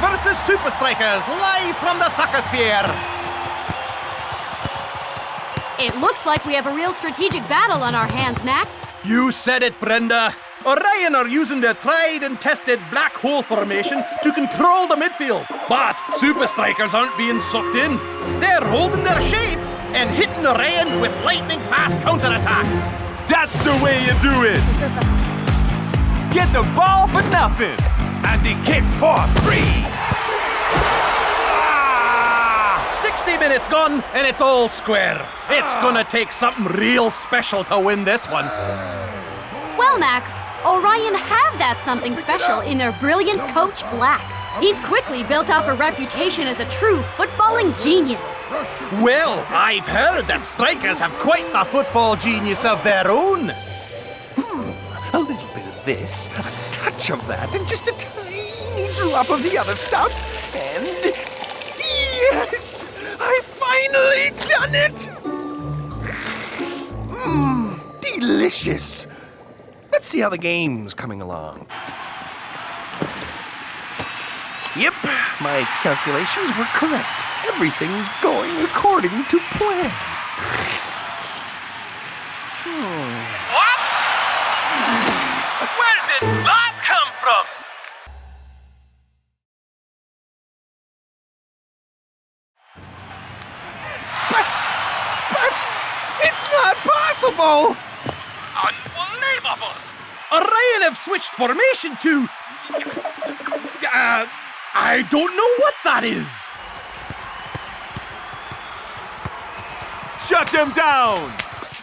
versus Supa Strikas, live from the soccer sphere. It looks like we have a real strategic battle on our hands, Mac. You said it, Brenda. Orion are using their tried and tested black hole formation to control the midfield. But Supa Strikas aren't being sucked in. They're holding their shape and hitting Orion with lightning-fast counterattacks. That's the way you do it! Get the ball for nothing! And he kicks for free! 60 minutes gone, and it's all square. It's gonna take something real special to win this one. Well, Mac, Orion have that something special in their brilliant coach, Black. He's quickly built up a reputation as a true footballing genius. Well, I've heard that Strikers have quite the football genius of their own. A little bit of this, a touch of that, and just a tiny drop of the other stuff, and... yes! I've finally done it! Delicious! Let's see how the game's coming along. Yep, my calculations were correct. Everything's going according to plan. What? Where did that come from? But it's not possible! Unbelievable! Orion have switched formation to... I don't know what that is. Shut them down!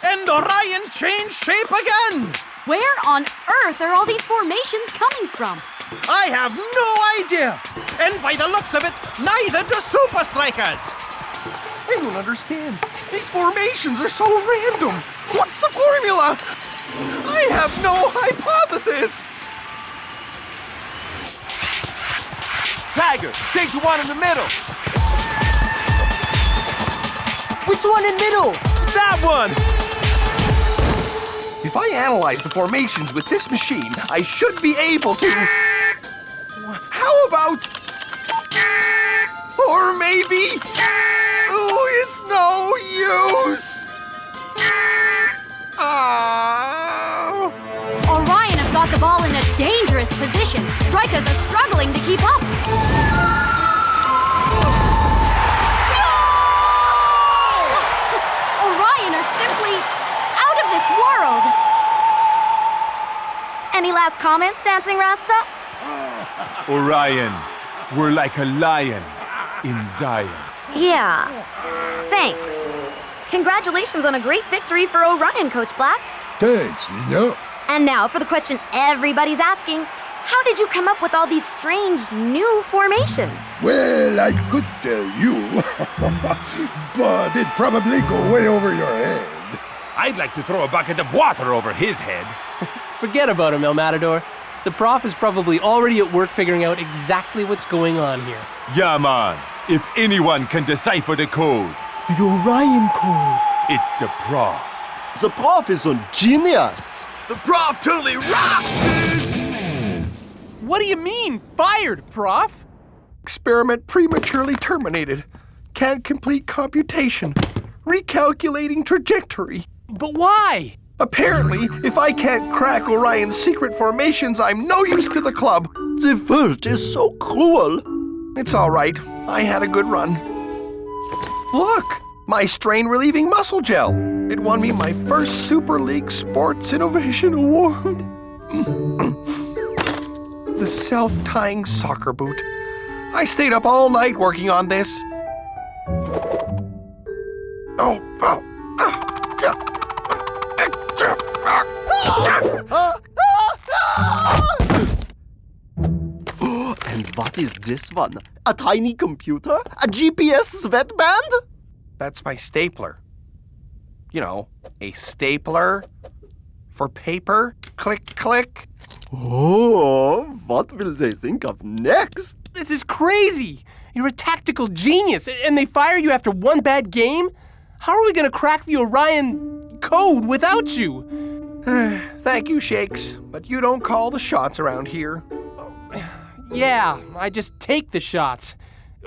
And Orion changed shape again. Where on earth are all these formations coming from? I have no idea. And by the looks of it, neither do Supa Strikas. I don't understand. These formations are so random. What's the formula? I have no hypothesis. Tiger, take the one in the middle. Which one in middle? That one! If I analyze the formations with this machine, I should be able to... How about... Or maybe... Oh, it's no use! Orion have got the ball in a dangerous position. Strikers are struggling to keep up. Orion are simply out of this world. Any last comments, Dancing Rasta? Orion, we're like a lion in Zion. Yeah, thanks. Congratulations on a great victory for Orion, Coach Black. Thanks, Nina. And now for the question everybody's asking. How did you come up with all these strange new formations? Well, I could tell you, but it'd probably go way over your head. I'd like to throw a bucket of water over his head. Forget about him, El Matador. The prof is probably already at work figuring out exactly what's going on here. Yeah, man. If anyone can decipher the code, The Orion Code. it's the prof. The prof is a genius. The prof totally rocks, dudes! What do you mean, fired, prof? Experiment prematurely terminated. Can't complete computation. Recalculating trajectory. But why? Apparently, if I can't crack Orion's secret formations, I'm no use to the club. The world is so cruel. It's all right. I had a good run. Look, my strain-relieving muscle gel. It won me my first Super League Sports Innovation Award. The self-tying soccer boot. I stayed up all night working on this. And what is this one? A tiny computer? A GPS sweatband? That's my stapler. You know, a stapler for paper. Click, click. Oh, what will they think of next? This is crazy. You're a tactical genius, and they fire you after one bad game? How are we going to crack the Orion Code without you? Thank you, Shakes, but you don't call the shots around here. Yeah, I just take the shots.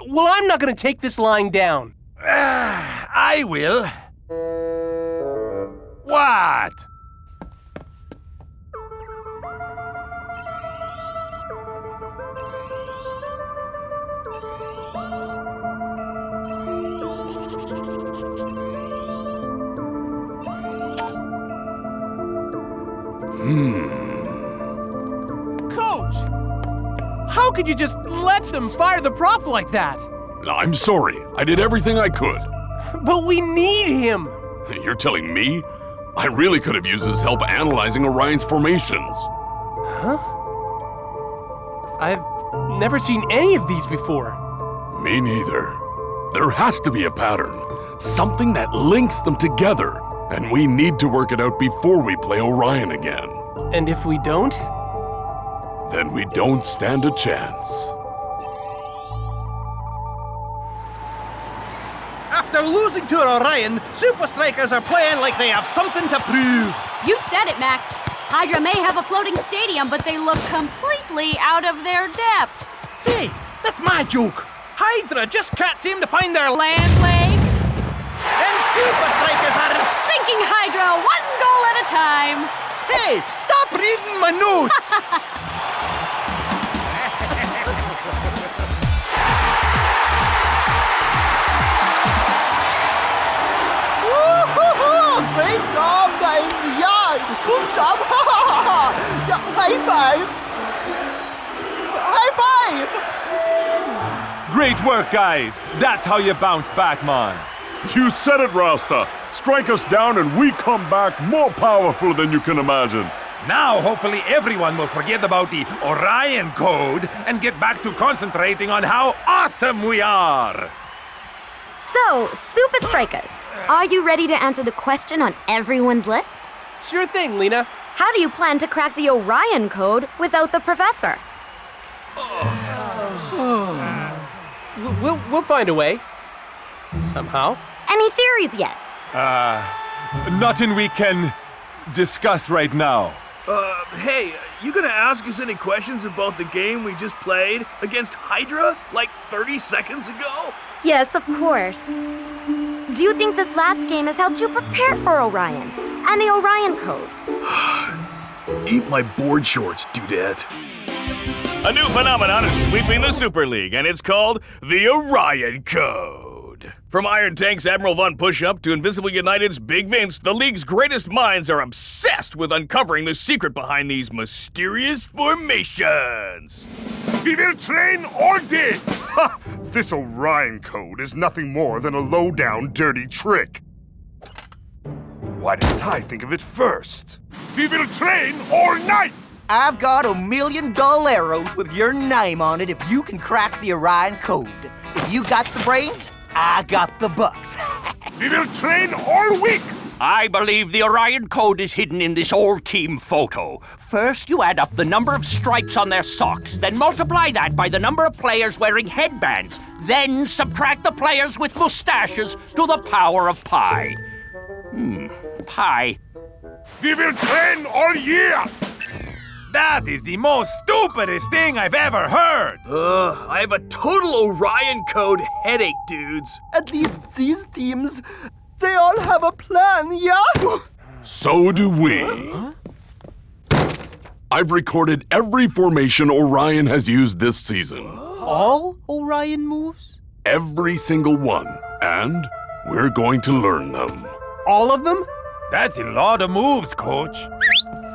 Well, I'm not gonna take this lying down. I will. What? Coach! How could you just let them fire the prof like that? I'm sorry. I did everything I could. But we need him! You're telling me? I really could have used his help analyzing Orion's formations. Huh? I've never seen any of these before. Me neither. There has to be a pattern. Something that links them together. And we need to work it out before we play Orion again. And if we don't? Then we don't stand a chance. After losing to Orion, Supa Strikas are playing like they have something to prove. You said it, Mac. Hydra may have a floating stadium, but they look completely out of their depth. Hey, that's my joke. Hydra just can't seem to find their Land legs. And Supa Strikas are... Sinking Hydra one goal at a time. Hey, stop reading my notes! Great job, guys! Yeah! Good job! Yeah, high five! High five! Great work, guys. That's how you bounce back, man. You said it, Rasta. Strike us down and we come back more powerful than you can imagine. Now, hopefully, everyone will forget about the Orion Code and get back to concentrating on how awesome we are. So, Supa Strikas, are you ready to answer the question on everyone's lips? Sure thing, Lena. How do you plan to crack the Orion Code without the professor? We'll find a way. Somehow. Any theories yet? Nothing we can discuss right now. Hey, you gonna ask us any questions about the game we just played against Hydra like 30 seconds ago? Yes, of course. Do you think this last game has helped you prepare for Orion and the Orion Code? Eat my board shorts, dudette. A new phenomenon is sweeping the Super League, and it's called the Orion Code. From Iron Tank's Admiral Von Pushup to Invisible United's Big Vince, the league's greatest minds are obsessed with uncovering the secret behind these mysterious formations. We will train all day! Ha! This Orion Code is nothing more than a low-down, dirty trick. Why didn't I think of it first? We will train all night! I've got $1 million arrows with your name on it if you can crack the Orion Code. If you got the brains, I got the bucks. We will train all week! I believe the Orion Code is hidden in this all-team photo. First, you add up the number of stripes on their socks, then multiply that by the number of players wearing headbands, then subtract the players with mustaches to the power of pi. Pi. We will train all year! That is the most stupidest thing I've ever heard! I have a total Orion Code headache, dudes. At least these teams, they all have a plan, yeah? So do we. I've recorded every formation Orion has used this season. All Orion moves? Every single one. And we're going to learn them. All of them? That's a lot of moves, Coach.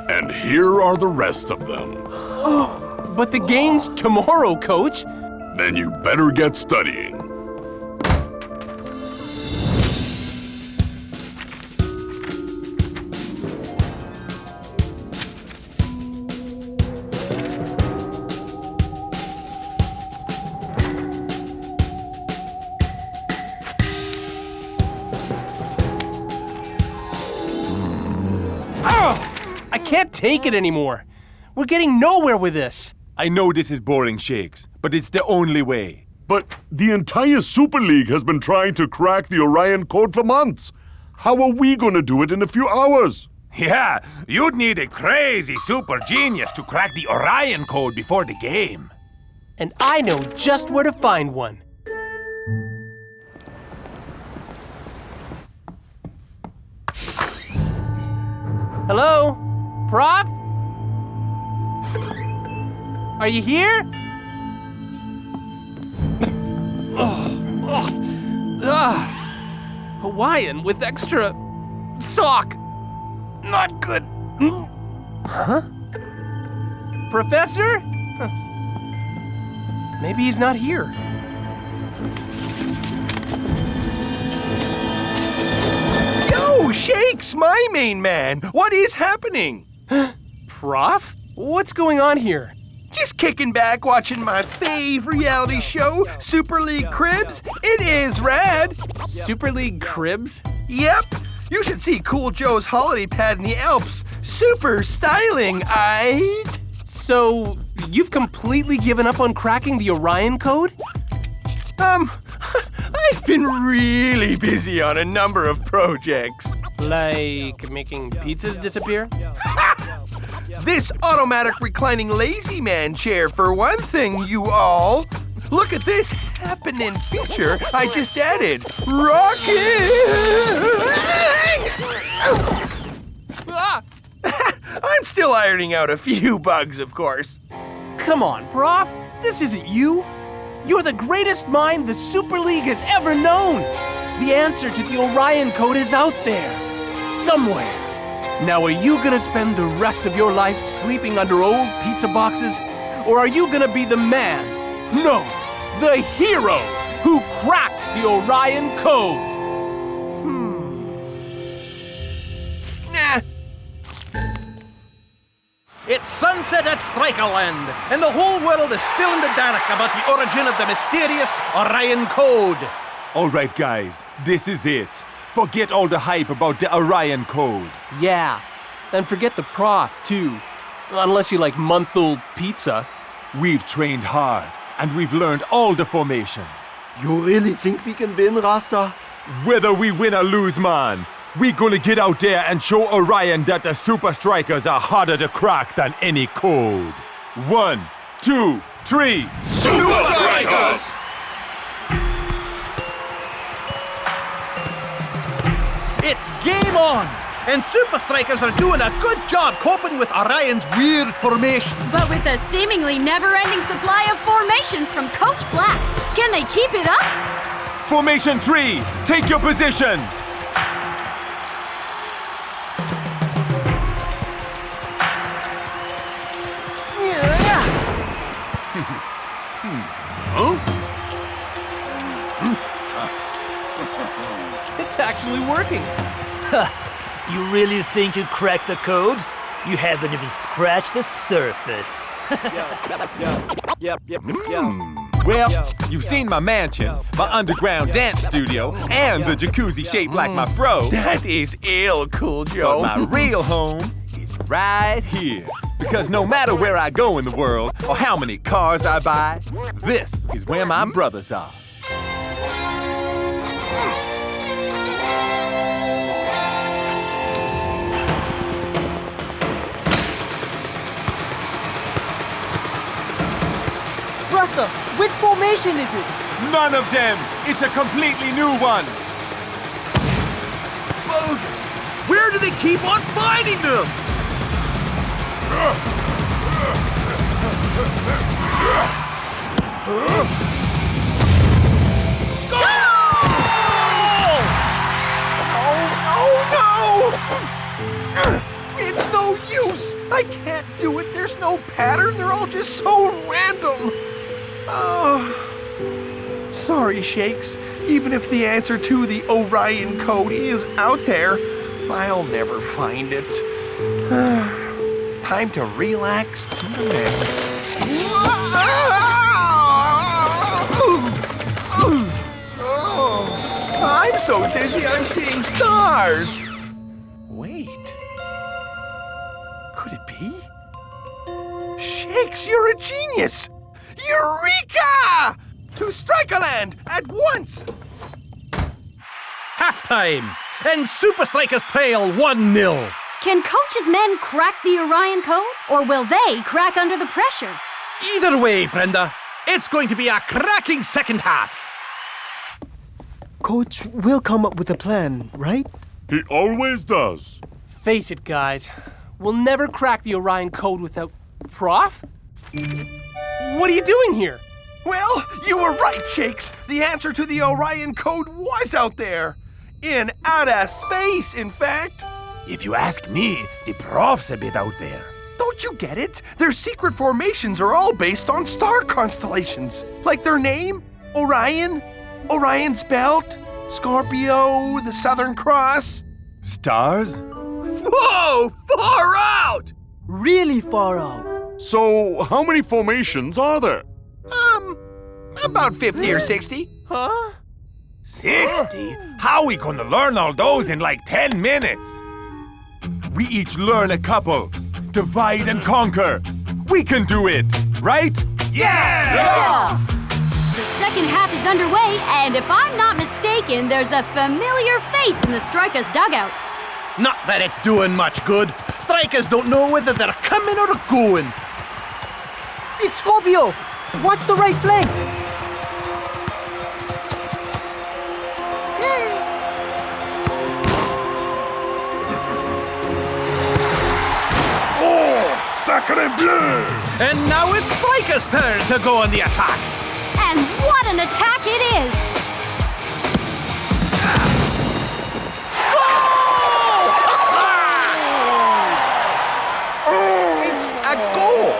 And here are the rest of them. But the game's tomorrow, Coach. Then you better get studying. I can't take it anymore. We're getting nowhere with this. I know this is boring, Shakes, but it's the only way. But the entire Super League has been trying to crack the Orion Code for months. How are we going to do it in a few hours? Yeah, you'd need a crazy super genius to crack the Orion Code before the game. And I know just where to find one. Hello? Prof? Are you here? Hawaiian with extra sock. Not good. Huh? Professor? Huh. Maybe he's not here. Yo, Shakes, my main man. What is happening? Prof? What's going on here? Just kicking back, watching my fave reality show, Super League Cribs. It is rad. Super League Cribs? Yep. You should see Cool Joe's holiday pad in the Alps. Super styling, aight? So, you've completely given up on cracking the Orion Code? I've been really busy on a number of projects. Like making pizzas disappear? This automatic reclining lazy man chair, for one thing, you all. Look at this happening feature I just added. I'm still ironing out a few bugs, of course. Come on, Prof. This isn't you. You're the greatest mind the Super League has ever known. The answer to the Orion Code is out there, somewhere. Now, are you gonna spend the rest of your life sleeping under old pizza boxes? Or are you gonna be the man, no, the hero, who cracked the Orion Code? Nah. It's sunset at Strikerland, and the whole world is still in the dark about the origin of the mysterious Orion Code. All right, guys, this is it. Forget all the hype about the Orion Code. Yeah, and forget the Prof, too. Unless you like month-old pizza. We've trained hard, and we've learned all the formations. You really think we can win, Rasta? Whether we win or lose, man, we gonna get out there and show Orion that the Supa Strikas are harder to crack than any code. 1, 2, 3, Supa Strikas! It's game on! And Supa Strikas are doing a good job coping with Orion's weird formations. But with a seemingly never-ending supply of formations from Coach Black, can they keep it up? Formation 3, take your positions! It's actually working. You really think you cracked the code? You haven't even scratched the surface. Well, you've seen my mansion, my underground dance studio, and the jacuzzi shaped like my fro. That is ill, Cool Joe. But my real home is right here. Because no matter where I go in the world, or how many cars I buy, this is where my brothers are. Rasta, which formation is it? None of them! It's a completely new one! Bogus! Where do they keep on finding them? It's no use! I can't do it. There's no pattern. They're all just so random. Oh. Sorry, Shakes. Even if the answer to the Orion Code is out there, I'll never find it. Time to relax to the max. I'm so dizzy I'm seeing stars. Wait. Could it be? Shakes, you're a genius! Eureka! To Strikerland at once! Halftime, and Supa Strikas trail 1-0. Can Coach's men crack the Orion Code, or will they crack under the pressure? Either way, Brenda, It's going to be a cracking second half. Coach will come up with a plan, right? He always does. Face it, guys. We'll never crack the Orion Code without... Prof? What are you doing here? Well, you were right, Shakes. The answer to the Orion Code was out there. In outer space, in fact. If you ask me, the prof's a bit out there. Don't you get it? Their secret formations are all based on star constellations. Like their name, Orion, Orion's Belt, Scorpio, the Southern Cross. Stars? Whoa! Far out! Really far out. So, how many formations are there? About 50 or 60. Huh? 60? How are we gonna learn all those in like 10 minutes? We each learn a couple. Divide and conquer. We can do it, right? Yeah! The second half is underway, and if I'm not mistaken, there's a familiar face in the Strikas dugout. Not that it's doing much good. Strikers don't know whether they're coming or going. It's Scorpio! Watch the right flank! Sacre bleu! And now it's Strikers' turn to go on the attack. And what an attack it is! It's a goal!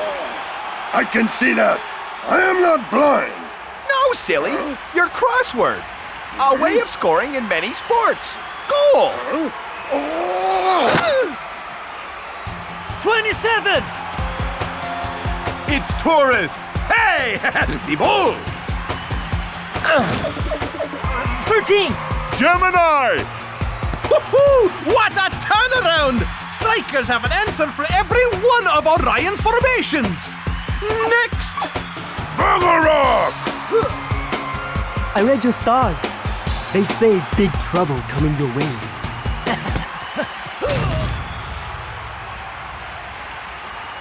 I can see that. I am not blind. No, silly. Your crossword. A way of scoring in many sports. Goal! 27! It's Taurus! Hey! The bull! 13! Gemini! Woohoo! What a turnaround! Strikers have an answer for every one of Orion's formations. Next! Ragnarok! I read your stars. They say big trouble coming your way.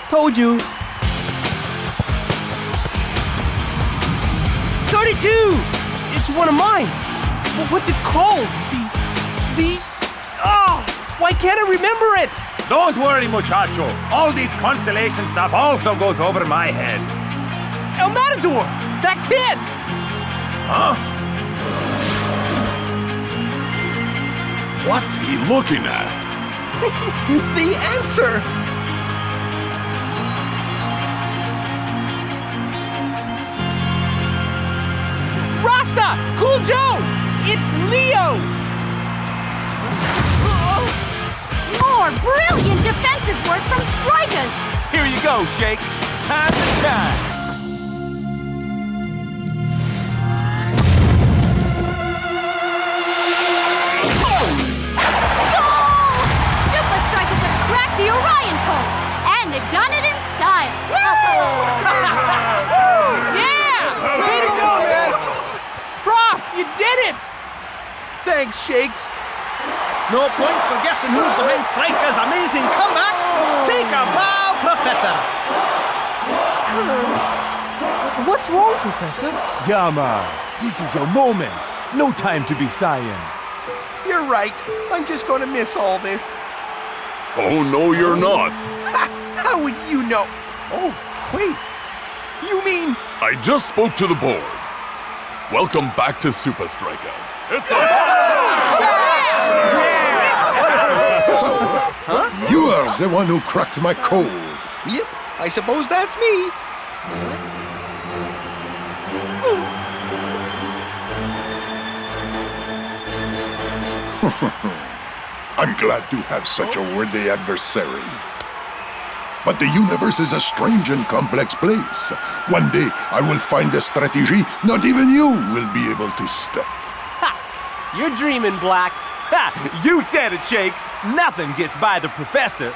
Told you. 32! It's one of mine. What's it called? Why can't I remember it? Don't worry, muchacho. All this constellation stuff also goes over my head. El Matador! That's it! Huh? What's he looking at? The answer! Rasta! Cool Joe! It's Leo! More brilliant defensive work from Strikas! Here you go, Shakes. Time to shine. Goal! Supa Strikas have cracked the Orion Code, and they've done it in style. Yeah! Way to go, man! Prof, you did it! Thanks, Shakes. No points for guessing who's behind Striker's amazing comeback. Take a bow, Professor. What's wrong, Professor? Yeah, man. This is your moment. No time to be sighing. You're right. I'm just going to miss all this. Oh, no, you're not. How would you know? Oh, wait. You mean... I just spoke to the board. Welcome back to Supa Strikas. It's Huh? You are the one who cracked my code. Yep, I suppose that's me. I'm glad to have such a worthy adversary. But the universe is a strange and complex place. One day, I will find a strategy not even you will be able to stop. Ha! You're dreaming, Black. Ha! You said it, Shakes. Nothing gets by the professor.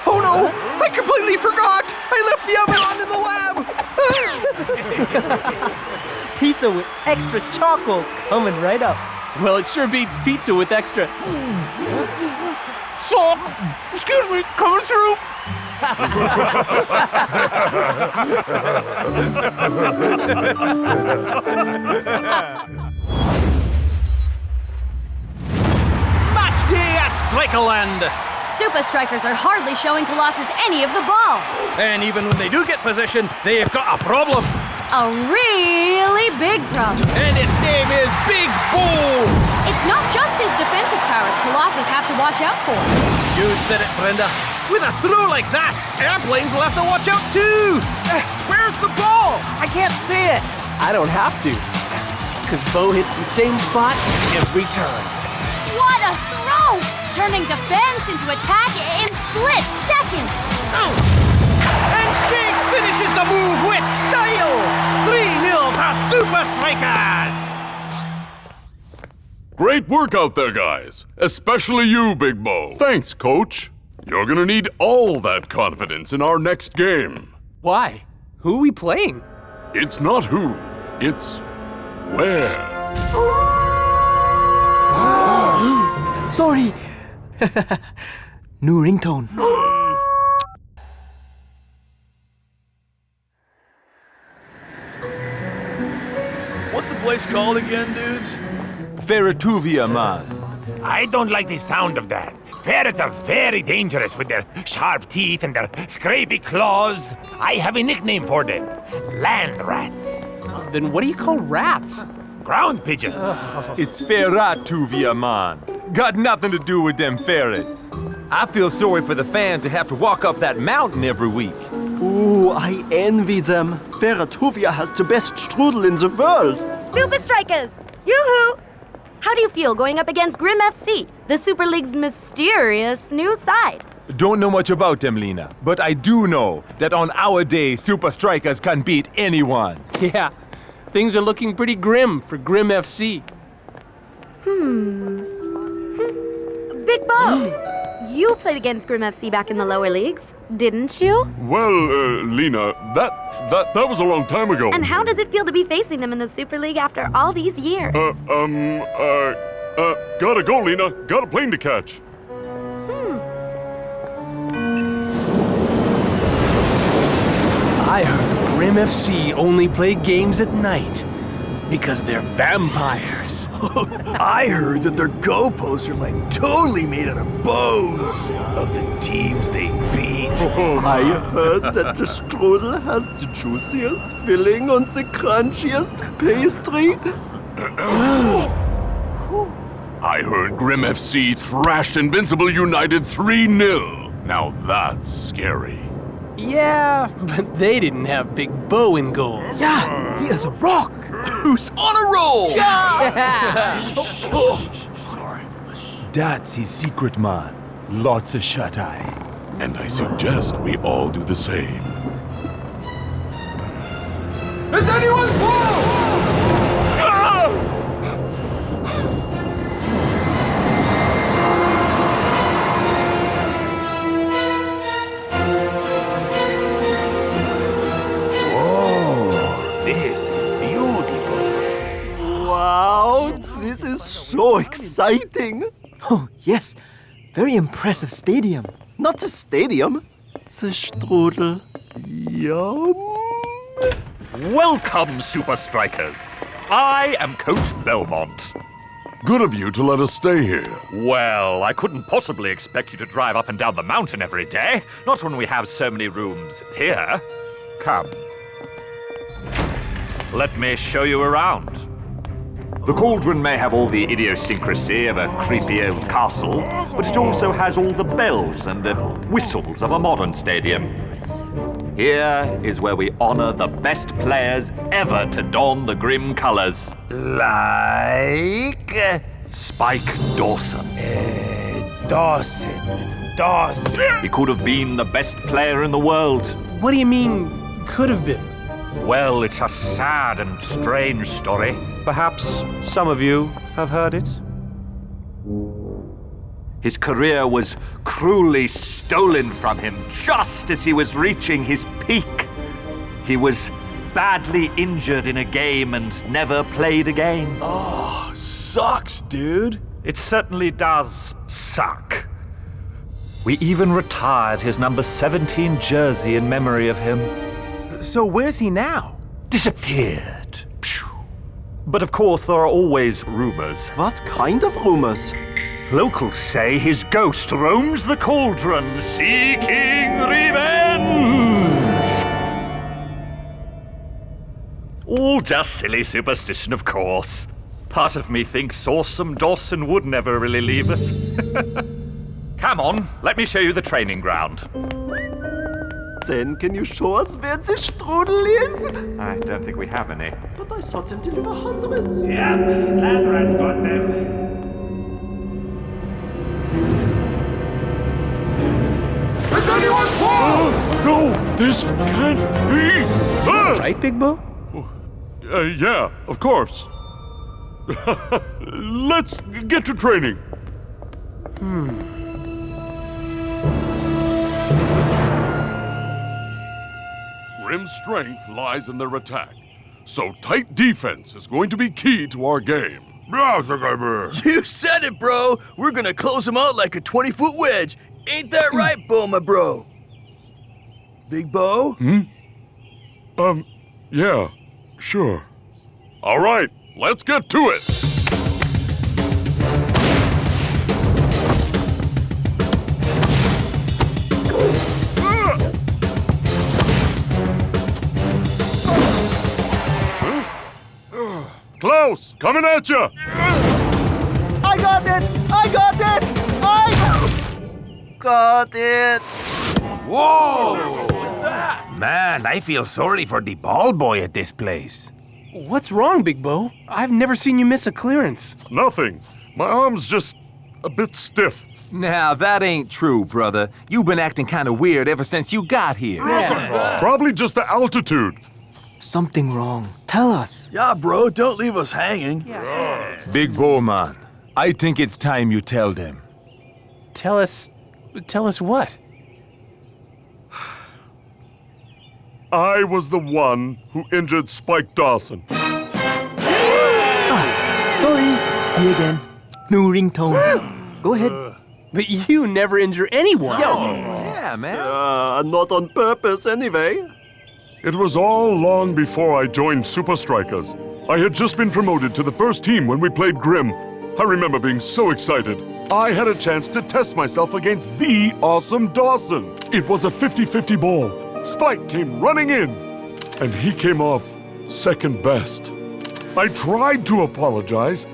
Oh no! I completely forgot! I left the oven on in the lab! Pizza with extra chocolate coming right up. Well, it sure beats pizza with extra... Salt! Excuse me, coming through! Match day at Strikerland! Supa Strikers are hardly showing Colossus any of the ball. And even when they do get possession, they've got a problem. A really big problem. And its name is Big Bull! It's not just his defensive powers Colossus have to watch out for. You said it, Brenda. With a throw like that, airplanes will have to watch out too! Where's the ball? I can't see it. I don't have to. Because Bo hits the same spot every time. What a throw! Turning defense into attack in split seconds. And Shakes finishes the move with style! 3-0 to Supa Strikas! Great work out there, guys. Especially you, Big Bo. Thanks, Coach. You're gonna need all that confidence in our next game. Why? Who are we playing? It's not who, it's where. Sorry. New ringtone. What's the place called again, dudes? Ferrituvia, man. I don't like the sound of that. Ferrets are very dangerous with their sharp teeth and their scrapey claws. I have a nickname for them. Land rats. Then what do you call rats? Ground pigeons. It's Ferrituvia, man. Got nothing to do with them ferrets. I feel sorry for the fans that have to walk up that mountain every week. Ooh, I envy them. Ferrituvia has the best strudel in the world. Supa Strikas! Yoo-hoo! How do you feel going up against Grim FC, the Super League's mysterious new side? Don't know much about them, Lena, but I do know that on our day, Supa Strikas can beat anyone. Yeah, things are looking pretty grim for Grim FC. Big Bo! You played against Grim FC back in the lower leagues, didn't you? Well, Lena, that was a long time ago. And how does it feel to be facing them in the Super League after all these years? Gotta go, Lena. Got a plane to catch. I heard Grim FC only play games at night because they're vampires. I heard that their goalposts are like totally made out of bones of the teams they beat. I heard that the strudel has the juiciest filling and the crunchiest pastry. I heard Grim FC thrashed Invincible United 3-0. Now that's scary. Yeah, but they didn't have Big Bo in goals. Yeah, he is a rock. Who's on a roll? That's his secret, man. Lots of shut-eye. And I suggest we all do the same. It's anyone's ball! This is beautiful. Wow, this is so exciting. Oh, yes. Very impressive stadium. Not the stadium, the strudel. Yum. Welcome, Supa Strikas. I am Coach Belmont. Good of you to let us stay here. Well, I couldn't possibly expect you to drive up and down the mountain every day. Not when we have so many rooms here. Come. Let me show you around. The cauldron may have all the idiosyncrasy of a creepy old castle, but it also has all the bells and whistles of a modern stadium. Here is where we honor the best players ever to don the grim colors. Like? Spike Dawson. Dawson. He could have been the best player in the world. What do you mean, could have been? Well, it's a sad and strange story. Perhaps some of you have heard it. His career was cruelly stolen from him just as he was reaching his peak. He was badly injured in a game and never played again. Oh, sucks, dude. It certainly does suck. We even retired his number 17 jersey in memory of him. So where's he now? Disappeared. But of course, there are always rumors. What kind of rumors? Locals say his ghost roams the cauldron, seeking revenge! All just silly superstition, of course. Part of me thinks awesome Dawson would never really leave us. Come on, let me show you the training ground. Then can you show us where the strudel is? I don't think we have any. But I saw them deliver hundreds. Yep, land rats got them. Is anyone home? No, this can't be. Right, Big Bo? Yeah, of course. Let's get to training. Grim's strength lies in their attack, so tight defense is going to be key to our game. You said it, bro! We're gonna close them out like a 20-foot wedge. Ain't that right, Bo, my bro? Big Bo? Yeah, sure. All right, let's get to it. Klaus, coming at you! I got it! I got it! I got it! Whoa! What's that? Man, I feel sorry for the ball boy at this place. What's wrong, Big Bo? I've never seen you miss a clearance. Nothing. My arm's just a bit stiff. Now, that ain't true, brother. You've been acting kind of weird ever since you got here. It's probably just the altitude. Something wrong. Tell us. Yeah, bro, don't leave us hanging. Big Bo, man. I think it's time you tell them. Tell us what? I was the one who injured Spike Dawson. Sorry. Me again. New ringtone. Go ahead. But you never injure anyone. Yeah, man. Not on purpose anyway. It was all long before I joined Supa Strikas. I had just been promoted to the first team when we played Grim. I remember being so excited. I had a chance to test myself against the awesome Dawson. It was a 50-50 ball. Spike came running in, and he came off second best. I tried to apologize,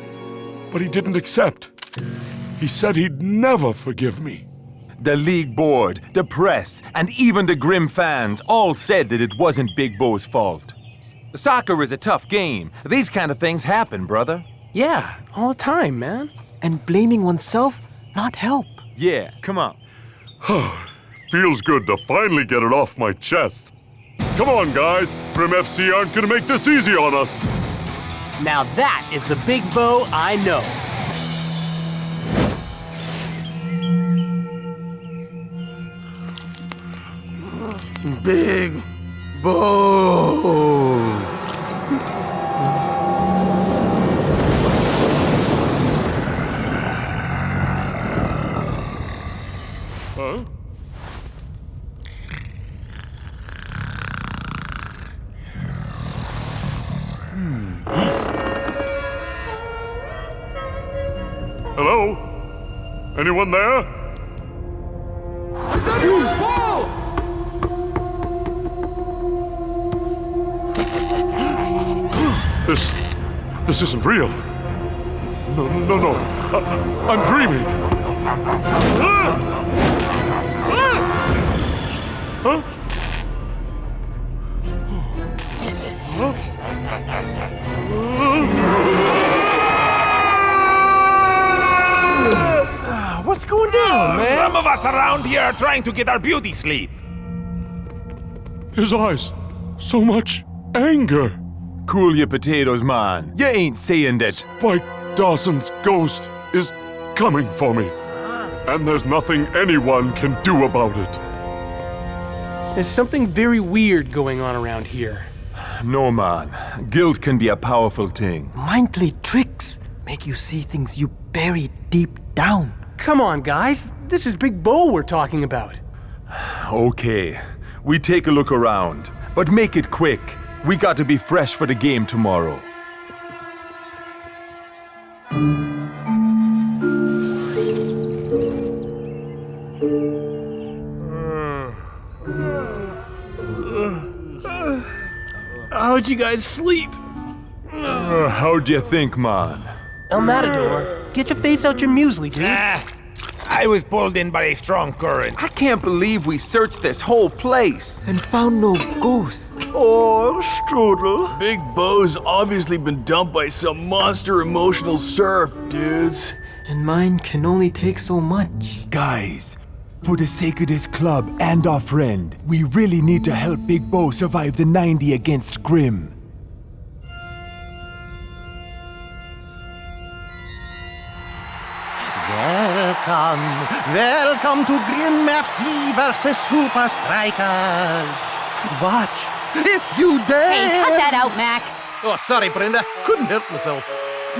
but he didn't accept. He said he'd never forgive me. The league board, the press, and even the Grim fans all said that it wasn't Big Bo's fault. Soccer is a tough game. These kind of things happen, brother. Yeah, all the time, man. And blaming oneself not help. Yeah, come on. Feels good to finally get it off my chest. Come on, guys. Grim FC aren't gonna make this easy on us. Now that is the Big Bo I know. Big Bo. Huh? Hello? Anyone there? It's anyone's ball! This isn't real. No. I'm dreaming. Huh? What's going down, man? Some of us around here are trying to get our beauty sleep. His eyes. So much anger. Cool your potatoes, man. You ain't saying that. Spike Dawson's ghost is coming for me. And there's nothing anyone can do about it. There's something very weird going on around here. No, man. Guilt can be a powerful thing. Mind play tricks make you see things you bury deep down. Come on, guys. This is Big Bo we're talking about. Okay, we take a look around, but make it quick. We got to be fresh for the game tomorrow. How'd you guys sleep? How'd you think, man? El Matador, get your face out your muesli, dude. I was pulled in by a strong current. I can't believe we searched this whole place and found no ghost or strudel. Big Bo's obviously been dumped by some monster emotional surf, dudes. And mine can only take so much. Guys, for the sake of this club and our friend, we really need to help Big Bo survive the 90 against Grim. Welcome to Grim FC versus Supa Strikas. Watch, if you dare. Hey, cut that out, Mac. Oh, sorry, Brenda. Couldn't help myself.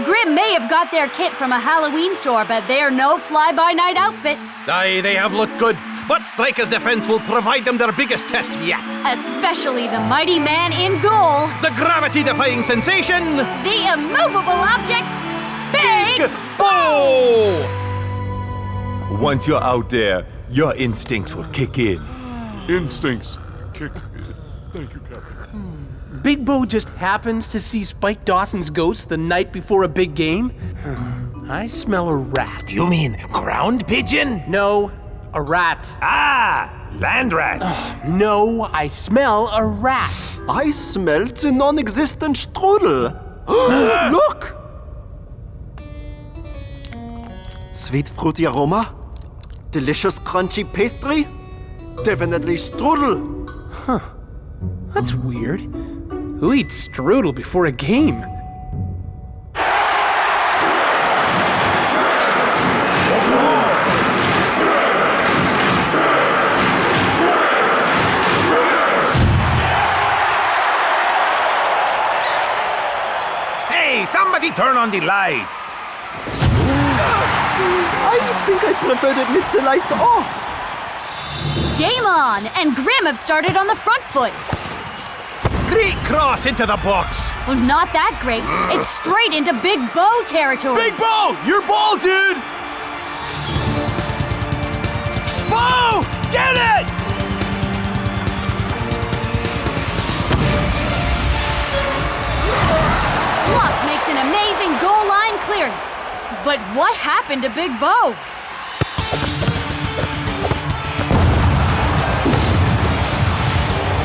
Grim may have got their kit from a Halloween store, but they're no fly-by-night outfit. Aye, they have looked good, but Strikas' defense will provide them their biggest test yet. Especially the mighty man in Ghoul. The gravity-defying sensation. The immovable object, Big Bo! Once you're out there, your instincts will kick in. Instincts kick in. Thank you, Captain. Big Bo just happens to see Spike Dawson's ghost the night before a big game? I smell a rat. You mean ground pigeon? No, a rat. Ah, land rat. No, I smell a rat. I smelled the non-existent strudel. Look! Sweet fruity aroma, delicious crunchy pastry, definitely strudel. Huh. That's weird. Who eats strudel before a game? Hey, somebody turn on the lights. I think I preferred it with the lights off. Game on, and Grim have started on the front foot. Great cross into the box. Well, not that great. It's straight into Big Bo territory. Big Bo, your ball, dude! Bo, get it! Luck makes an amazing goal line clearance. But what happened to Big Bo?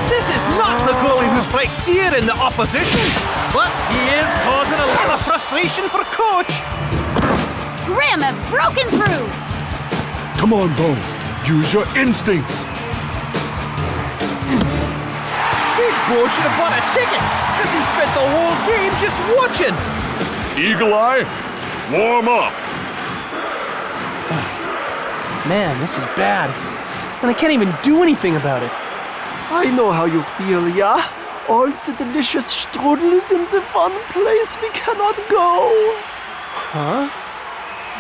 This is not the goalie who strikes fear in the opposition, but he is causing a lot of frustration for coach. Grim have broken through. Come on, Bo. Use your instincts. Big Bo should have bought a ticket, because he spent the whole game just watching. Eagle Eye, warm up. Man, this is bad. And I can't even do anything about it. I know how you feel, yeah? All the delicious strudel is in the one place we cannot go. Huh?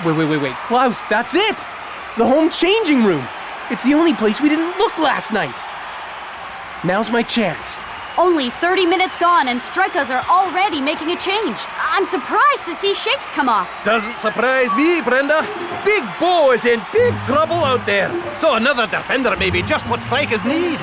Wait. Klaus, that's it! The home changing room! It's the only place we didn't look last night. Now's my chance. Only 30 minutes gone and Strikas are already making a change. I'm surprised to see shakes come off. Doesn't surprise me, Brenda. Big Bo is in big trouble out there. So another defender may be just what Strikas need.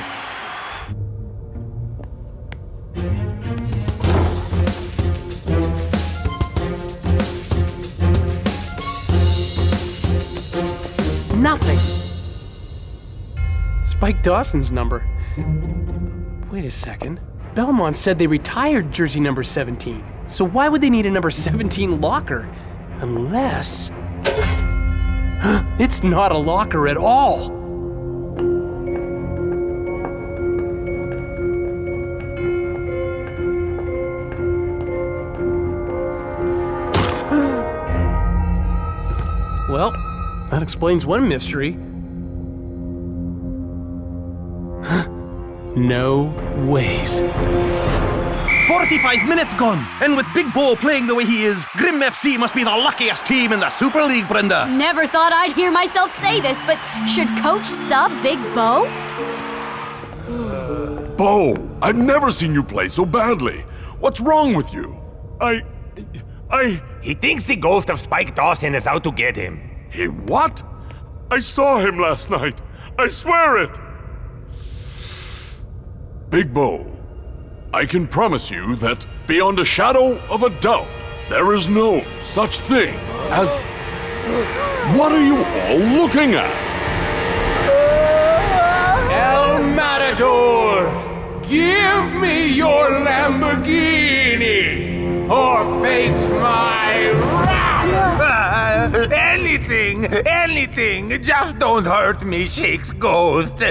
Nothing. Spike Dawson's number. Wait a second. Belmont said they retired jersey number 17. So why would they need a number 17 locker? Unless... It's not a locker at all. Well, that explains one mystery. No ways. 45 minutes gone. And with Big Bo playing the way he is, Grim FC must be the luckiest team in the Super League, Brenda. Never thought I'd hear myself say this, but should Coach sub Big Bo? Bo, I've never seen you play so badly. What's wrong with you? He thinks the ghost of Spike Dawson is out to get him. He what? I saw him last night. I swear it. Big Bo, I can promise you that beyond a shadow of a doubt, there is no such thing as... What are you all looking at? El Matador, give me your Lamborghini or face my wrath. Anything, just don't hurt me, Shake's ghost.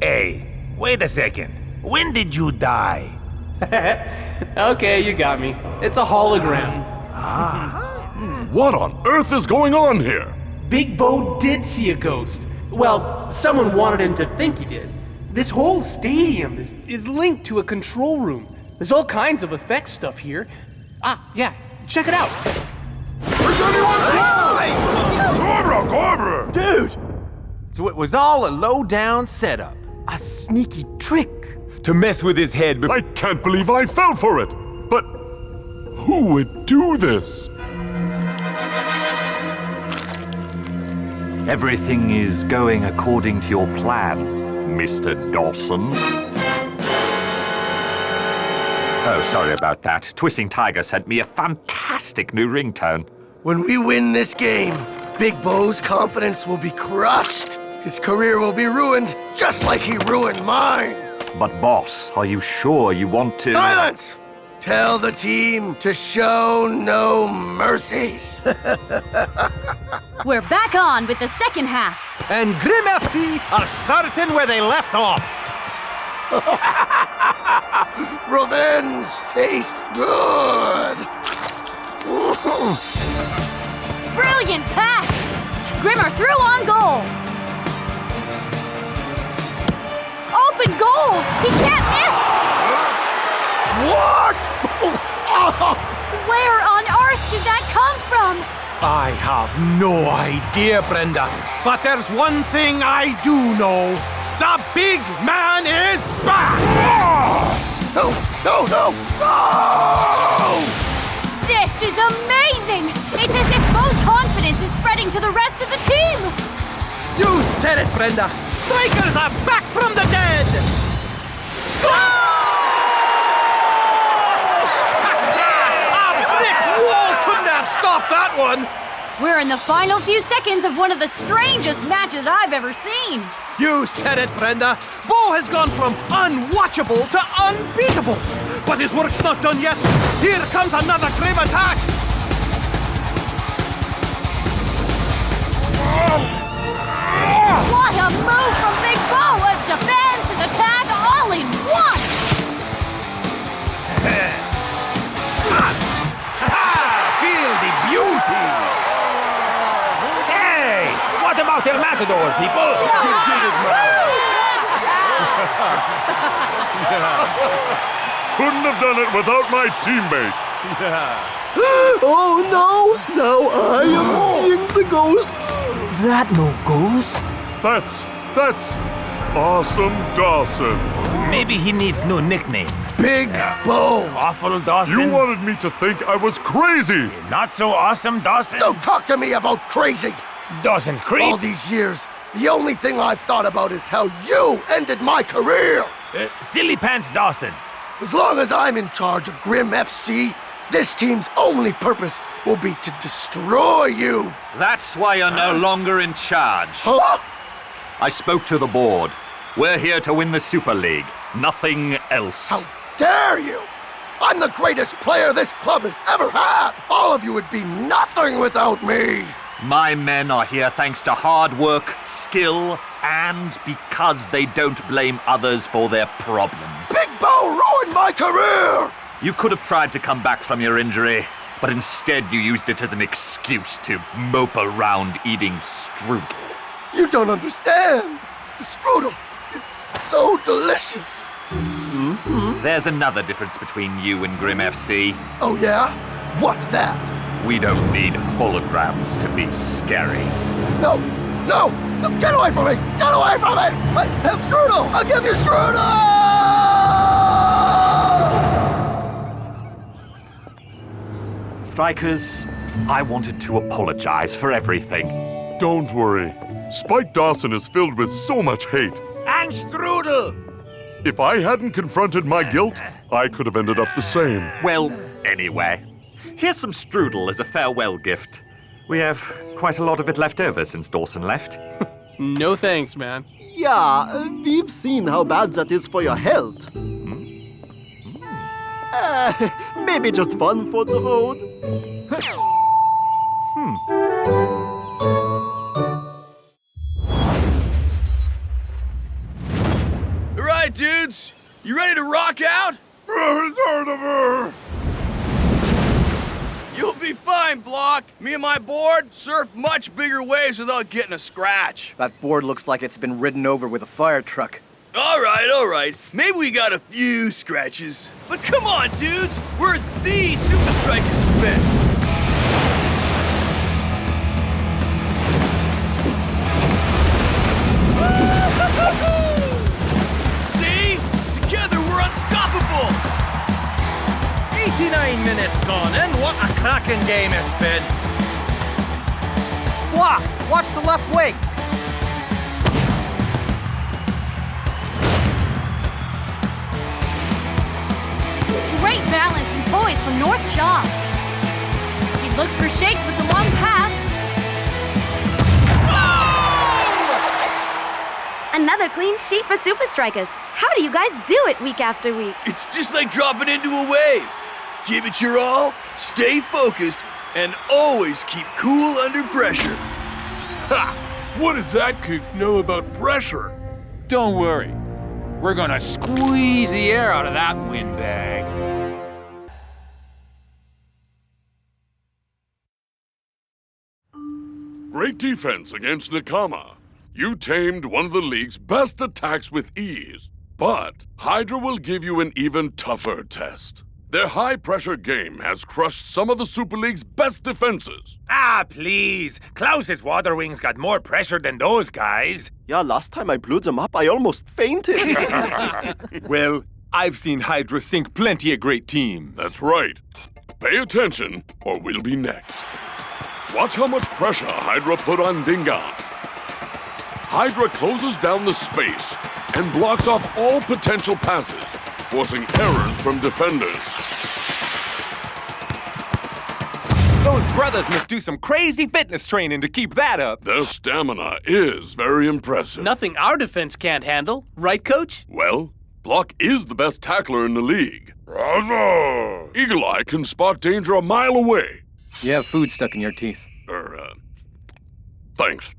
Hey, wait a second. When did you die? Okay, you got me. It's a hologram. What on earth is going on here? Big Bo did see a ghost. Well, someone wanted him to think he did. This whole stadium is linked to a control room. There's all kinds of effects stuff here. Yeah, check it out. Is anyone Cobra! Dude! So it was all a low-down setup. A sneaky trick. To mess with his head before... I can't believe I fell for it! But who would do this? Everything is going according to your plan, Mr. Dawson. Oh, sorry about that. Twisting Tiger sent me a fantastic new ringtone. When we win this game, Big Bo's confidence will be crushed. His career will be ruined, just like he ruined mine. But boss, are you sure you want to... Silence! Tell the team to show no mercy. We're back on with the second half. And Grim FC are starting where they left off. Revenge tastes good. Brilliant pass! Grimmer through on goal. Open goal! He can't miss! What? Where on earth did that come from? I have no idea, Brenda. But there's one thing I do know. The big man is back! No! This is amazing! It's as if Bo's confidence is spreading to the rest of the team! You said it, Brenda. Strikers are back from the dead! Stop that one! We're in the final few seconds of one of the strangest matches I've ever seen. You said it, Brenda. Bo has gone from unwatchable to unbeatable. But his work's not done yet. Here comes another Grim attack. What a move from Big Bo! A defense and attack all in one! Feel the beauty! Hey! What about El Matador, people? You did it, man! Couldn't have done it without my teammates. Oh no! Now I am seeing the ghosts. That no ghost? That's Awesome Dawson. Maybe he needs new nickname. Big Bo. Awful Dawson. You wanted me to think I was crazy. Not so awesome, Dawson. Don't talk to me about crazy. Dawson's creep. All these years, the only thing I've thought about is how you ended my career. Silly Pants Dawson. As long as I'm in charge of Grim FC, this team's only purpose will be to destroy you. That's why you're no longer in charge. Huh? I spoke to the board. We're here to win the Super League. Nothing else. How dare you! I'm the greatest player this club has ever had! All of you would be nothing without me! My men are here thanks to hard work, skill, and because they don't blame others for their problems. Big Bo ruined my career! You could have tried to come back from your injury, but instead you used it as an excuse to mope around eating strudel. You don't understand! The strudel is so delicious! There's another difference between you and Grim FC. Oh, yeah? What's that? We don't need holograms to be scary. No! No! No! Get away from me! Get away from me! Help Strudel! I'll give you Strudel! Strikers, I wanted to apologize for everything. Don't worry. Spike Dawson is filled with so much hate. And Strudel! If I hadn't confronted my guilt, I could have ended up the same. Well, anyway, here's some strudel as a farewell gift. We have quite a lot of it left over since Dawson left. No thanks, man. Yeah, we've seen how bad that is for your health. Maybe just fun for the road. All right, dudes. You ready to rock out? You'll be fine, Block. Me and my board surf much bigger waves without getting a scratch. That board looks like it's been ridden over with a fire truck. All right. Maybe we got a few scratches. But come on, dudes. We're the Supa Strikas defense. See? Together we're unstoppable. 89 minutes gone, and what a cracking game it's been. Block, watch the left wing. Great balance and poise from North Shaw. He looks for shakes with the long pass. Another clean sheet for Supa Strikas. How do you guys do it week after week? It's just like dropping into a wave. Give it your all, stay focused, and always keep cool under pressure. Ha! What does that kook know about pressure? Don't worry. We're gonna squeeze the air out of that windbag. Great defense against Nakama. You tamed one of the league's best attacks with ease. But Hydra will give you an even tougher test. Their high-pressure game has crushed some of the Super League's best defenses. Ah, please. Klaus's Water Wings got more pressure than those guys. Yeah, last time I blew them up, I almost fainted. Well, I've seen Hydra sink plenty of great teams. That's right. Pay attention, or we'll be next. Watch how much pressure Hydra put on Dingaan. Hydra closes down the space and blocks off all potential passes, forcing errors from defenders. Those brothers must do some crazy fitness training to keep that up. Their stamina is very impressive. Nothing our defense can't handle, right, Coach? Well, Block is the best tackler in the league. Bravo! Eagle Eye can spot danger a mile away. You have food stuck in your teeth. Thanks.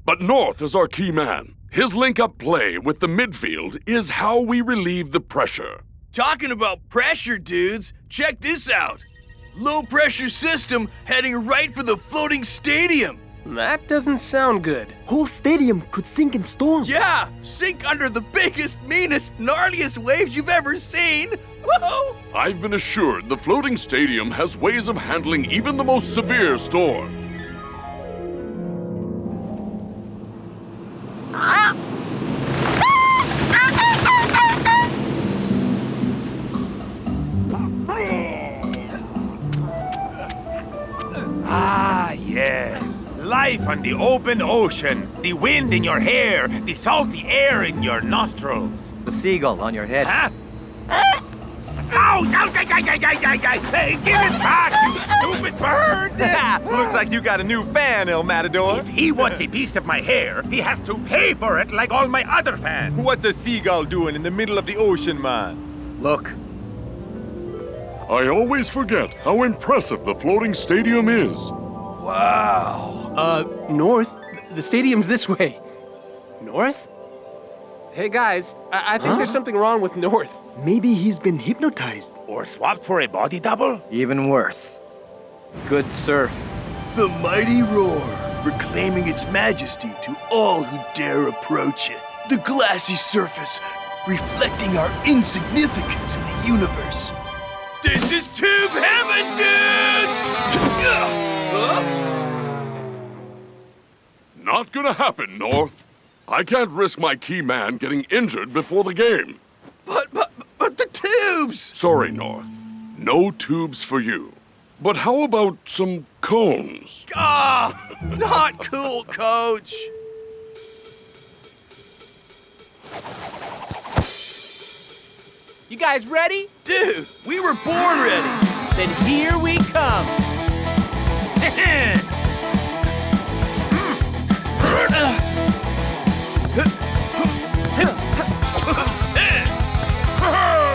But North is our key man. His link-up play with the midfield is how we relieve the pressure. Talking about pressure, dudes, check this out. Low-pressure system heading right for the floating stadium. That doesn't sound good. Whole stadium could sink in storm. Yeah, sink under the biggest, meanest, gnarliest waves you've ever seen. Whoa! I've been assured the floating stadium has ways of handling even the most severe storm. Ah, yes. Life on the open ocean. The wind in your hair. The salty air in your nostrils. The seagull on your head. Huh? Ow! Hey, give it back, you stupid bird! Looks like you got a new fan, El Matador. If he wants a piece of my hair, he has to pay for it like all my other fans. What's a seagull doing in the middle of the ocean, man? Look. I always forget how impressive the floating stadium is. Wow. North? The stadium's this way. North? Hey, guys, I think there's something wrong with North. Maybe he's been hypnotized. Or swapped for a body double? Even worse. Good surf. The mighty roar, proclaiming its majesty to all who dare approach it. The glassy surface reflecting our insignificance in the universe. This is tube heaven, dudes! Not gonna happen, North. I can't risk my key man getting injured before the game. But the tubes! Sorry, North. No tubes for you. But how about some cones? Not cool, Coach. You guys ready? Dude, we were born ready. Then here we come.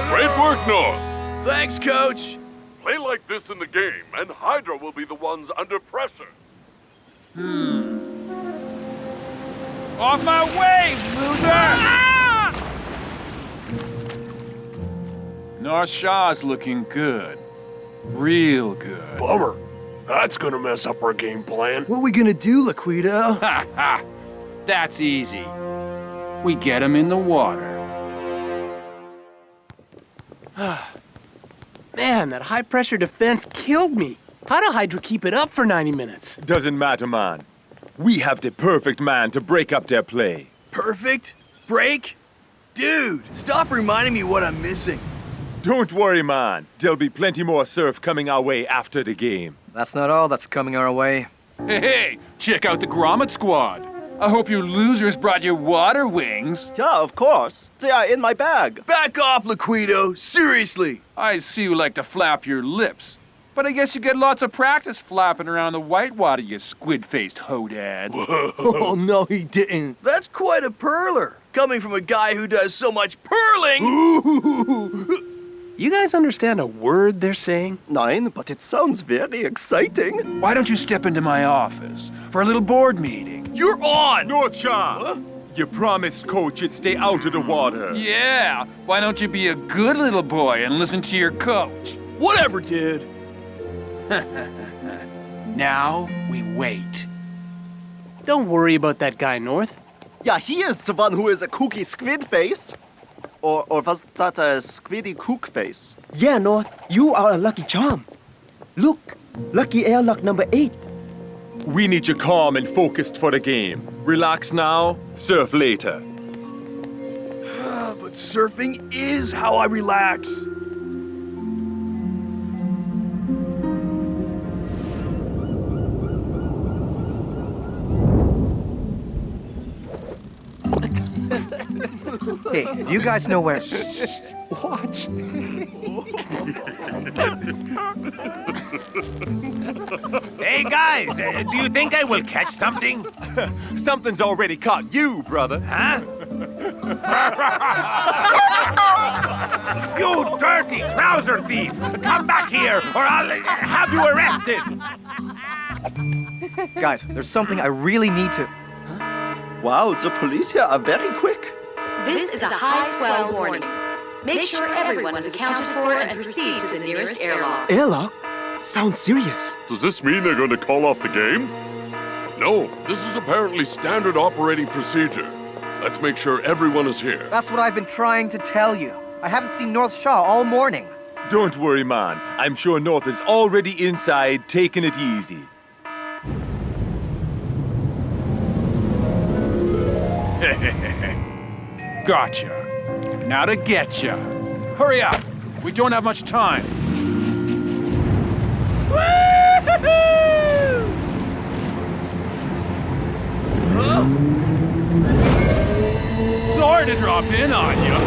Great work, North. Thanks, Coach. Play like this in the game, and Hydra will be the ones under pressure. Off my way, loser! North Shaw's looking good. Real good. Bummer. That's gonna mess up our game plan. What are we gonna do, Laquito? Ha ha! That's easy. We get him in the water. Man, that high-pressure defense killed me. How did Hydra keep it up for 90 minutes? Doesn't matter, man. We have the perfect man to break up their play. Perfect? Break? Dude, stop reminding me what I'm missing. Don't worry, man. There'll be plenty more surf coming our way after the game. That's not all that's coming our way. Hey, check out the Grommet Squad. I hope you losers brought your water wings. Yeah, of course. They are in my bag. Back off, Laquito. Seriously. I see you like to flap your lips. But I guess you get lots of practice flapping around the whitewater, you squid-faced hodad. Oh, no, he didn't. That's quite a perler. Coming from a guy who does so much purling. You guys understand a word they're saying? Nein, but it sounds very exciting. Why don't you step into my office for a little board meeting? You're on! North Shaw! You promised Coach you'd stay out of the water. Yeah, why don't you be a good little boy and listen to your coach? Whatever, dude. Now we wait. Don't worry about that guy, North. Yeah, he is the one who is a kooky squid face. Or was that a squiddy kook face? Yeah, North, you are a lucky charm. Look, lucky airlock number 8. We need you calm and focused for the game. Relax now, surf later. But surfing is how I relax. Hey, do you guys know where... Watch. Hey, guys, do you think I will catch something? Something's already caught you, brother. Huh? You dirty trouser thief! Come back here, or I'll have you arrested! Guys, there's something I really need to... Wow, the police here are very quick. This is a high swell warning. Make sure everyone is accounted for and proceed to the nearest airlock. Airlock? Sounds serious. Does this mean they're going to call off the game? No, this is apparently standard operating procedure. Let's make sure everyone is here. That's what I've been trying to tell you. I haven't seen North Shaw all morning. Don't worry, man. I'm sure North is already inside, taking it easy. Gotcha. Now to get ya. Hurry up. We don't have much time. Sorry to drop in on you.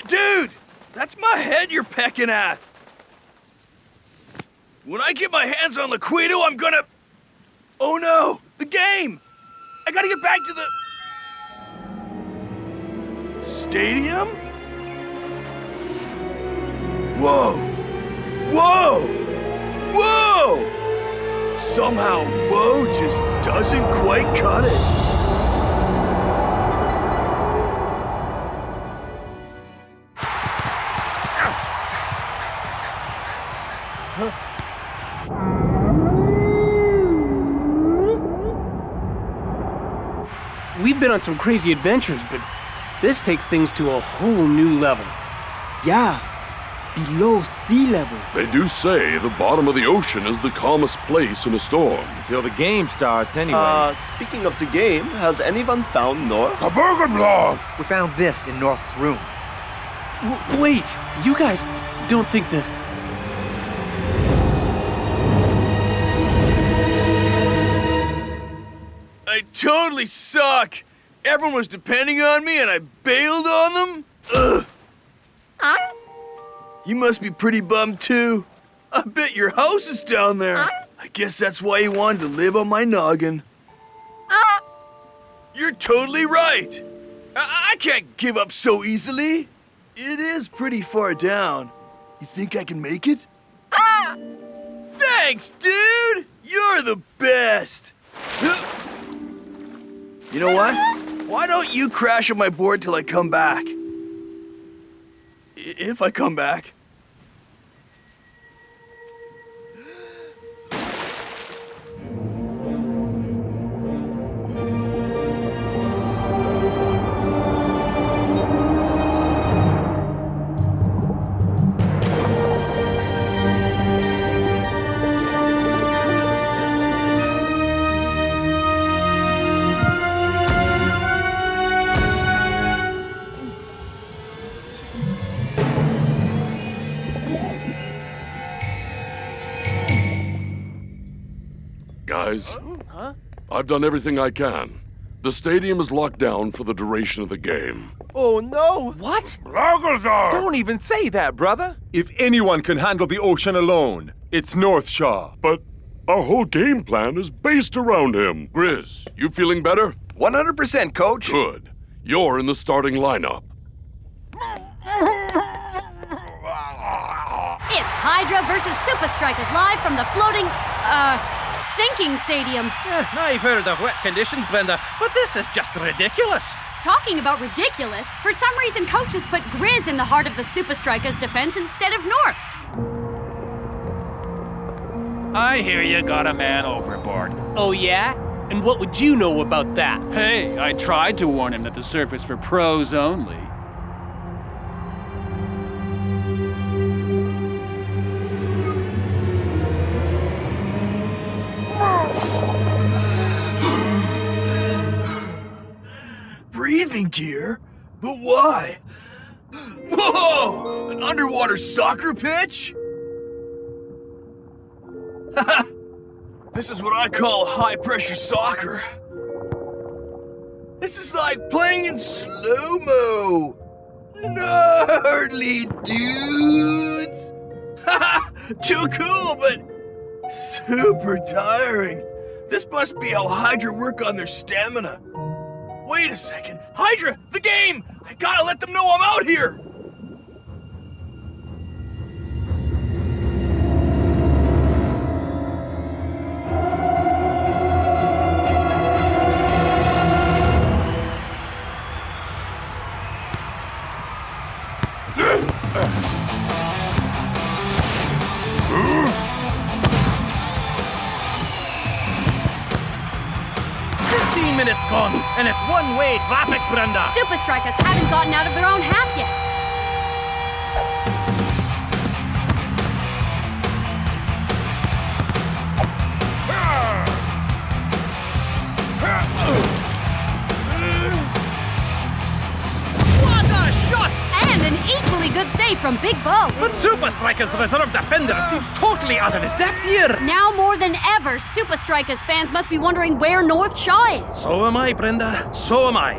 Dude! That's my head you're pecking at! When I get my hands on Laquito, I'm gonna... Oh no! The game! I gotta get back to the... Stadium? Whoa! Whoa! Whoa! somehow woe just doesn't quite cut it. We've been on some crazy adventures, but this takes things to a whole new level. Yeah, below sea level. They do say the bottom of the ocean is the calmest place in a storm. Until the game starts, anyway. Speaking of the game, has anyone found North? A burger block! We found this in North's room. Wait, you guys don't think that... I totally suck! Everyone was depending on me and I bailed on them? Ugh! You must be pretty bummed too. I bet your house is down there. I guess that's why you wanted to live on my noggin. You're totally right. I can't give up so easily. It is pretty far down. You think I can make it? Thanks, dude! You're the best! You know what? Why don't you crash on my board till I come back? If I come back. Guys, I've done everything I can. The stadium is locked down for the duration of the game. Oh no! What? Lagazar! Don't even say that, brother. If anyone can handle the ocean alone, it's North Shaw. But our whole game plan is based around him. Grizz, you feeling better? 100%, Coach. Good. You're in the starting lineup. It's Hydra versus Supa Strikas live from the floating, sinking stadium. I've heard of wet conditions, Brenda, but this is just ridiculous. Talking about ridiculous, for some reason coaches put Grizz in the heart of the Supa Strikas defense instead of North. I hear you got a man overboard. Oh yeah? And what would you know about that? Hey, I tried to warn him that the surf is for pros only. Breathing gear? But why? Whoa! An underwater soccer pitch? This is what I call high-pressure soccer. This is like playing in slow-mo. Gnarly dudes! Too cool, but super tiring. This must be how Hydra work on their stamina. Wait a second. Hydra, the game! I gotta let them know I'm out here! Minutes gone, and it's one-way traffic, Brenda. Supa Strikas haven't gotten out of their own half yet. What a shot! And an equally good save from Big Bo. But Supa Strikas' reserve defender seems totally out of his depth here. Now more than ever, Supa Strikas fans must be wondering where North Shaw is. So am I, Brenda. So am I.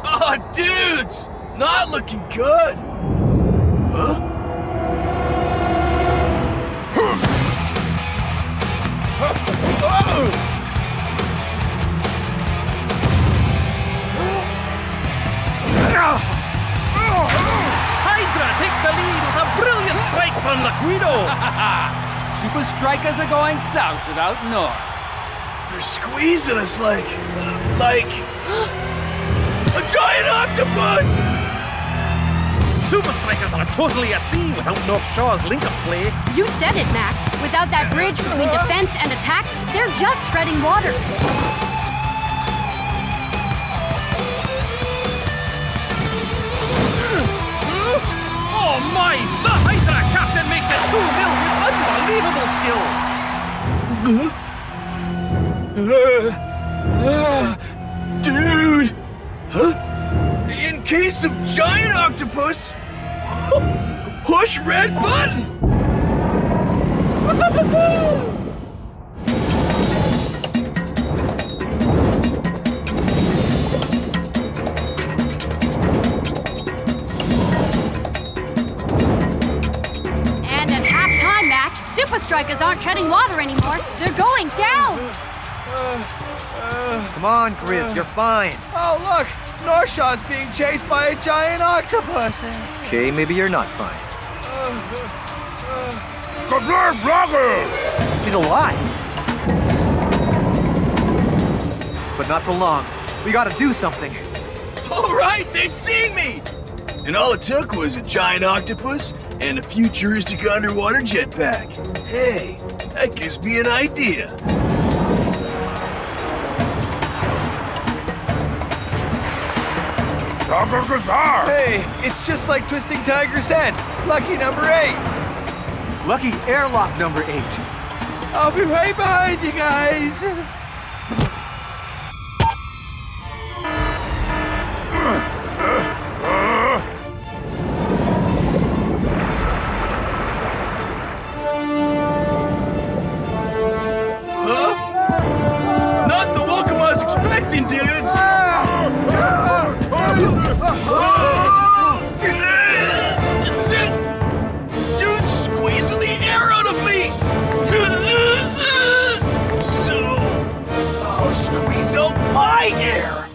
Oh, dudes! Not looking good! Huh? Oh! Hydra takes the lead with a brilliant strike from the Guido. Supa Strikas are going south without north. They're squeezing us like a giant octopus! Supa Strikas are totally at sea without North Shaw's link-up play. You said it, Mac. Without that bridge between defense and attack, they're just treading water. Oh my! The Hydra captain makes it 2-0 with unbelievable skill. Dude! Huh? In case of giant octopus, push red button! And at halftime, Mac, Supa Strikas aren't treading water anymore. They're going down. Come on, Grizz, you're fine. Oh, look! North Shaw's being chased by a giant octopus. Okay, maybe you're not fine. He's alive! But not for long. We gotta do something. All right, they've seen me! And all it took was a giant octopus and a futuristic underwater jetpack. Hey, that gives me an idea. Hey, it's just like twisting Tiger's head. Lucky number 8. Lucky airlock number 8. I'll be right behind you guys. Huh? Not the welcome I was expecting, dudes! This is it! Dude's squeezing the air out of me! So, I'll squeeze out my air!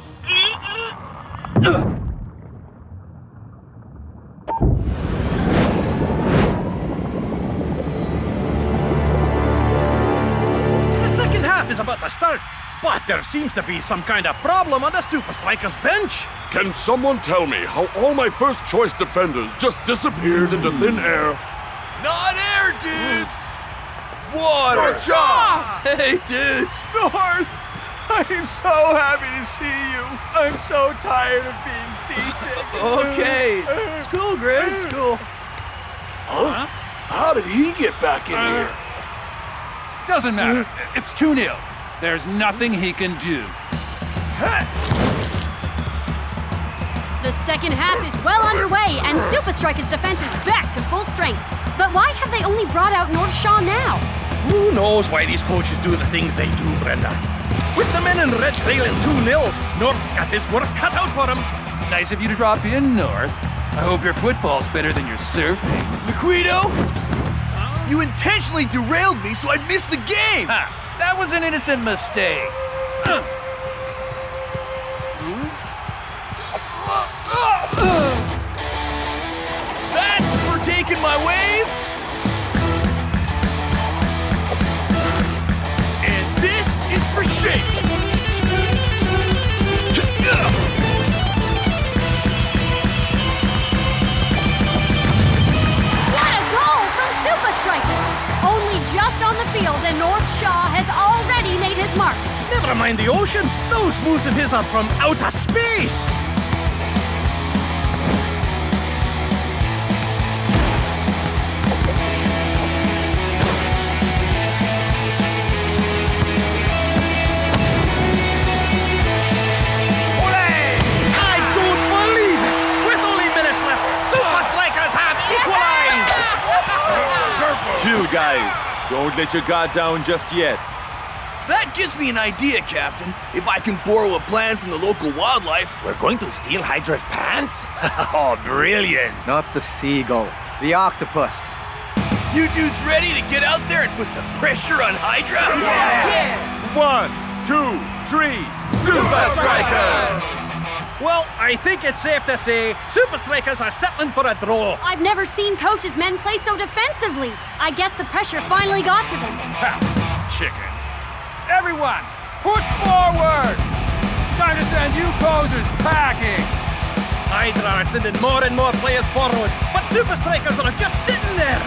The second half is about to start, but there seems to be some kind of problem on the Supa Strikas bench. Can someone tell me how all my first choice defenders just disappeared into thin air? Not air, dudes! Water! North Shaw! Hey, dudes! North! I'm so happy to see you. I'm so tired of being seasick. Okay, it's cool, Grizz, it's cool. Huh? How did he get back in here? Doesn't matter. It's 2-0. There's nothing he can do. The second half is well underway, and Supa Strikas' defense is back to full strength. But why have they only brought out North Shaw now? Who knows why these coaches do the things they do, Brenda? With the men in red trailing 2-0, North's got his work cut out for him. Nice of you to drop in, North. I hope your football's better than your surfing. Liquido? You intentionally derailed me so I'd miss the game! Ha! That was an innocent mistake. That's for taking my wave! And this is for shakes! What a goal from Supa Strikas! Only just on the field, and North Shaw has already made his mark. Never mind the ocean. Those moves of his are from outer space. I don't believe it. With only minutes left, Supa Strikas have equalized. Chill, guys. Don't let your guard down just yet. That gives me an idea, Captain. If I can borrow a plan from the local wildlife. We're going to steal Hydra's pants? Oh, brilliant. Not the seagull, the octopus. You dudes ready to get out there and put the pressure on Hydra? Yeah! 1, 2, 3, Supa Strikas! Well, I think it's safe to say Supa Strikas are settling for a draw. I've never seen Coach's men play so defensively. I guess the pressure finally got to them. Ha! Chickens. Everyone, push forward! Time to send you posers packing! Hydra are sending more and more players forward, but Supa Strikas are just sitting there.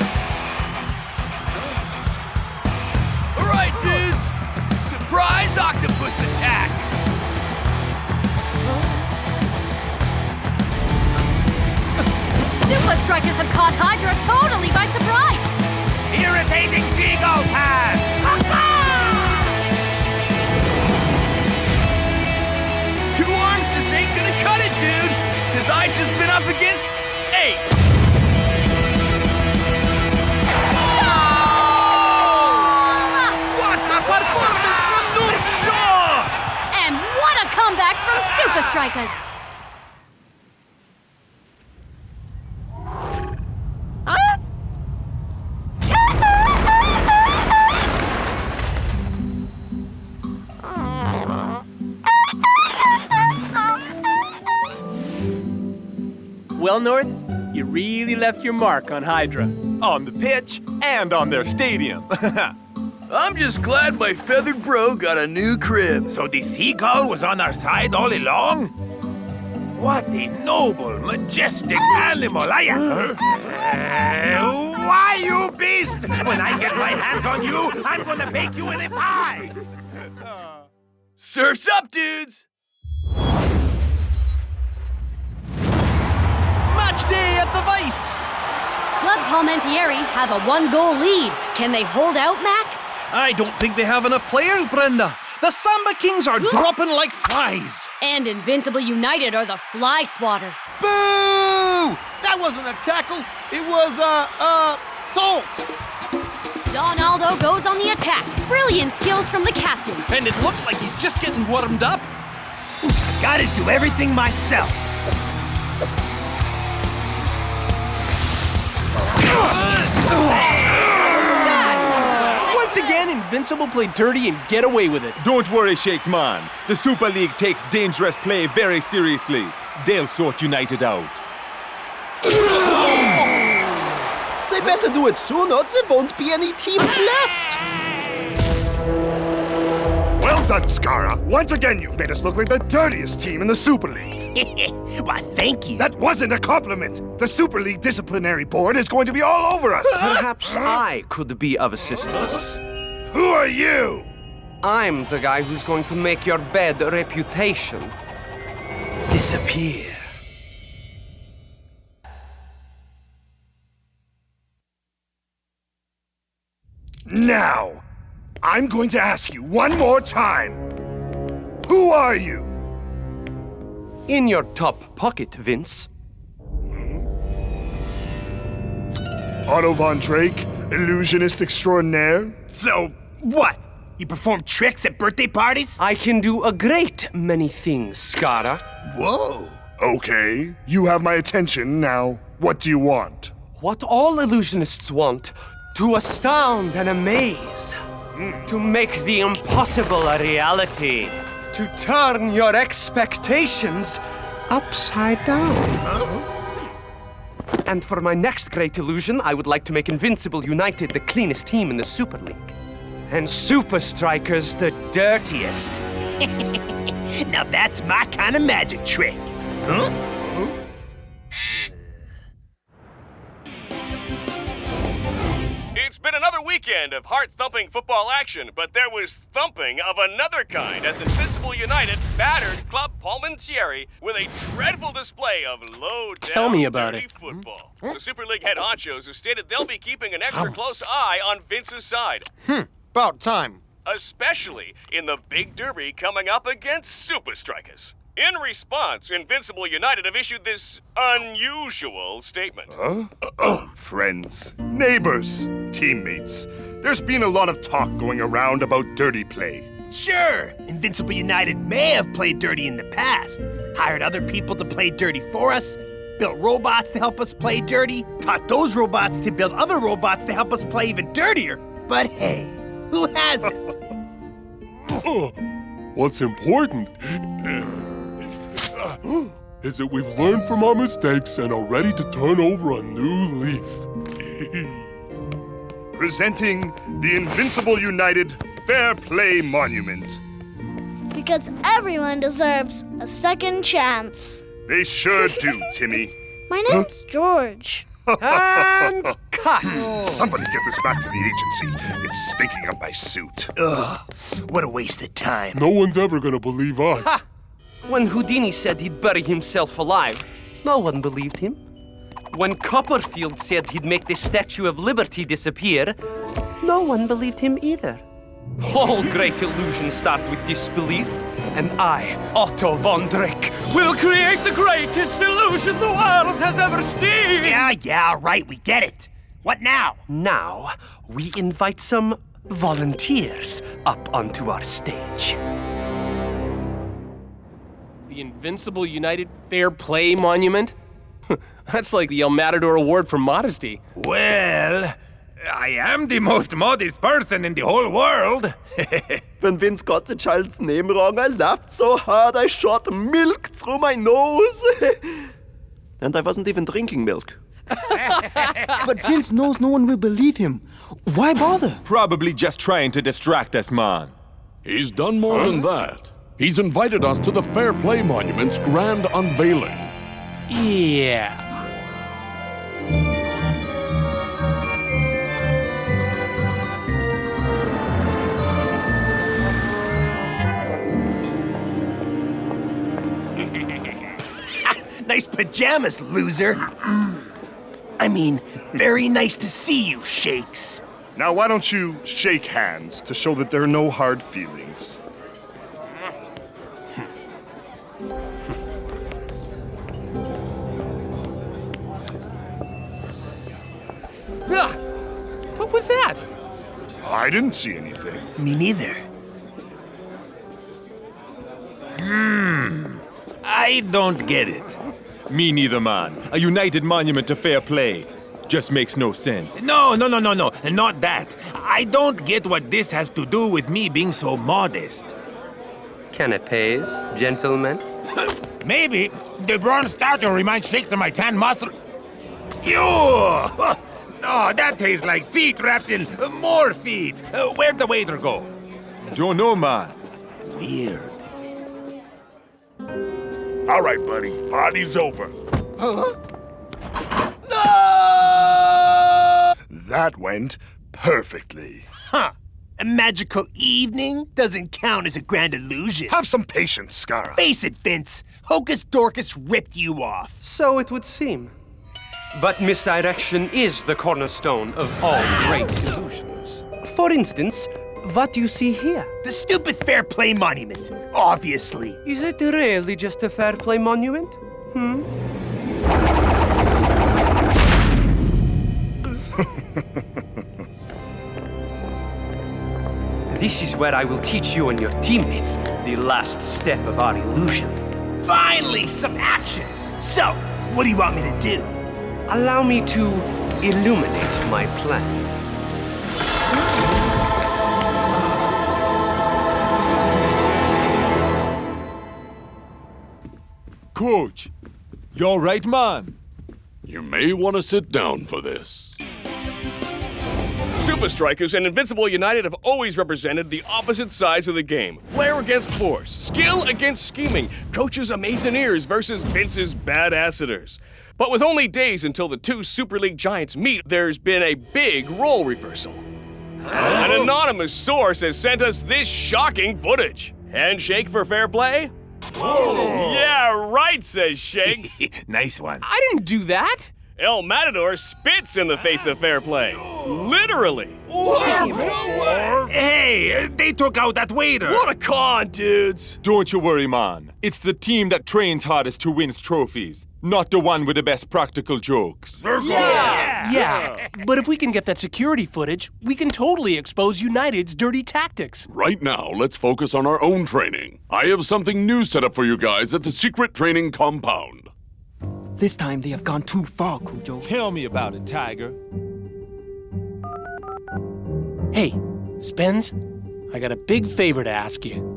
All right, dudes. Surprise octopus attack! Supa Strikas have caught Hydra totally by surprise. Irritating seagull pass! Two arms just ain't gonna cut it, dude, because I just been up against 8. What a performance from North Shore! And what a comeback from Supa Strikas. Well, North, you really left your mark on Hydra. On the pitch and on their stadium. I'm just glad my feathered bro got a new crib. So the seagull was on our side all along? What a noble, majestic animal I am. Why, you beast? When I get my hands on you, I'm gonna bake you in a pie. Surf's up, dudes! Match day at the Vice. Club Palmentieri have a 1-goal lead. Can they hold out, Mac? I don't think they have enough players, Brenda. The Samba Kings are dropping like flies. And Invincible United are the fly swatter. Boo! That wasn't a tackle. It was, salt. Donaldo goes on the attack. Brilliant skills from the captain. And it looks like he's just getting warmed up. Gotta do everything myself. Once again, Invincible play dirty and get away with it. Don't worry, Shakes man. The Super League takes dangerous play very seriously. They'll sort United out. They better do it soon or there won't be any teams left. Well done, Skara. Once again, you've made us look like the dirtiest team in the Super League. Why, thank you. That wasn't a compliment. The Super League disciplinary board is going to be all over us. Perhaps I could be of assistance. Who are you? I'm the guy who's going to make your bad reputation disappear. Now, I'm going to ask you one more time. Who are you? In your top pocket, Vince. Otto von Drake, illusionist extraordinaire? So, what? You perform tricks at birthday parties? I can do a great many things, Skara. Whoa. Okay, you have my attention now. What do you want? What all illusionists want, to astound and amaze. To make the impossible a reality. To turn your expectations upside down. And for my next great illusion, I would like to make Invincible United the cleanest team in the Super League. And Supa Strikas the dirtiest. Now that's my kind of magic trick. Huh? It's been another weekend of heart-thumping football action, but there was thumping of another kind as Invincible United battered Club Palmentieri with a dreadful display of low-down, Tell me about dirty it. football. The Super League head honchos have stated they'll be keeping an extra close eye on Vince's side. About time. Especially in the big derby coming up against Supa Strikas. In response, Invincible United have issued this unusual statement. Friends, neighbors, teammates. There's been a lot of talk going around about dirty play. Sure, Invincible United may have played dirty in the past, hired other people to play dirty for us, built robots to help us play dirty, taught those robots to build other robots to help us play even dirtier. But hey, who hasn't? What's important is that we've learned from our mistakes and are ready to turn over a new leaf. Presenting the Invincible United Fair Play Monument. Because everyone deserves a second chance. They sure do, Timmy. My name's George. And cut! Somebody get this back to the agency. It's stinking up my suit. Ugh, what a waste of time. No one's ever gonna believe us. Ha! When Houdini said he'd bury himself alive, no one believed him. When Copperfield said he'd make the Statue of Liberty disappear, no one believed him either. All great illusions start with disbelief, and I, Otto von Drick, will create the greatest illusion the world has ever seen! Yeah, right, we get it. What now? Now, we invite some volunteers up onto our stage. The Invincible United Fair Play Monument? That's like the El Matador Award for modesty. Well, I am the most modest person in the whole world. When Vince got the child's name wrong, I laughed so hard I shot milk through my nose. And I wasn't even drinking milk. But Vince knows no one will believe him. Why bother? Probably just trying to distract us, man. He's done more than that. He's invited us to the Fair Play Monument's grand unveiling. Yeah. Nice pajamas, loser. I mean, very nice to see you, Shakes. Now, why don't you shake hands to show that there are no hard feelings? What was that? I didn't see anything. Me neither. I don't get it. Me neither, man. A united monument to fair play. Just makes no sense. No, not that. I don't get what this has to do with me being so modest. Canapes, gentlemen? Maybe the bronze statue reminds Shakes of my tan muscle. Ew! Oh, that tastes like feet wrapped in more feet. Where'd the waiter go? Don't know, man. Weird. All right, buddy. Party's over. Huh? No! That went perfectly. Huh. A magical evening doesn't count as a grand illusion. Have some patience, Scara. Face it, Vince. Hocus Dorcas ripped you off. So it would seem. But misdirection is the cornerstone of all great illusions. For instance, what do you see here? The stupid Fair Play Monument, obviously. Is it really just a Fair Play Monument? This is where I will teach you and your teammates the last step of our illusion. Finally, some action. So, what do you want me to do? Allow me to illuminate my plan. Coach, you all right, man? You may want to sit down for this. Supa Strikas and Invincible United have always represented the opposite sides of the game. Flair against force, skill against scheming, Coach's Amazoneers versus Vince's Badassadors. But with only days until the two Super League giants meet, there's been a big role reversal. An anonymous source has sent us this shocking footage. Handshake for fair play? Oh. Yeah, right, says Shakes. Nice one. I didn't do that. El Matador spits in the face of fair play. Literally. Hey, they took out that waiter. What a con, dudes. Don't you worry, man. It's the team that trains hardest who wins trophies, not the one with the best practical jokes. Yeah, but if we can get that security footage, we can totally expose United's dirty tactics. Right now, let's focus on our own training. I have something new set up for you guys at the secret training compound. This time they have gone too far, Cujo. Tell me about it, Tiger. Hey, Spence, I got a big favor to ask you.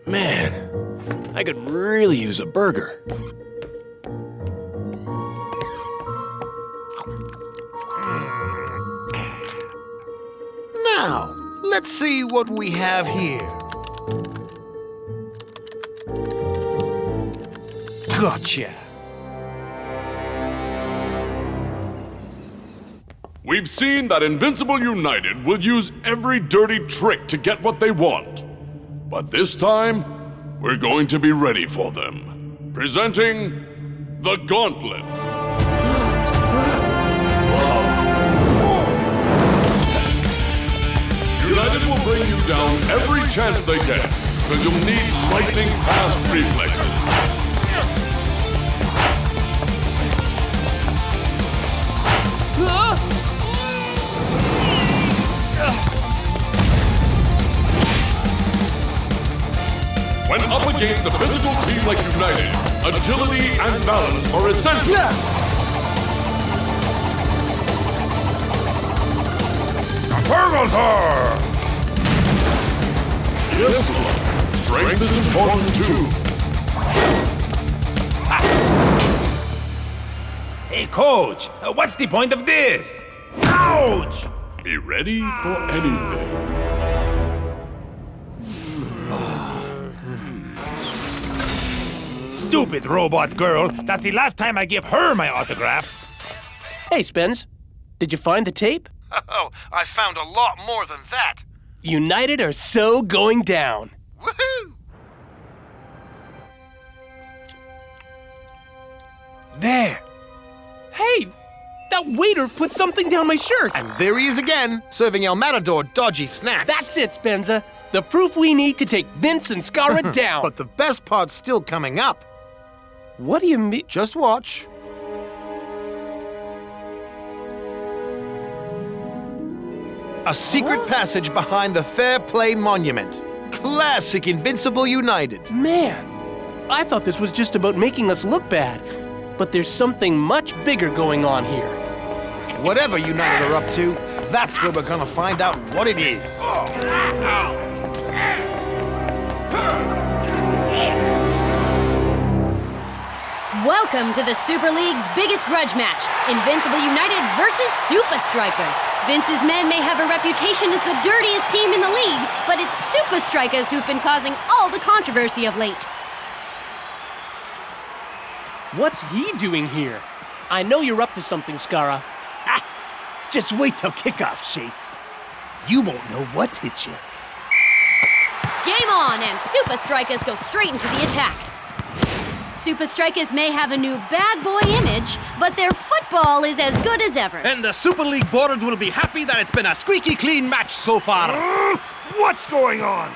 Man, I could really use a burger. Now, let's see what we have here. Gotcha. We've seen that Invincible United will use every dirty trick to get what they want. But this time, we're going to be ready for them. Presenting the Gauntlet. United will bring you down every chance they get, so you'll need lightning-fast reflexes. When up against a physical team like United, agility and balance are essential. Yes, Lord. Strength is important too. Hey, Coach, what's the point of this? Ouch! Be ready for anything. Stupid robot girl. That's the last time I give her my autograph. Hey, Spence. Did you find the tape? Oh, I found a lot more than that. United are so going down. Woohoo! There. Hey, that waiter put something down my shirt. And there he is again, serving El Matador dodgy snacks. That's it, Spenza. The proof we need to take Vince and Scara down. But the best part's still coming up. What do you mean? Just watch. A secret passage behind the Fair Play Monument. Classic Invincible United. Man, I thought this was just about making us look bad. But there's something much bigger going on here. Whatever United are up to, that's where we're gonna find out what it is. Welcome to the Super League's biggest grudge match, Invincible United versus Supa Strikas. Vince's men may have a reputation as the dirtiest team in the league, but it's Supa Strikas who've been causing all the controversy of late. What's he doing here? I know you're up to something, Scara. Just wait till kickoff, Shakes. You won't know what's hit you. Game on, and Supa Strikas go straight into the attack. Supa Strikas may have a new bad boy image, but their football is as good as ever. And the Super League board will be happy that it's been a squeaky clean match so far. What's going on?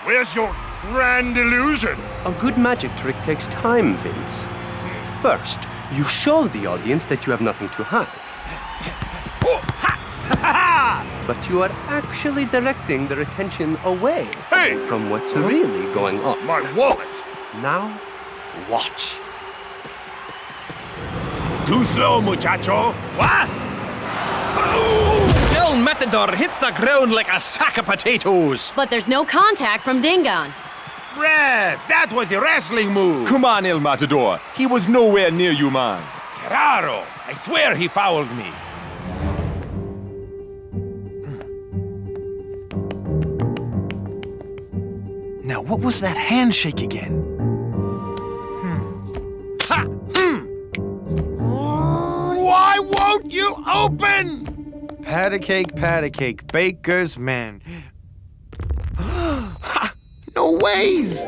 Where's your grand illusion? A good magic trick takes time, Vince. First, you show the audience that you have nothing to hide. But you are actually directing their attention away from what's really going on. My wallet! Now, watch. Too slow, muchacho. What? El Matador hits the ground like a sack of potatoes. But there's no contact from Dingon. Ref, that was a wrestling move. Come on, El Matador. He was nowhere near you, man. Raro. I swear he fouled me. Now, what was that handshake again? Why won't you open? Patty cake, baker's man. No ways!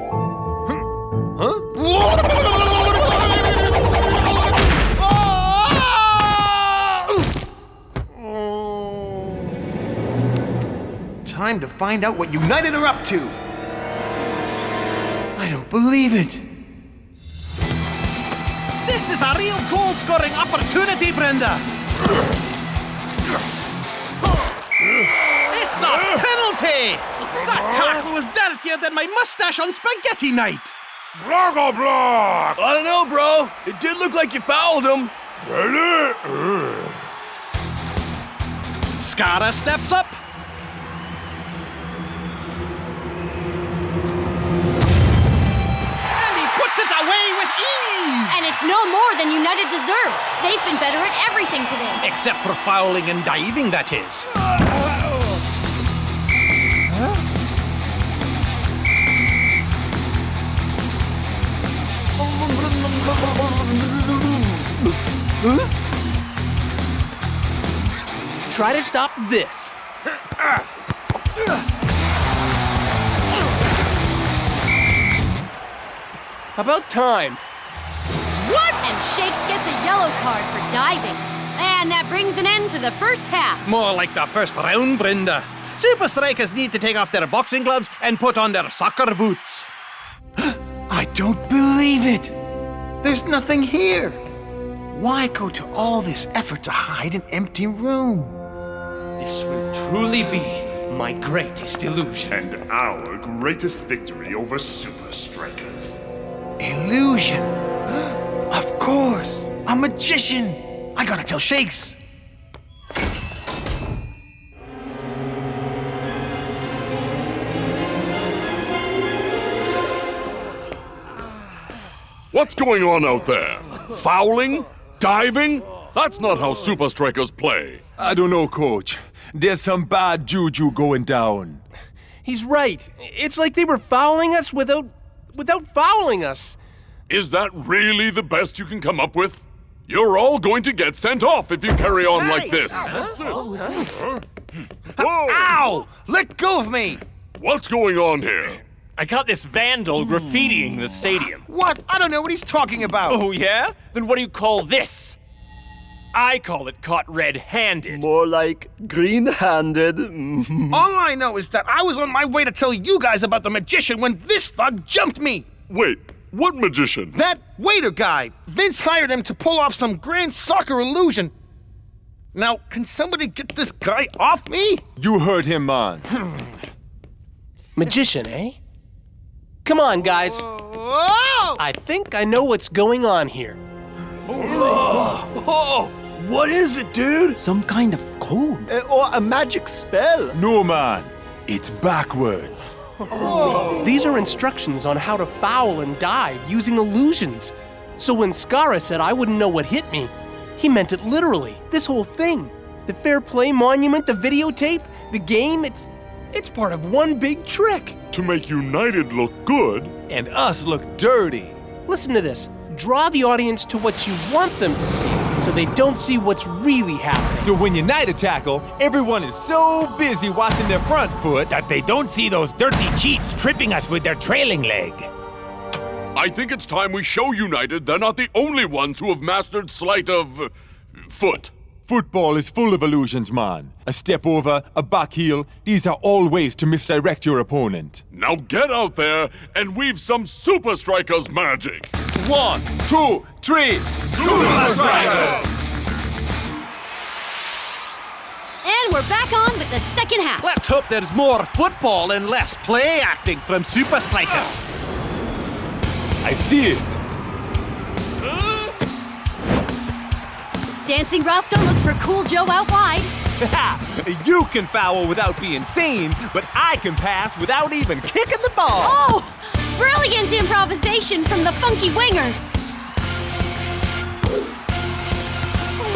time to find out what United are up to. I don't believe it. This is a real goal-scoring opportunity, Brenda. It's a penalty! That tackle was dirtier than my mustache on spaghetti night. Block. I don't know, bro. It did look like you fouled him. Skara steps up. And he puts it away with ease. And it's no more than United deserve. They've been better at everything today. Except for fouling and diving, that is. Try to stop this. About time. What? And Shakes gets a yellow card for diving. And that brings an end to the first half. More like the first round, Brenda. Supa Strikas need to take off their boxing gloves and put on their soccer boots. I don't believe it. There's nothing here. Why go to all this effort to hide an empty room? This will truly be my greatest illusion. And our greatest victory over Supa Strikas. Illusion? Of course! A magician! I gotta tell Shakes! What's going on out there? Fouling? Diving? That's not how Supa Strikas play. I don't know, Coach. There's some bad juju going down. He's right. It's like they were fouling us without fouling us. Is that really the best you can come up with? You're all going to get sent off if you carry on like this. Whoa! Ow! Let go of me! What's going on here? I caught this vandal graffitiing the stadium. What? I don't know what he's talking about. Oh, yeah? Then what do you call this? I call it caught red-handed. More like green-handed. All I know is that I was on my way to tell you guys about the magician when this thug jumped me. Wait, what magician? That waiter guy. Vince hired him to pull off some grand soccer illusion. Now, can somebody get this guy off me? You heard him, man. Magician, eh? Come on, guys. Whoa! I think I know what's going on here. Oh, what is it, dude? Some kind of code. Or a magic spell. No, man. It's backwards. These are instructions on how to foul and dive using illusions. So when Skara said I wouldn't know what hit me, he meant it literally. This whole thing. The Fair Play Monument, the videotape, the game, it's part of one big trick. To make United look good. And us look dirty. Listen to this. Draw the audience to what you want them to see, so they don't see what's really happening. So when United tackle, everyone is so busy watching their front foot that they don't see those dirty cheats tripping us with their trailing leg. I think it's time we show United they're not the only ones who have mastered Sleight of Foot. Football is full of illusions, man. A step over, a back heel, these are all ways to misdirect your opponent. Now get out there and weave some Supa Strikas magic. 1, 2, 3, Supa Strikas! And we're back on with the second half. Let's hope there's more football and less play acting from Supa Strikas. I see it. Dancing Rasta looks for Cool Joe out wide. You can foul without being seen, but I can pass without even kicking the ball. Oh! Brilliant improvisation from the funky winger.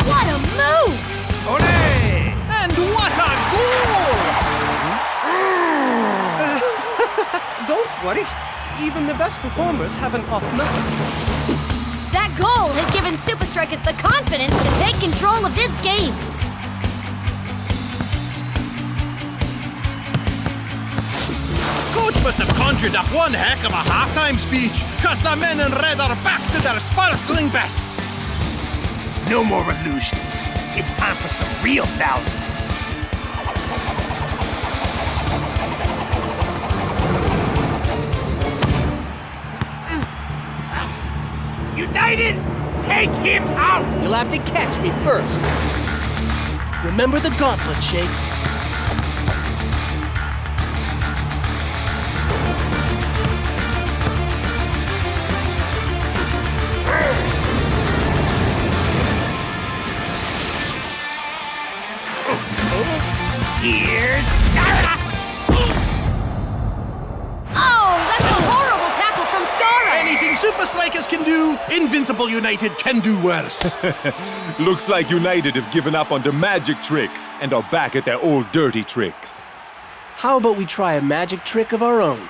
What a move! Hooray! And what a goal! Don't worry. Even the best performers have an off night. That goal has given Supa Strikas the confidence to take control of this game. Coach must have conjured up one heck of a halftime speech, cause the men in red are back to their sparkling best. No more illusions. It's time for some real fouling. United, take him out! You'll have to catch me first. Remember the gauntlet, Shakes. Here's Oh, that's a horrible tackle from Skara! Anything Supa Strikas can do, Invincible United can do worse. Looks like United have given up on the magic tricks and are back at their old dirty tricks. How about we try a magic trick of our own?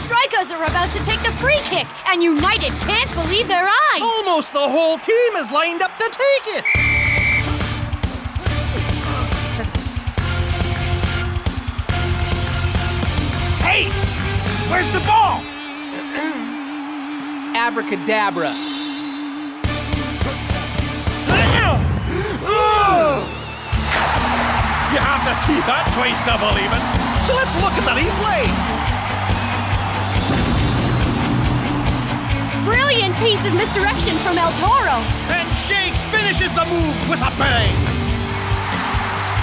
Strikas are about to take the free kick, and United can't believe their eyes! Almost the whole team is lined up to take it! Hey! Where's the ball? Abracadabra. You have to see that twice to believe it. So let's look at the replay. Brilliant piece of misdirection from El Toro. And Shakes finishes the move with a bang.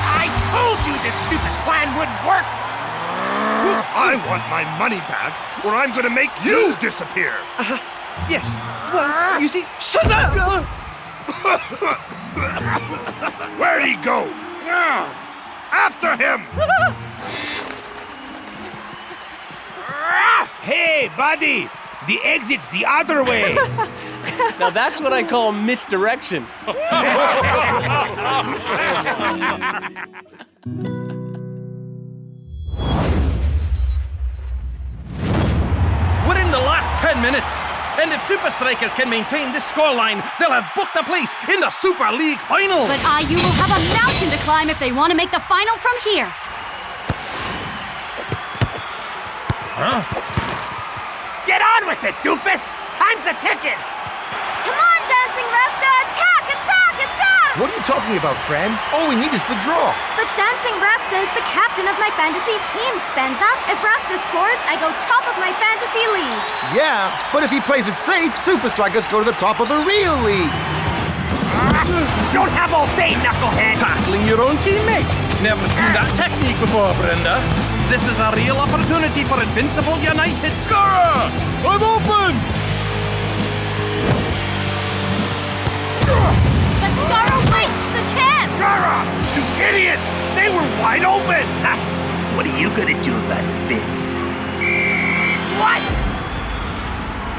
I told you this stupid plan wouldn't work! I want my money back, or I'm gonna make you disappear! Yes. Well, you see... Shut up! Where'd he go? After him! Hey, buddy! The exit's the other way! Now that's what I call misdirection. We're in the last 10 minutes. And if Supa Strikas can maintain this scoreline, they'll have booked a place in the Super League final. But IU will have a mountain to climb if they want to make the final from here. Huh? Get on with it, doofus! Time's a-ticking! Come on, Dancing Rasta! Attack! Attack! Attack! What are you talking about, friend? All we need is the draw. But Dancing Rasta is the captain of my fantasy team, Spenza. If Rasta scores, I go top of my fantasy league. Yeah, but if he plays it safe, Supa Strikas go to the top of the real league. Don't have all day, knucklehead! Tackling your own teammate. Never seen that technique before, Brenda. This is a real opportunity for Invincible United. Skara! I'm open! But Skara wastes the chance! Skara! You idiots! They were wide open! What are you gonna do about it, Vince? What?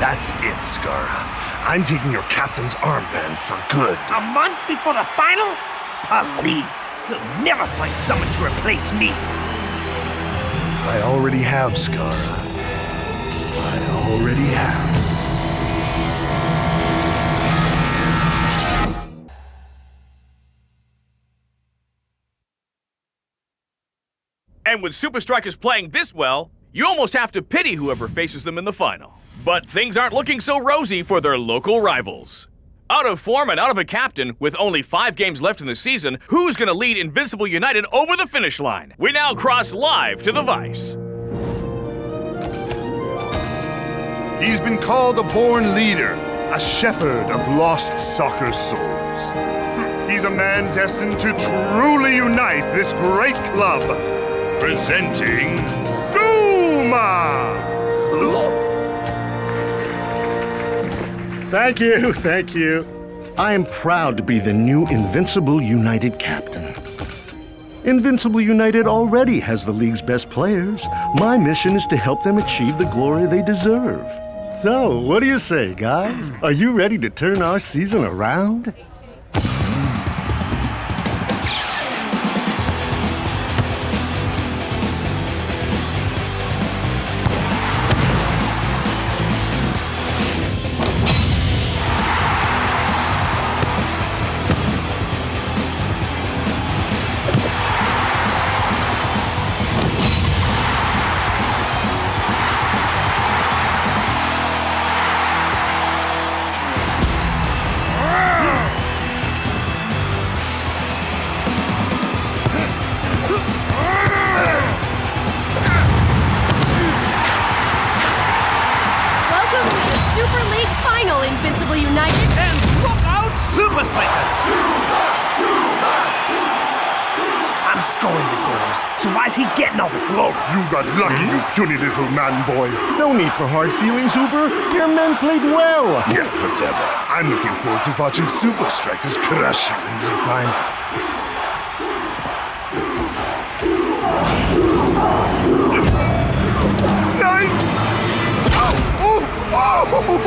That's it, Skara. I'm taking your captain's armband for good. A month before the final? Please, you'll never find someone to replace me. I already have, Skara. I already have. And with Supa Strikas playing this well, you almost have to pity whoever faces them in the final. But things aren't looking so rosy for their local rivals. Out of form and out of a captain, with only 5 games left in the season, who's gonna lead Invincible United over the finish line? We now cross live to the Vice. He's been called a born leader, a shepherd of lost soccer souls. He's a man destined to truly unite this great club. Presenting Dooma! Thank you. I am proud to be the new Invincible United captain. Invincible United already has the league's best players. My mission is to help them achieve the glory they deserve. So, what do you say, guys? Are you ready to turn our season around? final, Invincible United! And look out, Supa Strikas! I'm scoring the goals, so why's he getting all the glory? You got lucky, you puny little man boy. No need for hard feelings, Uber. Your men played well. Yeah, whatever. I'm looking forward to watching Supa Strikas crush you in the final. Nine! Oh,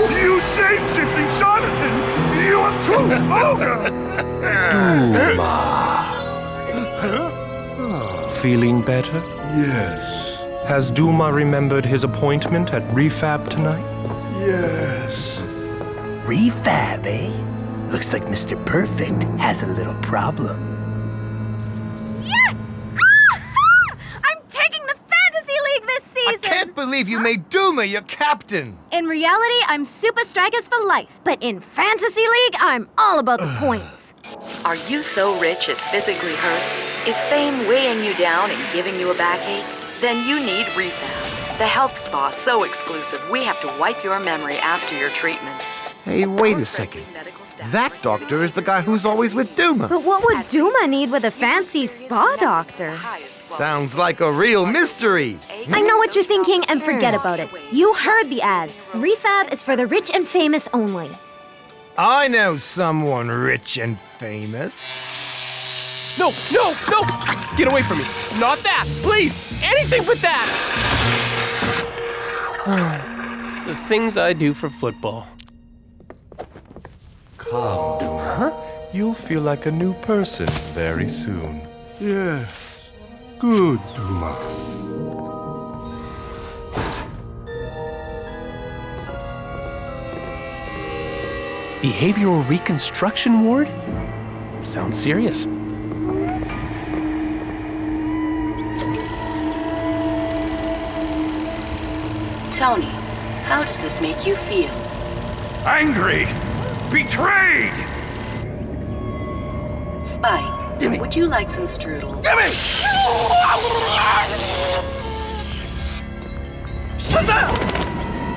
you shape-shifting charlatan! You obtuse ogre! Feeling better? Yes. Has Dooma remembered his appointment at Refab tonight? Yes. Refab, eh? Looks like Mr. Perfect has a little problem. Yes! I'm taking the Fantasy League this season! I can't believe you made Dooma your captain! In reality, I'm Supa Strikas for life, but in Fantasy League, I'm all about the points. Are you so rich it physically hurts? Is fame weighing you down and giving you a backache? Then you need Refab, the health spa so exclusive we have to wipe your memory after your treatment. Hey, wait a second. That doctor is the guy who's always with Dooma. But what would Dooma need with a fancy spa doctor? Sounds like a real mystery. I know what you're thinking, and forget about it. You heard the ad. Refab is for the rich and famous only. I know someone rich and famous. No! Get away from me! Not that! Please! Anything but that! The things I do for football. Calm, Dooma. Huh? You'll feel like a new person very soon. Yes. Good, Dooma. Behavioral reconstruction ward? Sounds serious. Tony, how does this make you feel? Angry! Betrayed! Spike, would you like some strudel? Gimme!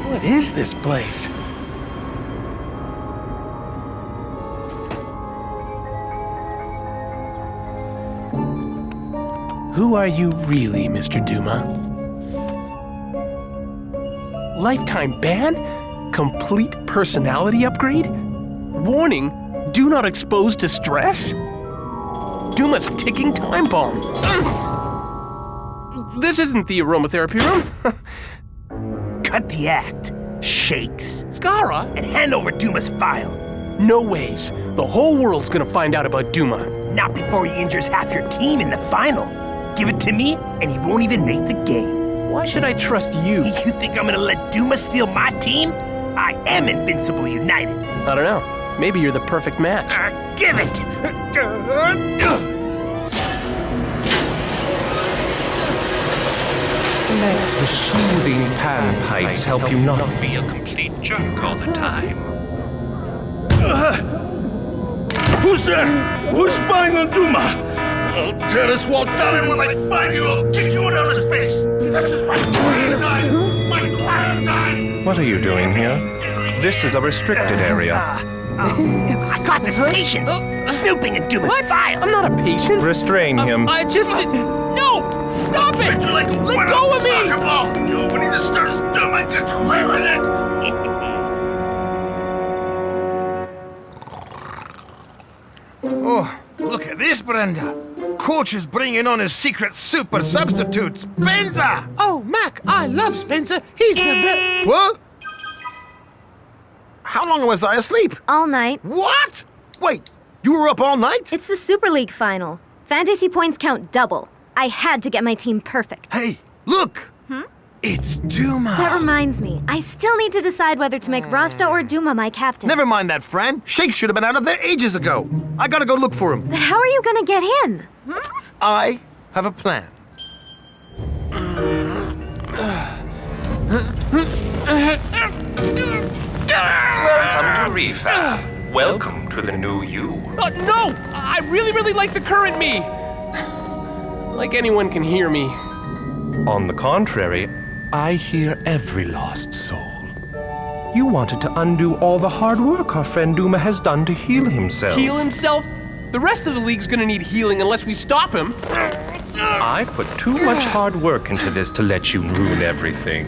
What is this place? Who are you really, Mr. Dooma? Lifetime ban? Complete personality upgrade? Warning, do not expose to stress? Dooma's ticking time bomb. This isn't the aromatherapy room. Cut the act. Shakes. Skara? And hand over Dooma's file. No ways. The whole world's gonna find out about Dooma. Not before he injures half your team in the final. Give it to me, and he won't even make the game. Why should I trust you? You think I'm gonna let Dooma steal my team? I am Invincible United. I don't know. Maybe you're the perfect match. Give it! Let the soothing panpipes help you not be a complete jerk all the time. Who's there? Who's spying on Dooma? I'll tear this wall down, and when I find you, I'll kick you in outer space. This is my quarantine! My quarantine! What are you doing here? This is a restricted area. I caught this patient snooping in Dooma's file. I'm not a patient. Restrain him. I just... No! Stop it! Like Let go of me! Ball. Nobody disturbs Dooma gets away with it! Oh, look at this, Brenda. Coach is bringing on his secret super substitute, Spencer! Oh, Mac, I love Spencer. He's the best. What? How long was I asleep? All night. What? Wait, you were up all night? It's the Super League final. Fantasy points count double. I had to get my team perfect. Hey, look! It's Dooma. That reminds me, I still need to decide whether to make Rasta or Dooma my captain. Never mind that, Fran. Shakes should have been out of there ages ago. I gotta go look for him. But how are you gonna get in? I have a plan. Welcome to Refab. Welcome to the new you. No! I really like the current me! Like anyone can hear me. On the contrary, I hear every lost soul. You wanted to undo all the hard work our friend Dooma has done to heal himself. Heal himself? The rest of the league's gonna need healing unless we stop him. I've put too much hard work into this to let you ruin everything.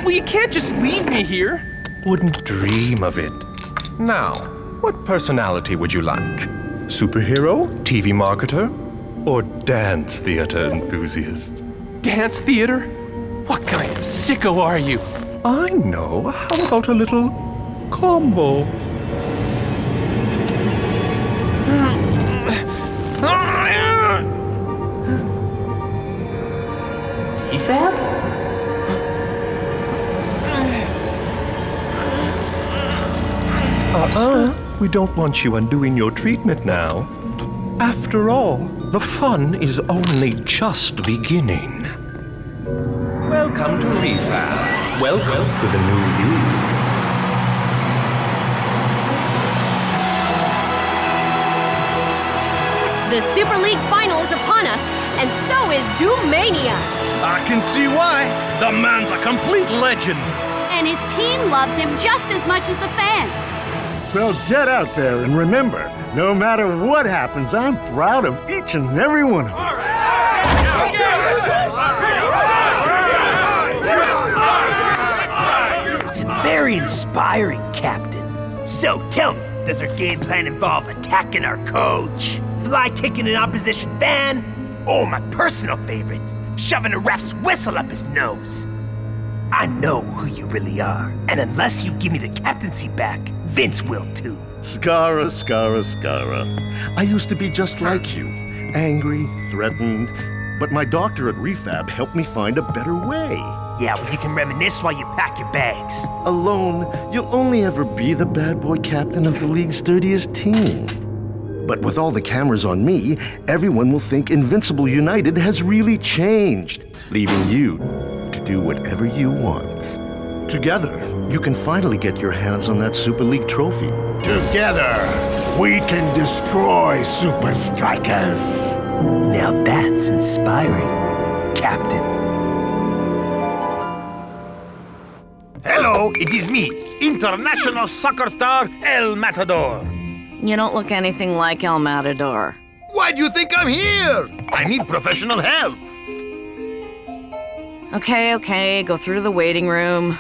Well, you can't just leave me here. Wouldn't dream of it. Now, what personality would you like? Superhero, TV marketer, or dance theater enthusiast? Dance theater? What kind of sicko are you? I know. How about a little combo? Defab? We don't want you undoing your treatment now. After all, the fun is only just beginning. Welcome to Refab. Welcome to the new you. The Super League final is upon us, and so is Doomania. I can see why. The man's a complete legend. And his team loves him just as much as the fans. So get out there and remember, no matter what happens, I'm proud of each and every one of them. Very inspiring, Captain. So tell me, does our game plan involve attacking our coach, fly kicking an opposition fan, or my personal favorite, shoving a ref's whistle up his nose? I know who you really are, and unless you give me the captaincy back, Vince will too. Skara. I used to be just like you, angry, threatened, but my doctor at Refab helped me find a better way. Yeah, well, you can reminisce while you pack your bags. Alone, you'll only ever be the bad boy captain of the league's dirtiest team. But with all the cameras on me, everyone will think Invincible United has really changed, leaving you to do whatever you want. Together, you can finally get your hands on that Super League trophy. Together, we can destroy Supa Strikas. Now that's inspiring, Captain. Hello, it is me, international soccer star El Matador. You don't look anything like El Matador. Why do you think I'm here? I need professional help. Okay, go through to the waiting room.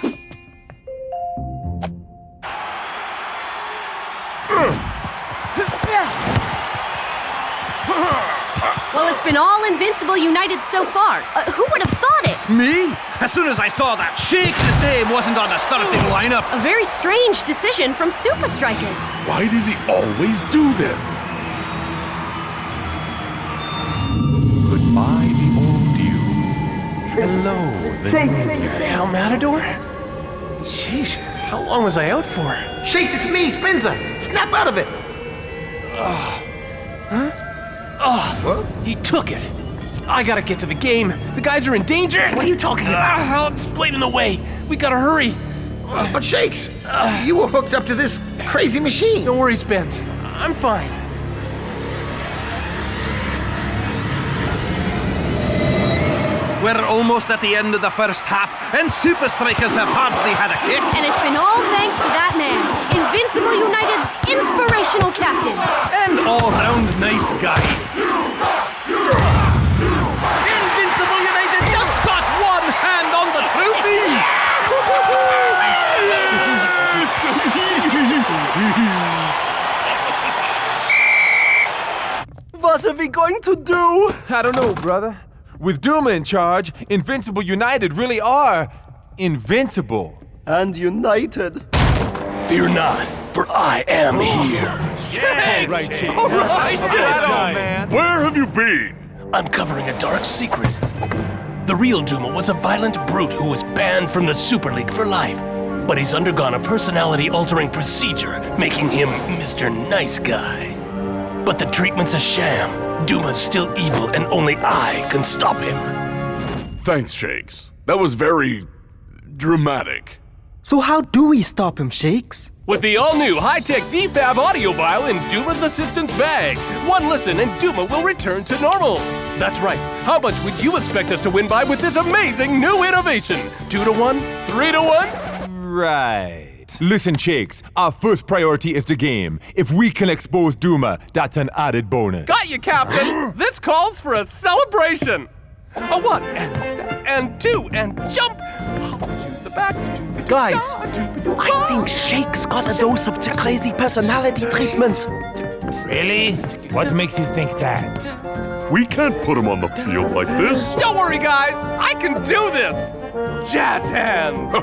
Well, it's been all Invincible United so far. Who would have thought it? Me? As soon as I saw that Shakes' name wasn't on the starting lineup. A very strange decision from Supa Strikas. Why does he always do this? Goodbye, the old you. Hello, the new you. El Matador? Sheesh, how long was I out for? Shakes, it's me, Spinza. Snap out of it. He took it. I gotta get to the game. The guys are in danger. What are you talking about? I'll explain in the way. We gotta hurry. But Shakes, you were hooked up to this crazy machine. Don't worry, Spence. I'm fine. We're almost at the end of the first half, and Supa Strikas have hardly had a kick. And it's been all thanks to that man, Invincible United's inspirational captain. And all-round nice guy. Invincible United just got one hand on the trophy! What are we going to do? I don't know, brother. With Dooma in charge, Invincible United really are invincible. And united. Fear not, for I am here. All right, man. Where have you been? Uncovering a dark secret. The real Dooma was a violent brute who was banned from the Super League for life. But he's undergone a personality-altering procedure, making him Mr. Nice Guy. But the treatment's a sham. Dooma's still evil, and only I can stop him. Thanks, Shakes. That was very dramatic. So how do we stop him, Shakes? With the all-new high-tech DFAB audio vial in Dooma's assistant's bag. One listen and Dooma will return to normal. That's right. How much would you expect us to win by with this amazing new innovation? 2 to 1? 3 to 1? Right. Listen, Shakes, our first priority is the game. If we can expose Dooma, that's an added bonus. Got you, Captain! This calls for a celebration! A 1 and step and 2 and jump! Hop to the back, Guys, I think Shake's got a dose of the crazy personality treatment. Really? What makes you think that? We can't put him on the field like this. Don't worry, guys! I can do this! Jazz hands!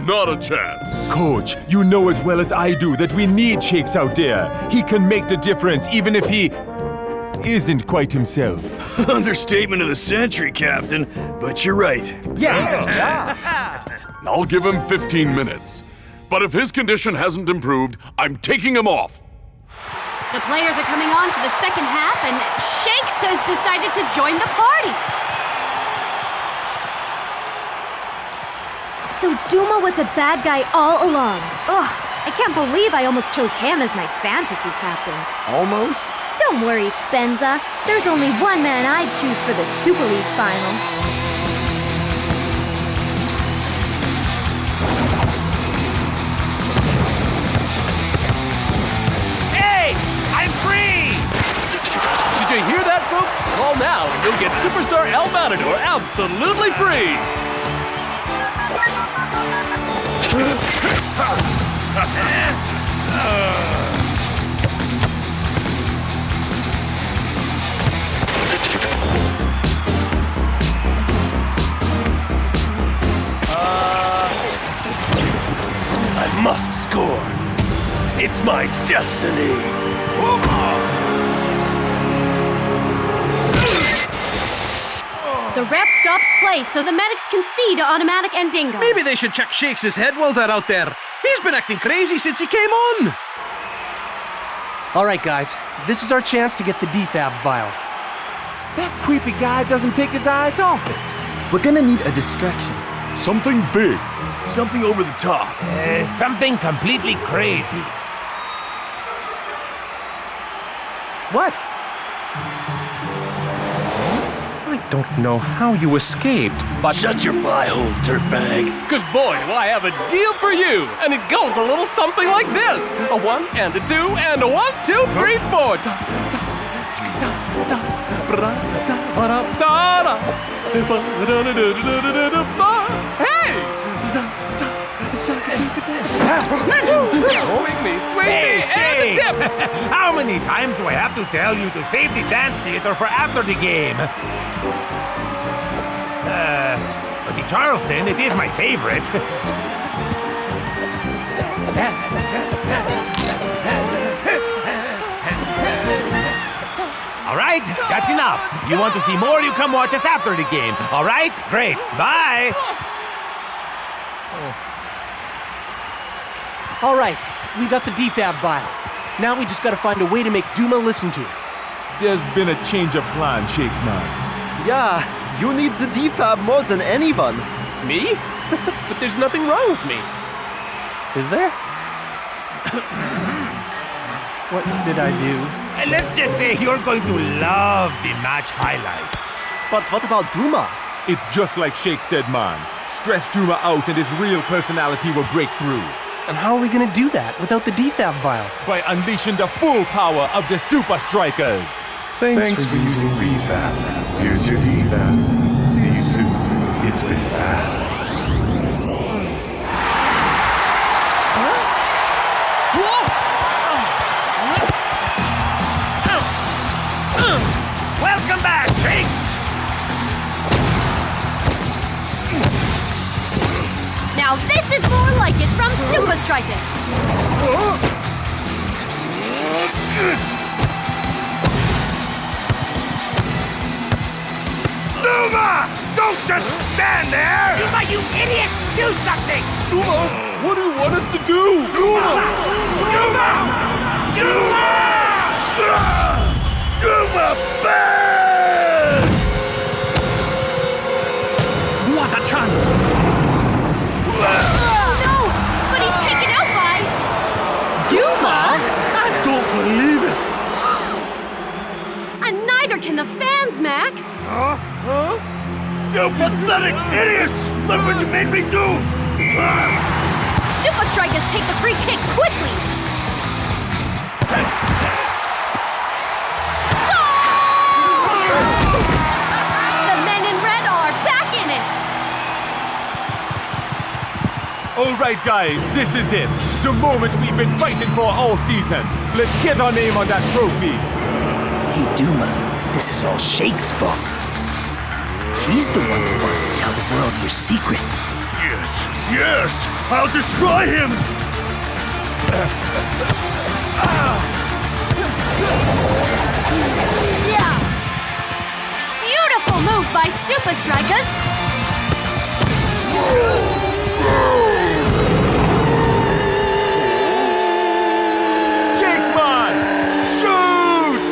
Not a chance. Coach, you know as well as I do that we need Shakes out there. He can make the difference even if he isn't quite himself. Understatement of the century, Captain, but you're right. Yeah. I'll give him 15 minutes. But if his condition hasn't improved, I'm taking him off. The players are coming on for the second half, and Shakes has decided to join the party. So Dooma was a bad guy all along. Ugh, I can't believe I almost chose him as my fantasy captain. Almost? Don't worry, Spenza. There's only one man I'd choose for the Super League final. Hey! I'm free! Did you hear that, folks? Call now and you'll get Superstar El Matador absolutely free! I must score. It's my destiny. The ref stops play so the medics can see to automatic and dingo. Maybe they should check Shakes' head while they're out there. He's been acting crazy since he came on. All right, guys. This is our chance to get the defab vial. That creepy guy doesn't take his eyes off it. We're gonna need a distraction. Something big. Something over the top. Something completely crazy. What? I don't know how you escaped, but... Shut your pie hole, dirtbag. Cause boy, do I have a deal for you! And it goes a little something like this. A 1 and a 2 and a 1, 2, 3, 4. Hey! Swing me, Hey, and a Shakes! dip! How many times do I have to tell you to save the dance theater for after the game? But the Charleston, it is my favorite. All right, that's enough. You want to see more, you come watch us after the game. All right? Great. Bye. All right, we got the defab vial. Now we just gotta find a way to make Dooma listen to it. There's been a change of plan, Shakes man. Yeah, you need the defab more than anyone. Me? But there's nothing wrong with me. Is there? What did I do? Let's just say you're going to love the match highlights. But what about Dooma? It's just like Shakes said, man. Stress Dooma out and his real personality will break through. And how are we gonna do that without the defab vial? By unleashing the full power of the Supa Strikas. Thanks for using refab. Here's your defab. See you soon. It's been fab. Welcome back, Shakes! Now this is more like it from Supa Strikas. Dooma! Don't just stand there! Dooma, you idiot! Do something! Dooma, what do you want us to do? Dooma! Dooma! Dooma! Dooma bad! What a chance! No! But he's taken out by... Dooma? I don't believe it! And neither can the fans, Mac. You pathetic idiots! Look what you made me do! Supa Strikas take the free kick quickly. The men in red are back in it. All right, guys, this is it. The moment we've been fighting for all season. Let's get our name on that trophy. Hey, Dooma, this is all Shake's fault. He's the one that wants to tell the world your secret. Yes, yes! I'll destroy him! Yeah! Beautiful move by Supa Strikas. Shakes, man! Shoot!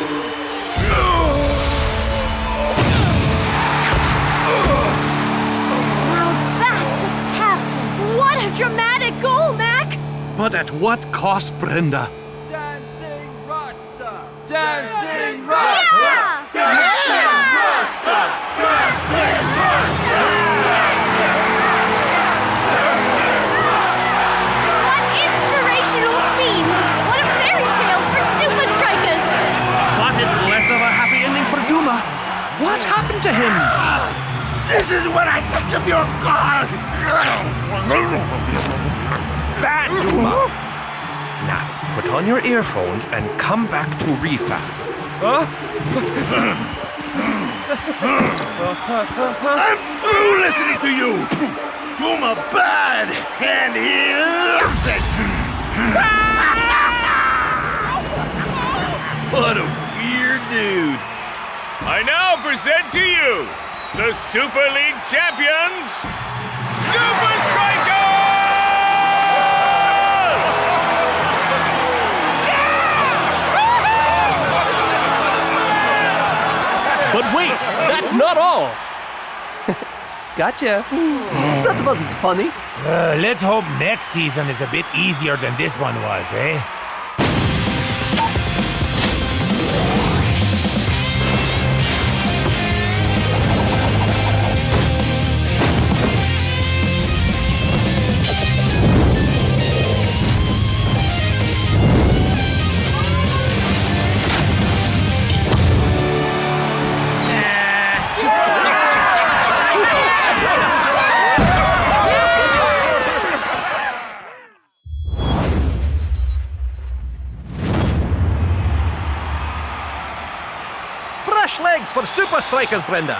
Now that's a captain. What a dramatic goal, Mac! But at what cost, Brenda? Dancing Rasta! Dancing Rasta! Dancing Rasta! Dancing What inspirational scenes! What a fairy tale for Supa Strikas! But it's less of a happy ending for Dooma. What happened to him? This is what I think of your god! Bad, Dooma! Now, put on your earphones and come back to Refab. I'm through listening to you! Dooma bad, and he loves it! What a weird dude. I now present to you the Super League champions, Supa Strikas! But wait, that's not all. Gotcha. That wasn't funny. Let's hope next season is a bit easier than this one was, eh? Fresh legs for Supa Strikas, Brenda.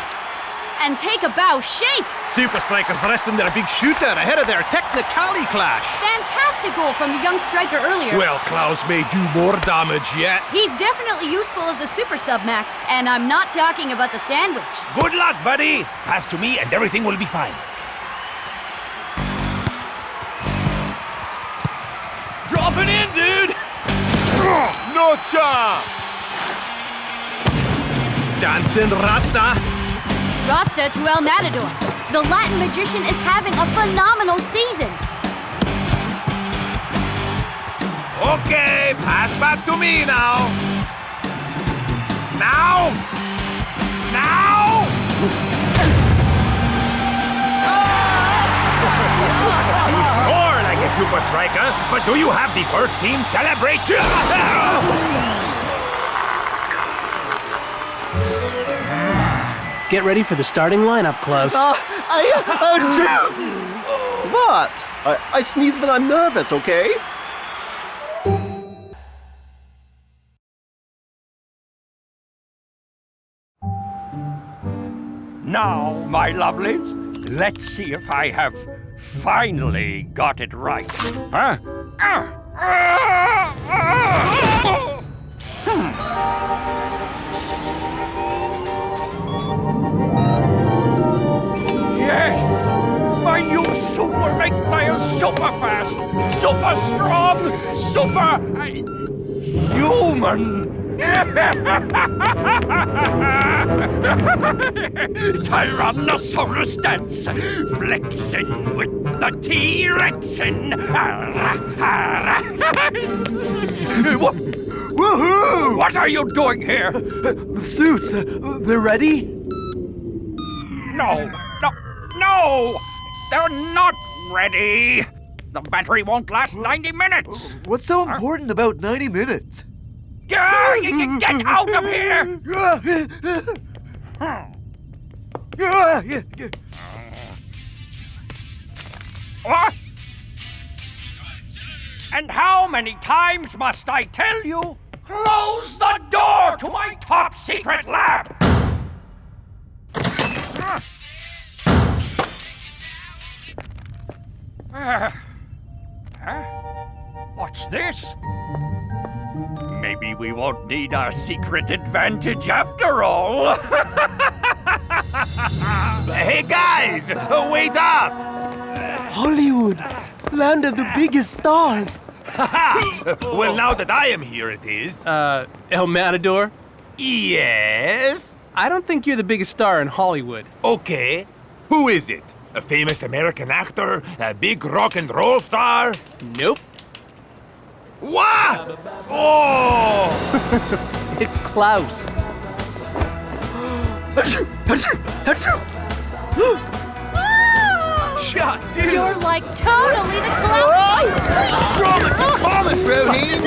And take a bow, Shakes! Supa Strikas resting their big shooter ahead of their technicality clash. Fantastic goal from the young striker earlier. Well, Klaus may do more damage yet. He's definitely useful as a super sub, Mac. And I'm not talking about the sandwich. Good luck, buddy. Pass to me and everything will be fine. Dropping in, dude! No chance! Dancing Rasta. Rasta to El Matador. The Latin magician is having a phenomenal season. Okay, pass back to me now. Now! Now! You score like a Supa Striker, but do you have the first team celebration? Get ready for the starting lineup, Klaus. What? I sneeze when I'm nervous, okay? Now, my lovelies, let's see if I have finally got it right. Huh? Yes! My new super make players super fast, super strong, super human. Tyrannosaurus dance, flexing with the T-Rexin. Woohoo! What are you doing here? The suits, they're ready? No! They're not ready! The battery won't last 90 minutes. What's so important about 90 minutes? Get out of here! What? And how many times must I tell you? Close the door to my top secret lab! What's this? Maybe we won't need our secret advantage after all. Hey guys, wait up! Hollywood, land of the biggest stars. Well, now that I am here, it is. El Matador? Yes? I don't think you're the biggest star in Hollywood. Okay. Who is it? A famous American actor? A big rock and roll star? Nope. What? Oh! It's Klaus. Shot, dude! You're like totally the Klaus.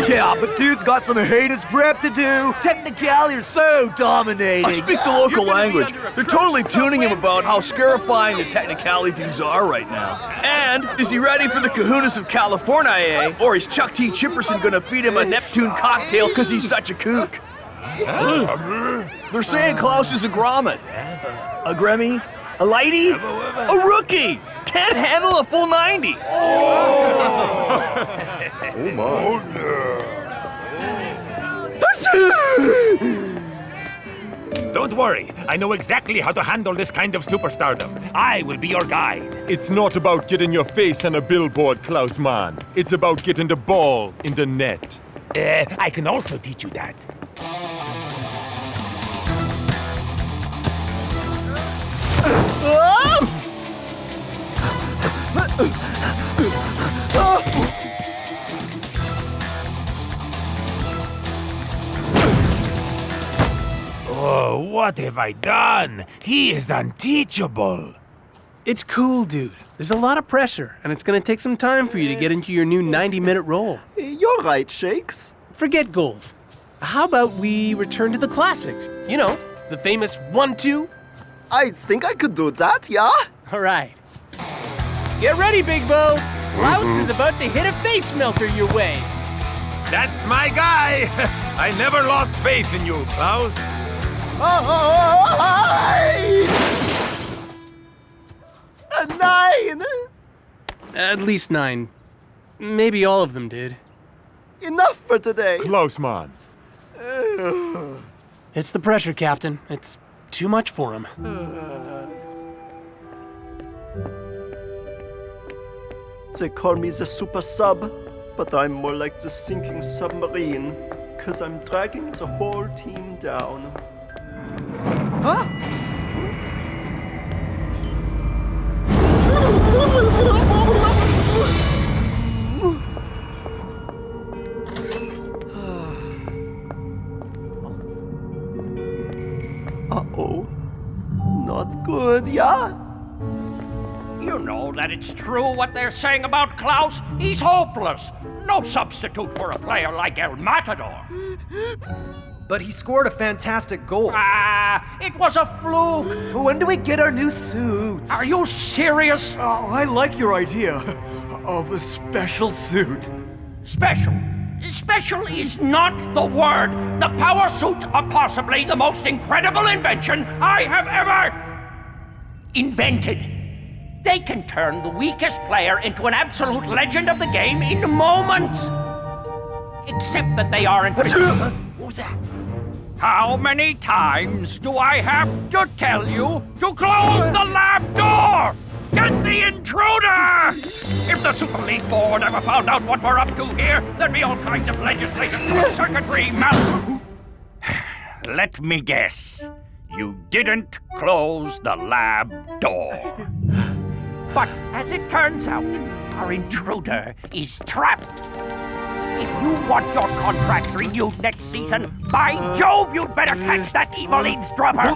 Yeah, but dude's got some heinous prep to do. Technicality are so dominating. I speak the local language. They're totally tuning him about how scarifying the technicality dudes are right now. And is he ready for the kahunas of California, eh? Or is Chuck T. Chipperson gonna feed him a Neptune cocktail because he's such a kook? They're saying Klaus is a grommet. A Grammy? A lighty? A rookie! Can't handle a full 90! Oh my. Don't worry, I know exactly how to handle this kind of superstardom. I will be your guide. It's not about getting your face on a billboard, Klaus man. It's about getting the ball in the net. I can also teach you that. Oh, what have I done? He is unteachable. It's cool, dude. There's a lot of pressure, and it's gonna take some time for you to get into your new 90-minute role. You're right, Shakes. Forget goals. How about we return to the classics? You know, the famous 1-2. I think I could do that, yeah? All right. Get ready, Big Bo. Klaus is about to hit a face melter your way. That's my guy. I never lost faith in you, Klaus. A 9! At least 9. Maybe all of them did. Enough for today. Klaus man. It's the pressure, Captain. It's too much for him. They call me the super sub, but I'm more like the sinking submarine, 'cause I'm dragging the whole team down. Huh? Uh-oh. Not good, yeah? You know that it's true what they're saying about Klaus. He's hopeless. No substitute for a player like El Matador. But he scored a fantastic goal. It was a fluke. When do we get our new suits? Are you serious? Oh, I like your idea of a special suit. Special? Special is not the word. The power suits are possibly the most incredible invention I have ever invented. They can turn the weakest player into an absolute legend of the game in moments. Except that they aren't. What was that? How many times do I have to tell you to close the lab door? Get the intruder! If the Super League board ever found out what we're up to here, there'd be all kinds of legislative circuitry. Let me guess. You didn't close the lab door. But as it turns out, our intruder is trapped. If you want your contract renewed next season, by Jove, you'd better catch that evil eavesdropper!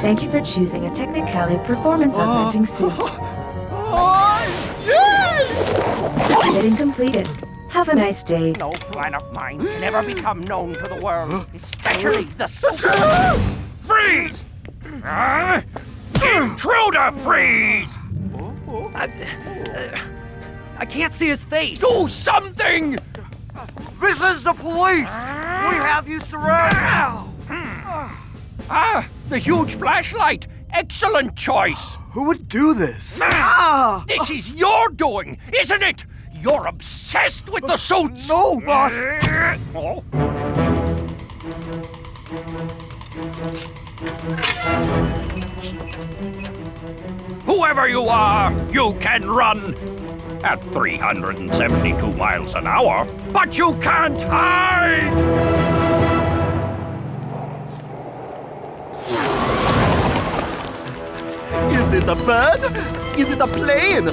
Thank you for choosing a Technicali performance augmenting suit. Getting completed. Have a nice day. No plan of mine can ever become known to the world, especially the Freeze! Intruder, freeze! I can't see his face. Do something! This is the police. We have you surrounded. Ah, the huge flashlight. Excellent choice. Who would do this? This is your doing, isn't it? You're obsessed with the suits. No, boss. Oh. Whoever you are, you can run at 372 miles an hour, but you can't hide! Is it a bird? Is it a plane?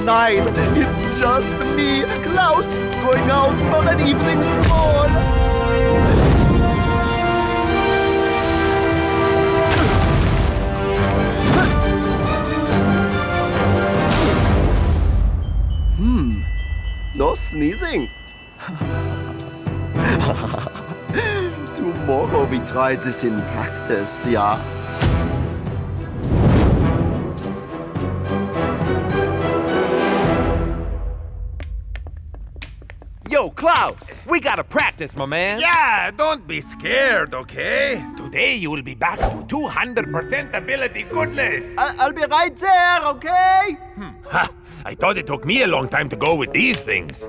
Nein, it's just me, Klaus, going out for an evening stroll. No sneezing. Tomorrow we try this in practice, yeah. Yo, Klaus, we gotta practice, my man. Yeah, don't be scared, okay? Today you will be back to 200% ability goodness. I'll be right there, okay? Ha! I thought it took me a long time to go with these things.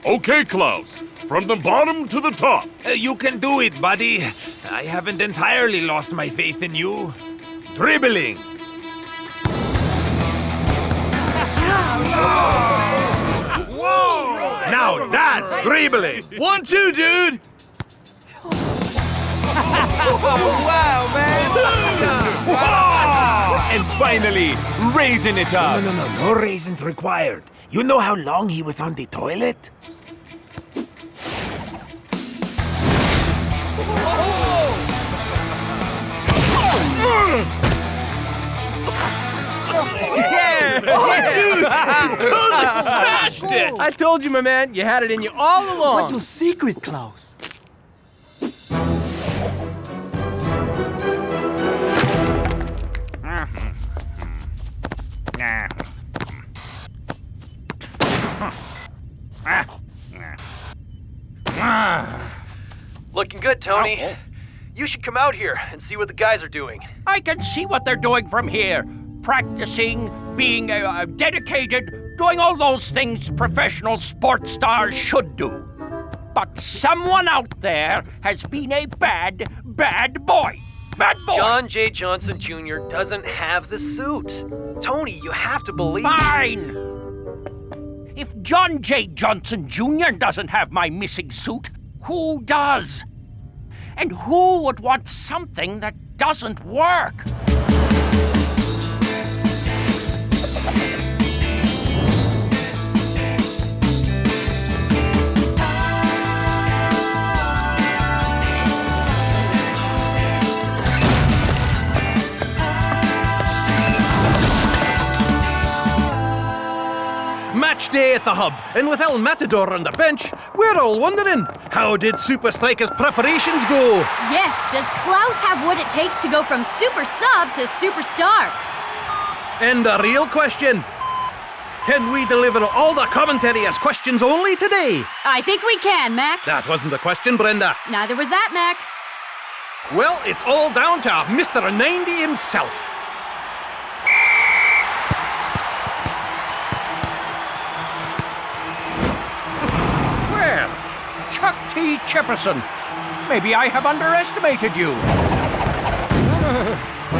Okay, Klaus. From the bottom to the top. You can do it, buddy. I haven't entirely lost my faith in you. Dribbling. Whoa! Now that's dribbling. 1-2, dude. Wow, man! And finally, raising it up. No raisins required. You know how long he was on the toilet? Yeah! Oh, dude! You totally smashed it! I told you, my man, you had it in you all along. What's your secret, Klaus? Looking good, Tony. You should come out here and see what the guys are doing. I can see what they're doing from here. Practicing, being dedicated, doing all those things professional sports stars should do. But someone out there has been a bad boy. Bad boy! John J. Johnson Jr. doesn't have the suit. Tony, you have to believe... Fine! If John J. Johnson Jr. doesn't have my missing suit, who does? And who would want something that doesn't work? Match day at the hub, and with El Matador on the bench, we're all wondering, how did Supa Strikas' preparations go? Yes, does Klaus have what it takes to go from super sub to superstar? And the real question, can we deliver all the commentary as questions only today? I think we can, Mac. That wasn't a question, Brenda. Neither was that, Mac. Well, it's all down to Mr. 90 himself. Well, Chuck T. Chipperson, maybe I have underestimated you.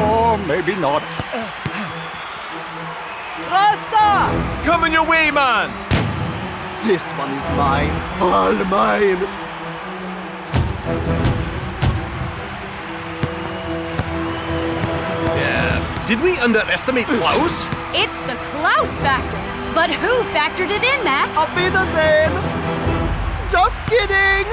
Or maybe not. Rasta! Coming your way, man! This one is mine, all mine. Did we underestimate Klaus? It's the Klaus factor. But who factored it in, Mac? Auf Wiedersehen! Just kidding!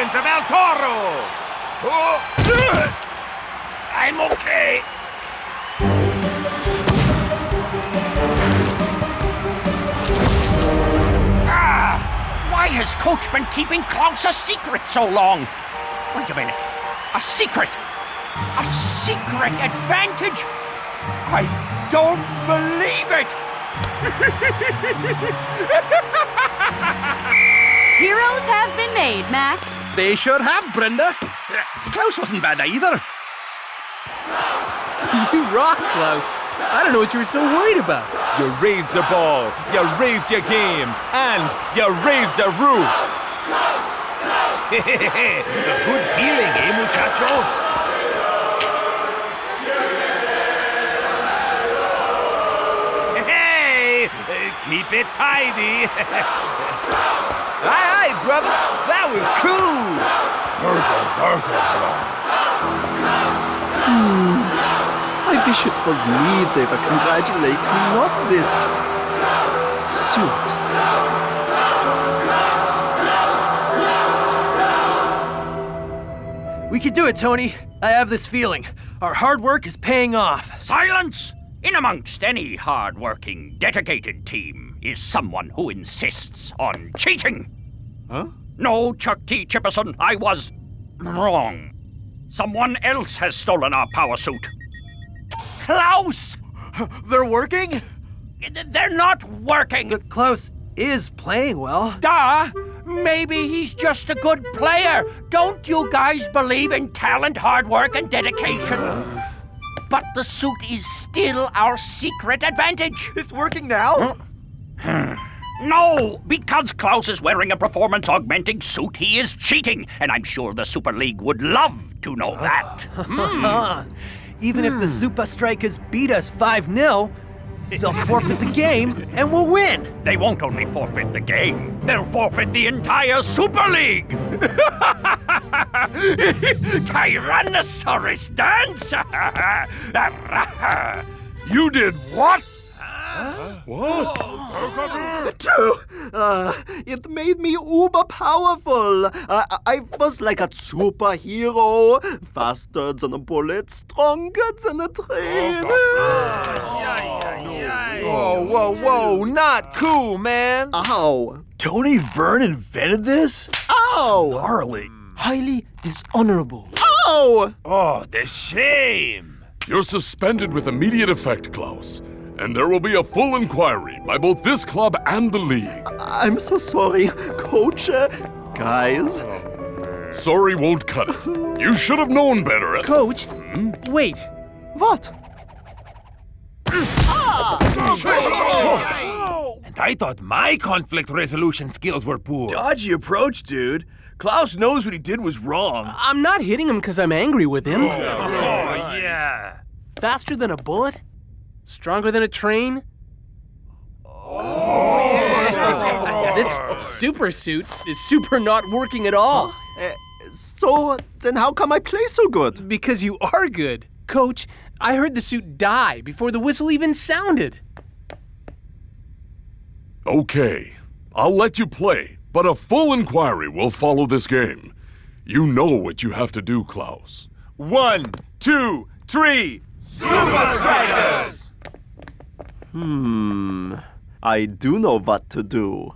strength of El Toro! Oh. I'm okay. Why has Coach been keeping Klaus a secret so long? Wait a minute. A secret? A secret advantage? I don't believe it! Heroes have been made, Mac. They sure have, Brenda. Klaus wasn't bad either. You rock, Klaus. I don't know what you were so worried about. You raised the ball, you raised your game, and you raised the roof. Good feeling, eh, muchacho? Hey, keep it tidy. Aye, brother. That was cool. I wish it was me they were congratulating, not this suit. We can do it, Tony. I have this feeling. Our hard work is paying off. Silence! In amongst any hard-working, dedicated team is someone who insists on cheating. Huh? No, Chuck T. Chipperson, I was wrong. Someone else has stolen our power suit. Klaus! They're working? They're not working. But Klaus is playing well. Duh! Maybe he's just a good player. Don't you guys believe in talent, hard work, and dedication? But the suit is still our secret advantage. It's working now? No, because Klaus is wearing a performance-augmenting suit, he is cheating. And I'm sure the Super League would love to know that. Even if the Supa Strikas beat us 5-0, they'll forfeit the game and we'll win. They won't only forfeit the game, they'll forfeit the entire Super League. Tyrannosaurus dance. You did what? What? It made me uber powerful. I was like a superhero, faster than a bullet, stronger than a train. Whoa, not cool, man. Ow. Tony Vern invented this? Ow. Gnarly. Highly dishonorable. Ow. Oh, the shame. You're suspended with immediate effect, Klaus. And there will be a full inquiry by both this club and the league. I'm so sorry, Coach. Guys. Sorry won't cut it. You should have known better. Coach, wait. What? And I thought my conflict resolution skills were poor. Dodgy approach, dude. Klaus knows what he did was wrong. I'm not hitting him because I'm angry with him. Yeah. Faster than a bullet? Stronger than a train? This super suit is super not working at all. So, then how come I play so good? Because you are good. Coach, I heard the suit die before the whistle even sounded. Okay, I'll let you play, but a full inquiry will follow this game. You know what you have to do, Klaus. 1, 2, 3, Supa Strikas! I do know what to do.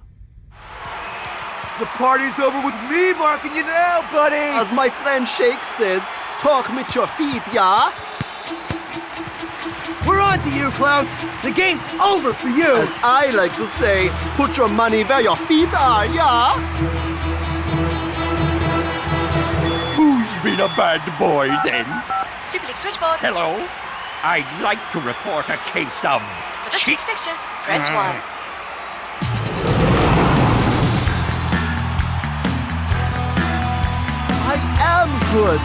The party's over with me marking you now, buddy! As my friend Shake says, talk with your feet, yeah? We're on to you, Klaus. The game's over for you. As I like to say, put your money where your feet are, yeah? Who's been a bad boy then? Super League switchboard. Hello? I'd like to report a case of For this week's fixtures, press 1. I am good.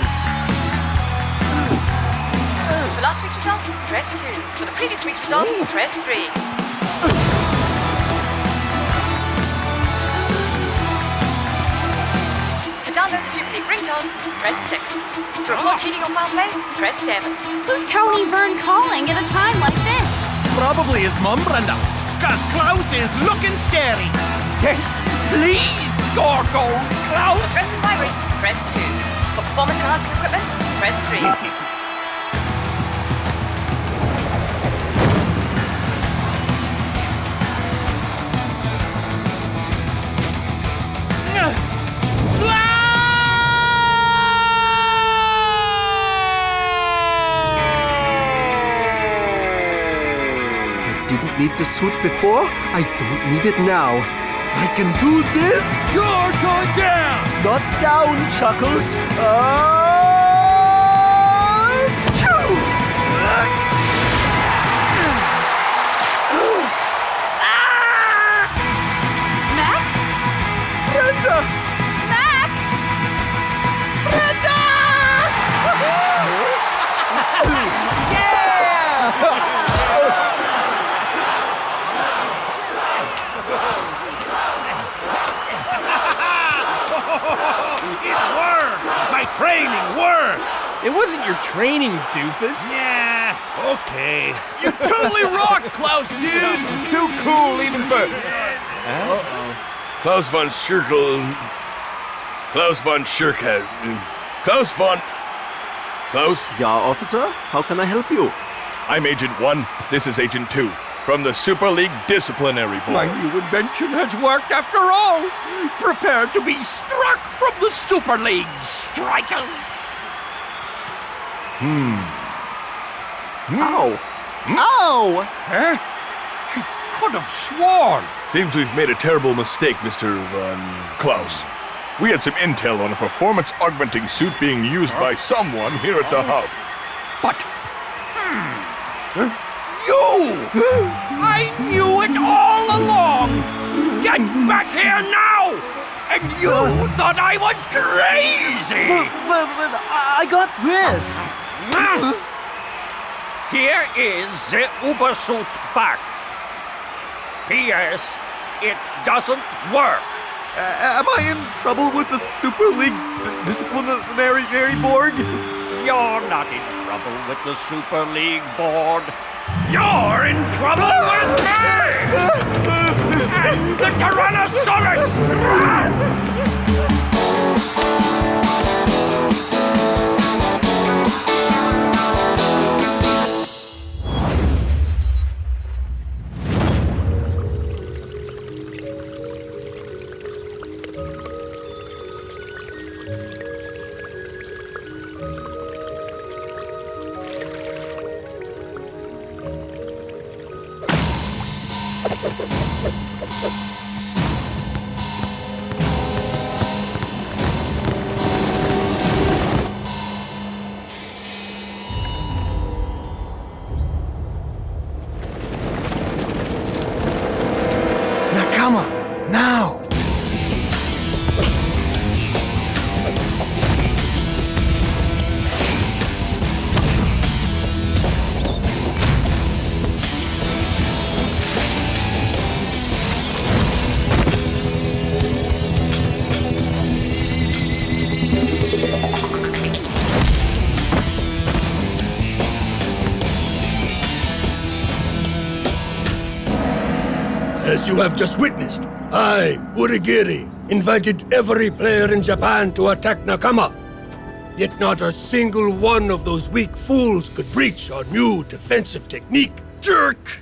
For last week's results, press 2. For the previous week's results, press 3. To download the Super League ringtone, press 6. To report cheating or foul play, press 7. Who's Tony Vern calling at a time like this? Probably his mum, Brenda. Cause Klaus is looking scary. Yes, please, your goals, Klaus! For strength and vibrate, press 2. For performance enhancing equipment, press 3. Didn't need the suit before, I don't need it now. I can do this. You're going down! Not down, Chuckles. Mac? Brenda! Mac? Brenda! It worked! My training worked! It wasn't your training, doofus. Yeah, okay. You totally rocked, Klaus, dude! Too cool even for... Klaus von Schirkel. Klaus von Schirkel. Klaus von. Klaus? Yeah, officer? How can I help you? I'm Agent 1. This is Agent 2. From the Super League Disciplinary Board. My new invention has worked after all. Prepare to be struck from the Super League, Striker. Ow! Ow! Huh? I could have sworn. Seems we've made a terrible mistake, Mr. Von Klaus. We had some intel on a performance-augmenting suit being used by someone here at the hub. But... You! I knew it all along! Get back here now! And you thought I was crazy! But I got this! Here is the Ubersuit back. P.S. It doesn't work. Am I in trouble with the Super League Disciplinary Board? You're not in trouble with the Super League Board. You're in trouble with me! And the Tyrannosaurus! Now! As you have just witnessed, I, Urigiri, invited every player in Japan to attack Nakama. Yet not a single one of those weak fools could breach our new defensive technique. Jerk!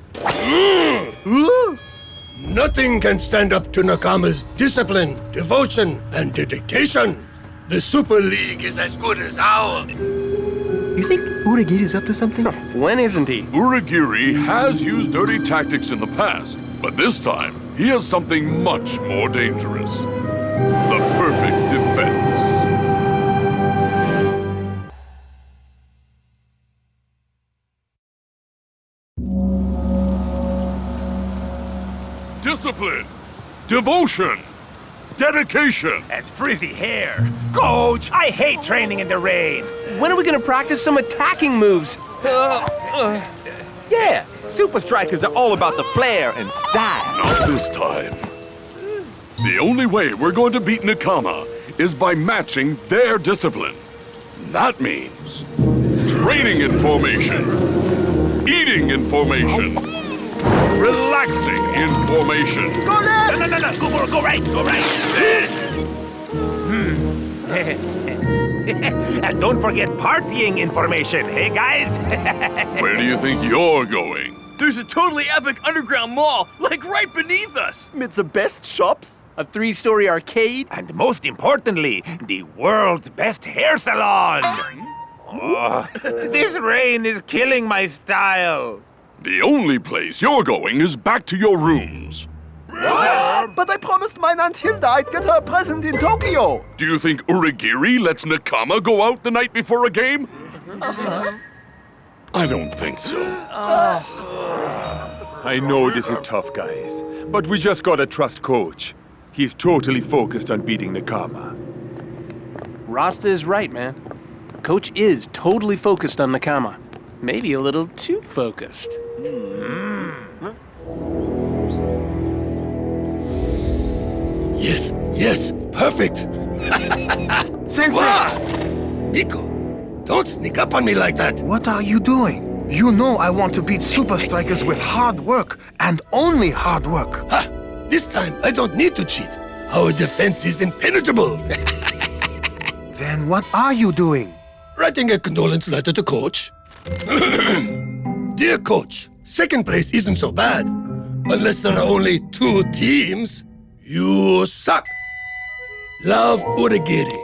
Nothing can stand up to Nakama's discipline, devotion, and dedication. The Super League is as good as ours. You think Urigiri's up to something? When isn't he? Urigiri has used dirty tactics in the past, but this time he has something much more dangerous. The perfect defense. Discipline, devotion, dedication, and frizzy hair. Coach, I hate training in the rain. When are we gonna practice some attacking moves? Yeah, Supa Strikas are all about the flair and style. Not this time. The only way we're going to beat Nakama is by matching their discipline. That means training in formation, eating in formation, relaxing in formation. Go left! No, go right, go right. And don't forget partying information, hey guys? Where do you think you're going? There's a totally epic underground mall, like right beneath us. With the best shops, A 3-story arcade, And most importantly, the world's best hair salon. Oh, this rain is killing my style. The only place you're going is back to your rooms. But I promised mine Aunt Hilda I'd get her a present in Tokyo. Do you think Uragiri lets Nakama go out the night before a game? I don't think so. I know this is tough, guys, but we just gotta trust Coach. He's totally focused on beating Nakama. Rasta is right, man. Coach is totally focused on Nakama. Maybe a little too focused. Yes, perfect. Sensei! Nico, don't sneak up on me like that. What are you doing? You know I want to beat Supa Strikas with hard work, and only hard work. Ha! This time I don't need to cheat. Our defense is impenetrable. Then what are you doing? Writing a condolence letter to Coach. Dear Coach, second place isn't so bad. Unless there are only 2 teams, you suck. Love, Uragiri.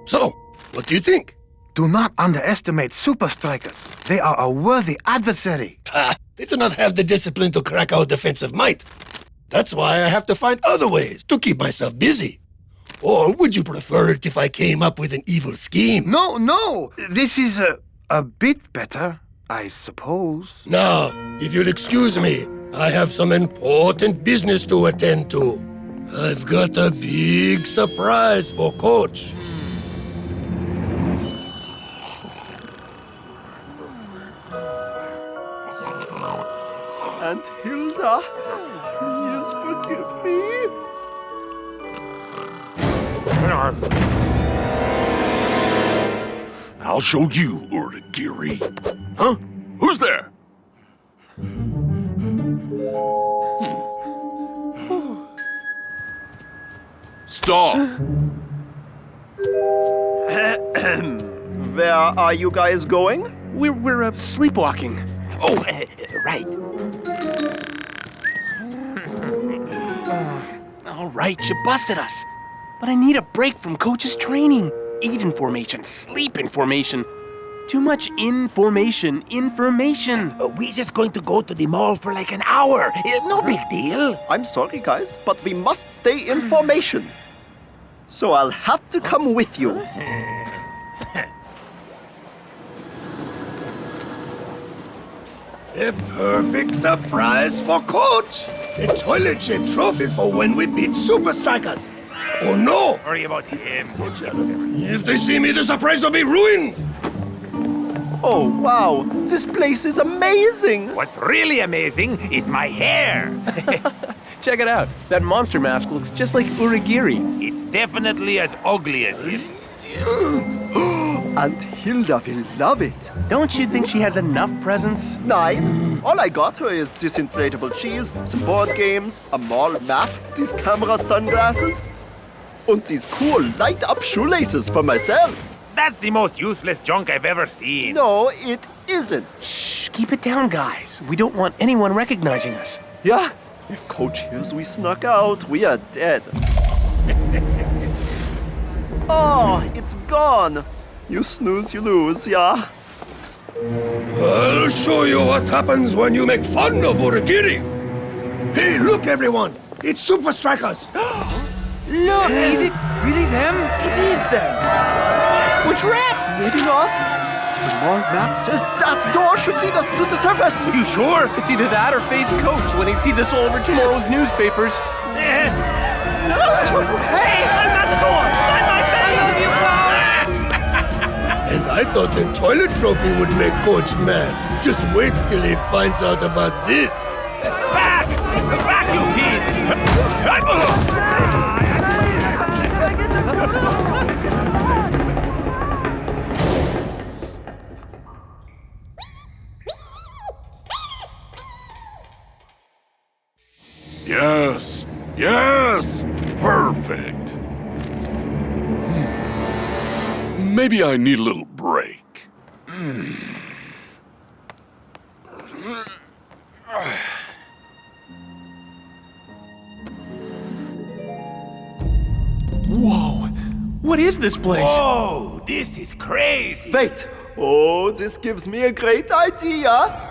So, what do you think? Do not underestimate Supa Strikas. They are a worthy adversary. Ha! They do not have the discipline to crack our defensive might. That's why I have to find other ways to keep myself busy. Or would you prefer it if I came up with an evil scheme? No. This is a bit better, I suppose. Now, if you'll excuse me, I have some important business to attend to. I've got a big surprise for Coach. Aunt Hilda, please forgive me. I'll show you, Uragiri. Huh? Who's there? Stop! Where are you guys going? We're sleepwalking. Oh, right. All right, you busted us. But I need a break from Coach's training. Eat information, sleep information. Too much information. We just going to go to the mall for like an hour. No big deal. I'm sorry, guys, but we must stay in formation. So I'll have to come with you. A perfect surprise for Coach. A toilet shaped trophy for when we beat Supa Strikas. Oh no! Worry about him. So jealous. If they see me, the surprise will be ruined. Oh, wow. This place is amazing. What's really amazing is my hair. Check it out. That monster mask looks just like Uragiri. It's definitely as ugly as him. Aunt Hilda will love it. Don't you think she has enough presents? 9. All I got her is this inflatable cheese, some board games, a mall map, these camera sunglasses, and these cool light-up shoelaces for myself. That's the most useless junk I've ever seen. No, it isn't. Shh, keep it down, guys. We don't want anyone recognizing us. Yeah, if Coach hears we snuck out, we are dead. Oh, it's gone. You snooze, you lose, yeah? I'll show you what happens when you make fun of Uragiri. Hey, look, everyone. It's Supa Strikas. Look, is it really them? It is them. We're trapped. Maybe not. The mall map says that door should lead us to the surface. You sure? It's either that or face Coach when he sees us all over tomorrow's newspapers. Hey, I'm at the door. Sign my face. I love you, And I thought the toilet trophy would make Coach mad. Just wait till he finds out about this. Back! Back, you feet! Yes! Perfect! Maybe I need a little break. Whoa! What is this place? Whoa! This is crazy! Wait! Oh, this gives me a great idea!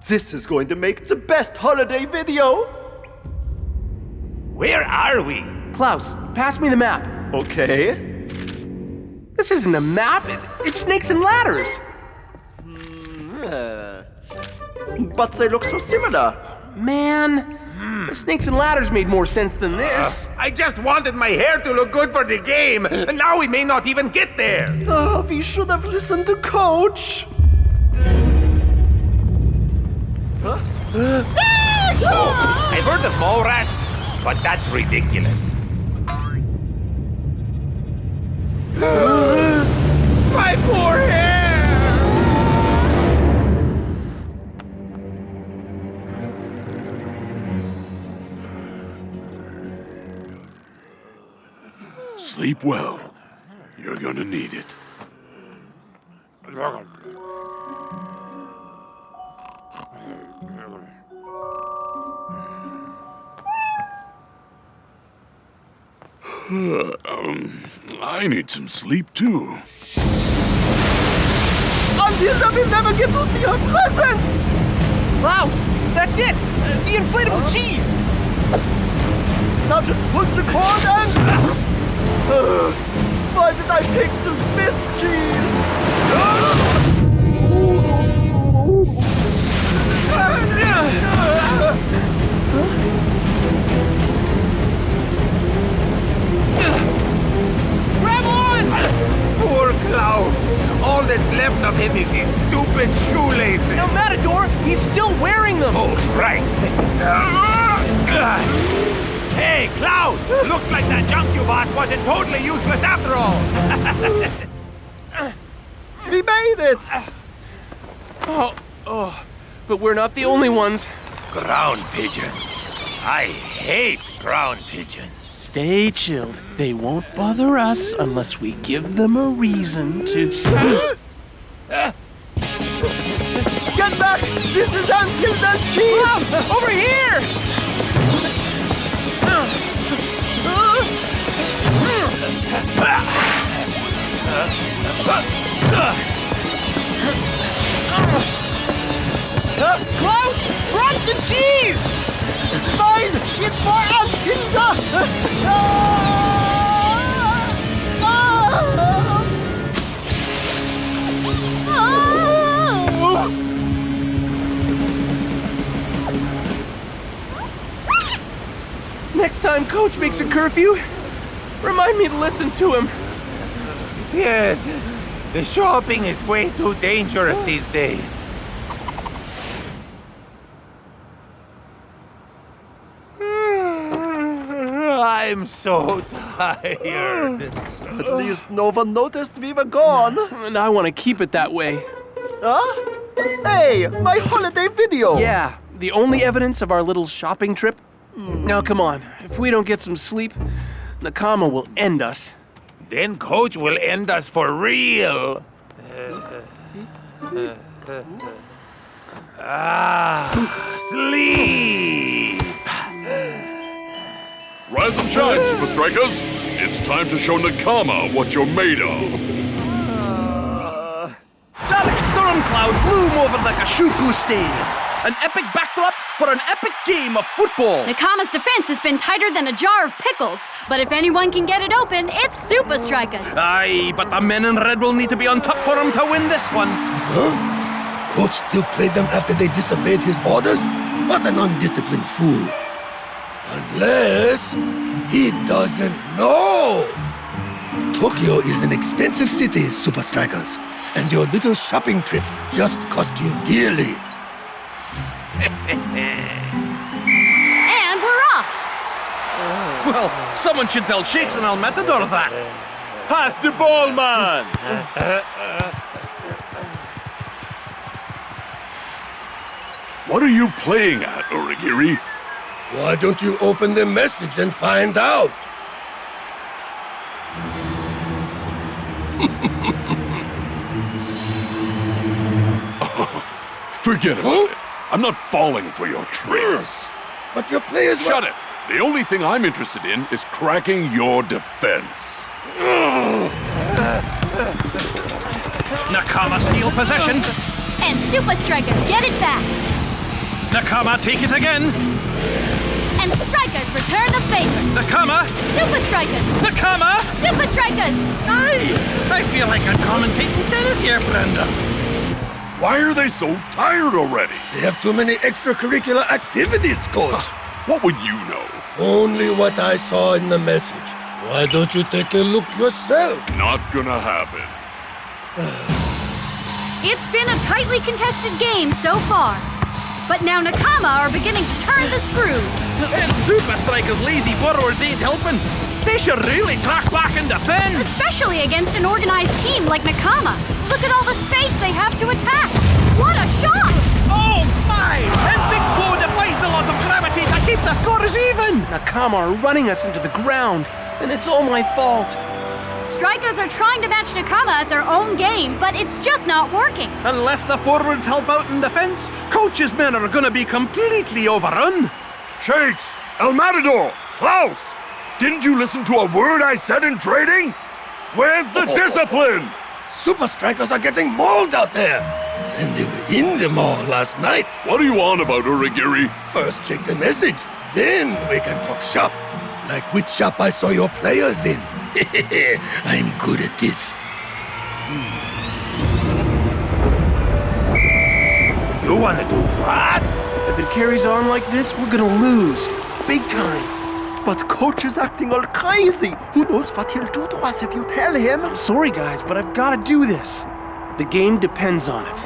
This is going to make the best holiday video! Where are we? Klaus, pass me the map. Okay. This isn't a map, it's snakes and ladders. But they look so similar. Man, the snakes and ladders made more sense than this. I just wanted my hair to look good for the game, and now we may not even get there. Oh, we should have listened to Coach. I've heard of mole rats, but that's ridiculous. My poor hair! Sleep well. You're gonna need it. I need some sleep too. Until then, we'll never get to see her presents! Klaus, that's it! The inflatable cheese! Now just put the cord and... why did I pick the Swiss cheese? Grab on! Poor Klaus! All that's left of him is his stupid shoelaces. No, Matador, he's still wearing them! Oh, right. Hey, Klaus! Looks like that junk you bought wasn't totally useless after all! We made it! Oh, but we're not the only ones. Ground pigeons. I hate ground pigeons. Stay chilled. They won't bother us unless we give them a reason to... Get back! This is Aunt Hilda's cheese! Klaus, over here! Klaus, drop the cheese! Fine! It's for Aunt Hilda! Next time Coach makes a curfew, remind me to listen to him. Yes, the shopping is way too dangerous these days. I'm so tired. At least no one noticed we were gone. And I want to keep it that way. Huh? Hey, my holiday video! Yeah, the only evidence of our little shopping trip. Now come on, if we don't get some sleep, Nakama will end us. Then Coach will end us for real. Sleep! Rise and shine, Supa Strikas! It's time to show Nakama what you're made of. Dark storm clouds loom over the Kashuku Stadium. An epic backdrop for an epic game of football. Nakama's defense has been tighter than a jar of pickles, but if anyone can get it open, it's Supa Strikas. Aye, but the men in red will need to be on top for him to win this one. Huh? Coach still played them after they disobeyed his orders? What an undisciplined fool. Unless he doesn't know. Tokyo is an expensive city, Supa Strikas, and your little shopping trip just cost you dearly. And we're off! Well, someone should tell Shakes and El Matador that. Pass the ball, man! What are you playing at, Origiri? Why don't you open the message and find out? Forget about it. I'm not falling for your tricks. But your players were... Shut it. The only thing I'm interested in is cracking your defense. Nakama steal possession. And Supa Strikas get it back. Nakama take it again. And Strikas return the favor. Nakama. Supa Strikas. Nakama. Supa Strikas. Aye! I feel like I'm commentating tennis here, Brenda. Why are they so tired already? They have too many extracurricular activities, Coach. What would you know? Only what I saw in the message. Why don't you take a look yourself? Not gonna happen. It's been a tightly contested game so far. But now Nakama are beginning to turn the screws. And Supa Strikas' lazy forwards ain't helping. They should really track back and defend. Especially against an organized team like Nakama. Look at all the space they have to attack. What a shot! Oh my! And Big Bo defies the laws of gravity to keep the scores even! Nakama are running us into the ground, and it's all my fault. Strikas are trying to match Nakama at their own game, but it's just not working. Unless the forwards help out in defense, Coach's men are gonna be completely overrun. Shakes! El Matador! Klaus! Didn't you listen to a word I said in trading? Where's the discipline? Supa Strikas are getting mauled out there. And they were in the mall last night. What are you on about, Uragiri? First check the message, then we can talk shop. Like which shop I saw your players in. I'm good at this. You wanna do what? If it carries on like this, we're gonna lose. Big time. But Coach is acting all crazy. Who knows what he'll do to us if you tell him? I'm sorry, guys, but I've gotta do this. The game depends on it.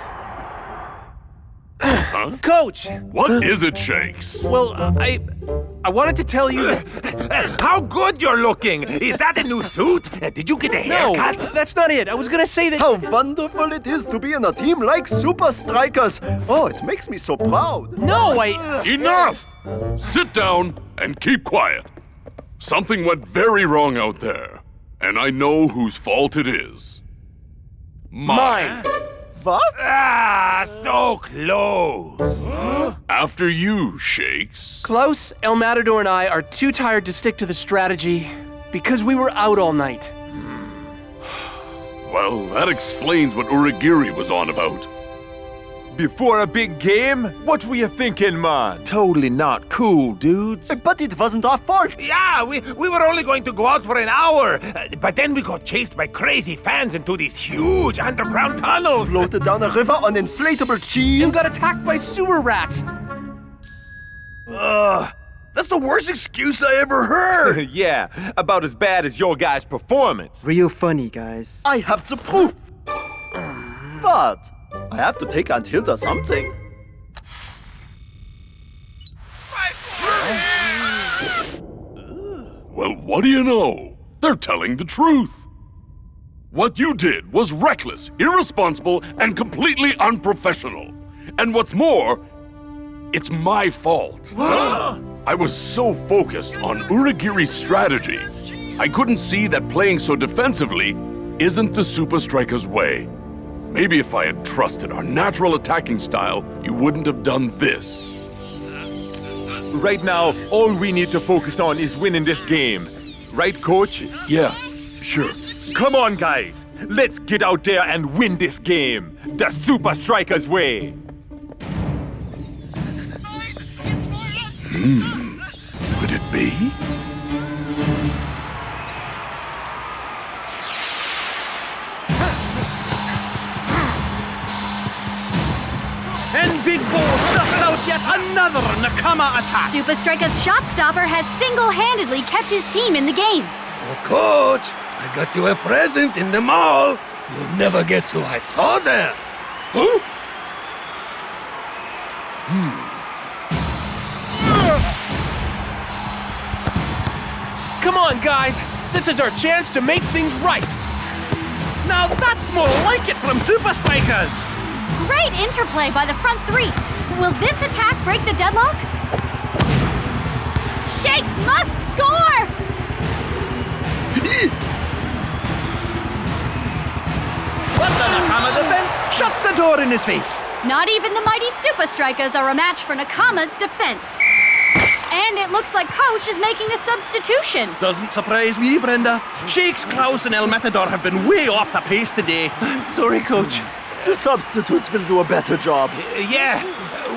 Huh? Coach! What is it, Shakes? Well, I wanted to tell you that... How good you're looking! Is that a new suit? Did you get a haircut? No, that's not it. I was gonna say that... How wonderful it is to be in a team like Supa Strikas. Oh, it makes me so proud. No, Enough! Sit down and keep quiet. Something went very wrong out there, and I know whose fault it is. Mine. What? Ah, so close. After you, Shakes. Klaus, El Matador, and I are too tired to stick to the strategy because we were out all night. Well, that explains what Uragiri was on about. Before a big game? What were you thinking, man? Totally not cool, dudes. But it wasn't our fault. Yeah, we were only going to go out for an hour. But then we got chased by crazy fans into these huge underground tunnels. Floated down a river on inflatable cheese. And got attacked by sewer rats. That's the worst excuse I ever heard. Yeah, about as bad as your guys' performance. Real funny, guys. I have the proof. What? I have to take Aunt Hilda something. Well, what do you know? They're telling the truth. What you did was reckless, irresponsible, and completely unprofessional. And what's more, it's my fault. I was so focused on Uragiri's strategy, I couldn't see that playing so defensively isn't the Supa Strikas' way. Maybe if I had trusted our natural attacking style, you wouldn't have done this. Right now, all we need to focus on is winning this game. Right, Coach? Yeah, sure. Come on, guys. Let's get out there and win this game. The Supa Strikas' way. Could it be? And Big Bo stuffs out yet another Nakama attack. Supa Strikas' shot stopper has single-handedly kept his team in the game. Oh, Coach, I got you a present in the mall. You'll never guess who I saw there. Huh? Come on, guys. This is our chance to make things right. Now that's more like it from Supa Strikas. Great interplay by the front three. Will this attack break the deadlock? Shakes must score! But the Nakama defense shuts the door in his face. Not even the mighty Supa Strikas are a match for Nakama's defense. And it looks like Coach is making a substitution. Doesn't surprise me, Brenda. Shakes, Klaus, and El Matador have been way off the pace today. Sorry, Coach. The substitutes will do a better job. Yeah,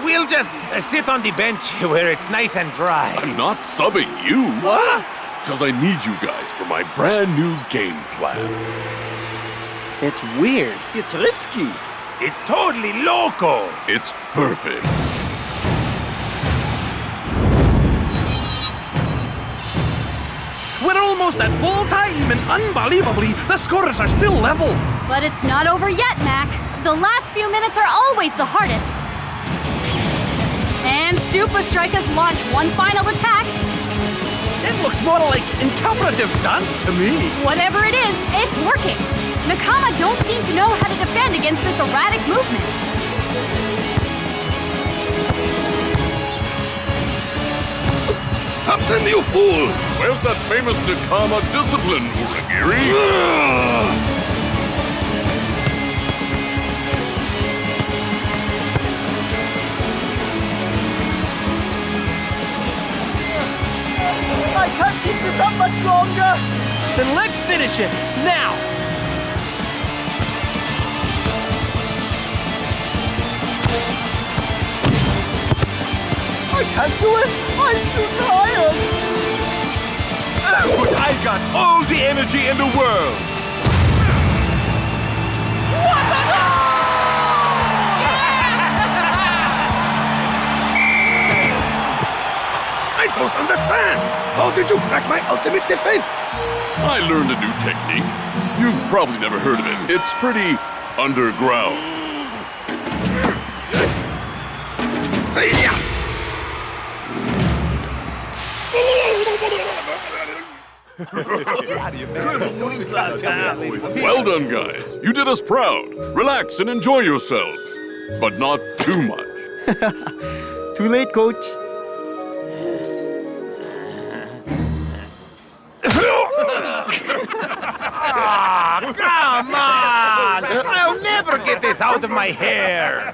we'll just sit on the bench where it's nice and dry. I'm not subbing you. What? Because I need you guys for my brand new game plan. It's weird. It's risky. It's totally loco. It's perfect. We're almost at full time, and unbelievably, the scores are still level. But it's not over yet, Mac. The last few minutes are always the hardest. And Supa Strikas launch one final attack. It looks more like interpretive dance to me. Whatever it is, it's working. Nakama don't seem to know how to defend against this erratic movement. Stop them, you fools! Where's that famous Nakama discipline, Uragiri? I can't keep this up much longer! Then let's finish it, now! I can't do it! I'm too tired! But I got all the energy in the world! What a I don't understand! How did you crack my ultimate defense? I learned a new technique. You've probably never heard of it. It's pretty underground. Well done, guys. You did us proud. Relax and enjoy yourselves. But not too much. Too late, Coach. Come on! I'll never get this out of my hair!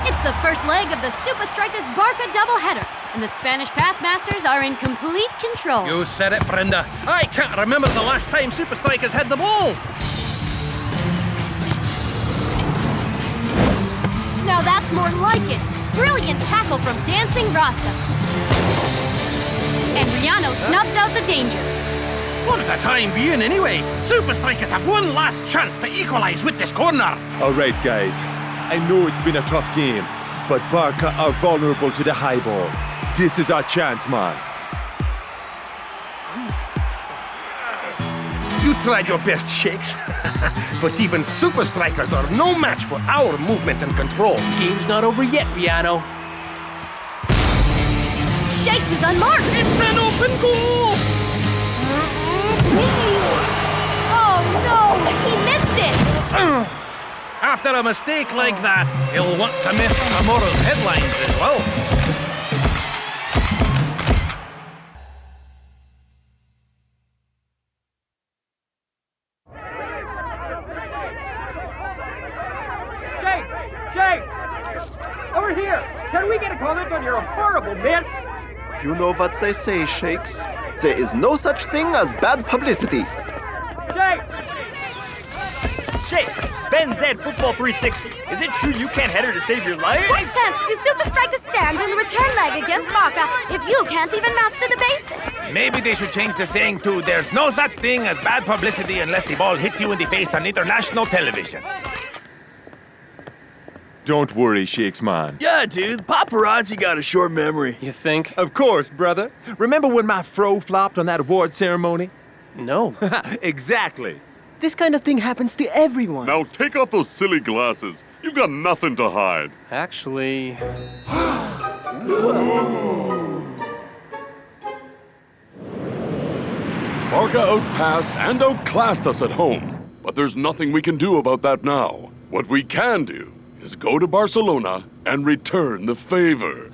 It's the first leg of the Supa Strikas Barca doubleheader, and the Spanish Pass Masters are in complete control. You said it, Brenda. I can't remember the last time Supa Strikas had the ball. Now that's more like it. Brilliant tackle from Dancing Rasta. And Riano snubs out the danger. For the time being, anyway. Supa Strikas have one last chance to equalize with this corner. All right, guys. I know it's been a tough game, but Barca are vulnerable to the high ball. This is our chance, man. You tried your best, Shakes. But even Supa Strikas are no match for our movement and control. Game's not over yet, Riano. Shakes is unmarked. It's an open goal! Oh no, he missed it. After a mistake like that, he'll want to miss tomorrow's headlines as well. Shakes! Over here! Can we get a comment on your horrible miss? You know what they say, Shakes. There is no such thing as bad publicity. Shakes, Ben Z Football 360. Is it true you can't header to save your life? What chance do Supa Strikas stand in the return leg against Barca if you can't even master the basics? Maybe they should change the saying to "There's no such thing as bad publicity unless the ball hits you in the face on international television." Don't worry, Shakes, man. Yeah, dude. Paparazzi got a short memory. You think? Of course, brother. Remember when my fro flopped on that award ceremony? No. Exactly. This kind of thing happens to everyone. Now take off those silly glasses. You've got nothing to hide. Actually... Barca outpassed and outclassed us at home. But there's nothing we can do about that now. What we can do is go to Barcelona and return the favor.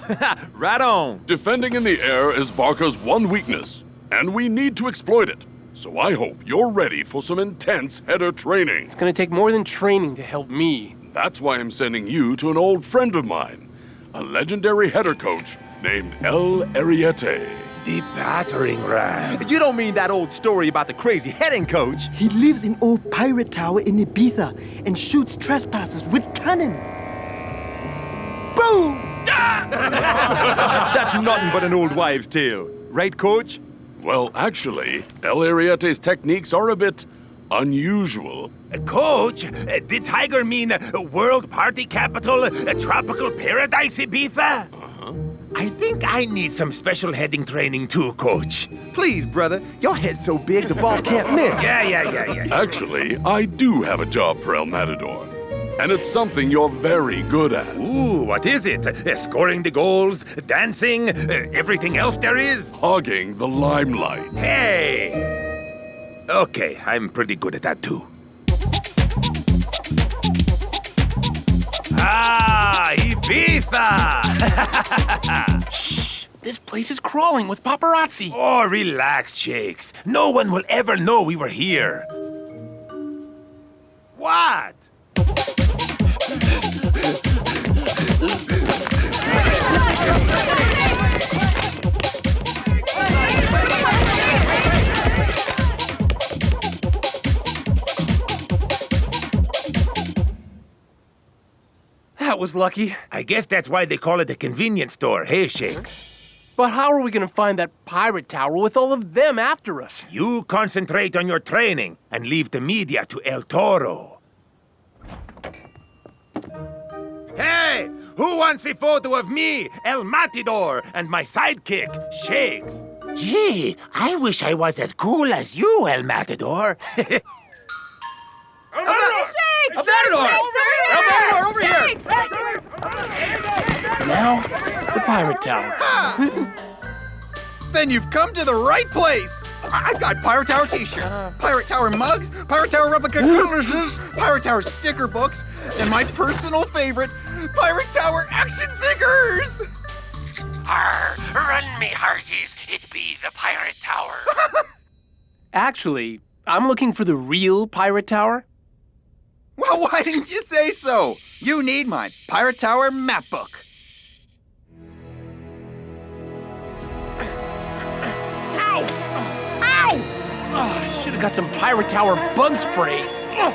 Right on. Defending in the air is Barca's one weakness, and we need to exploit it. So I hope you're ready for some intense header training. It's gonna take more than training to help me. That's why I'm sending you to an old friend of mine, a legendary header coach named El Ariete. The battering ram. You don't mean that old story about the crazy heading coach? He lives in old pirate tower in Ibiza and shoots trespassers with cannon. Boom! That's nothing but an old wives' tale. Right, coach? Well, actually, El Ariete's techniques are a bit unusual. Coach, did Tiger mean world party capital, tropical paradise Ibiza? I think I need some special heading training too, Coach. Please, brother. Your head's so big the ball can't miss. Yeah. Actually, I do have a job for El Matador. And it's something you're very good at. Ooh, what is it? Scoring the goals, dancing, everything else there is? Hogging the limelight. Hey! Okay, I'm pretty good at that too. Ah, Ibiza! Shh! This place is crawling with paparazzi. Oh, relax, Shakes. No one will ever know we were here. What? That was lucky. I guess that's why they call it a convenience store, hey, Shakes? But how are we gonna find that pirate tower with all of them after us? You concentrate on your training and leave the media to El Toro. Hey! Who wants a photo of me, El Matador, and my sidekick, Shakes? Gee, I wish I was as cool as you, El Matador. Shakes! El Matador! Over here! Shakes! Now, the pirate tower. Then you've come to the right place. I've got Pirate Tower t-shirts, Pirate Tower mugs, Pirate Tower replica cutlasses, Pirate Tower sticker books, and my personal favorite, Pirate Tower action figures. Arr, run me hearties, it be the Pirate Tower. Actually, I'm looking for the real pirate tower. Well, why didn't you say so? You need my Pirate Tower map book. Ow! Ow! Oh, should have got some pirate tower bug spray. Ow!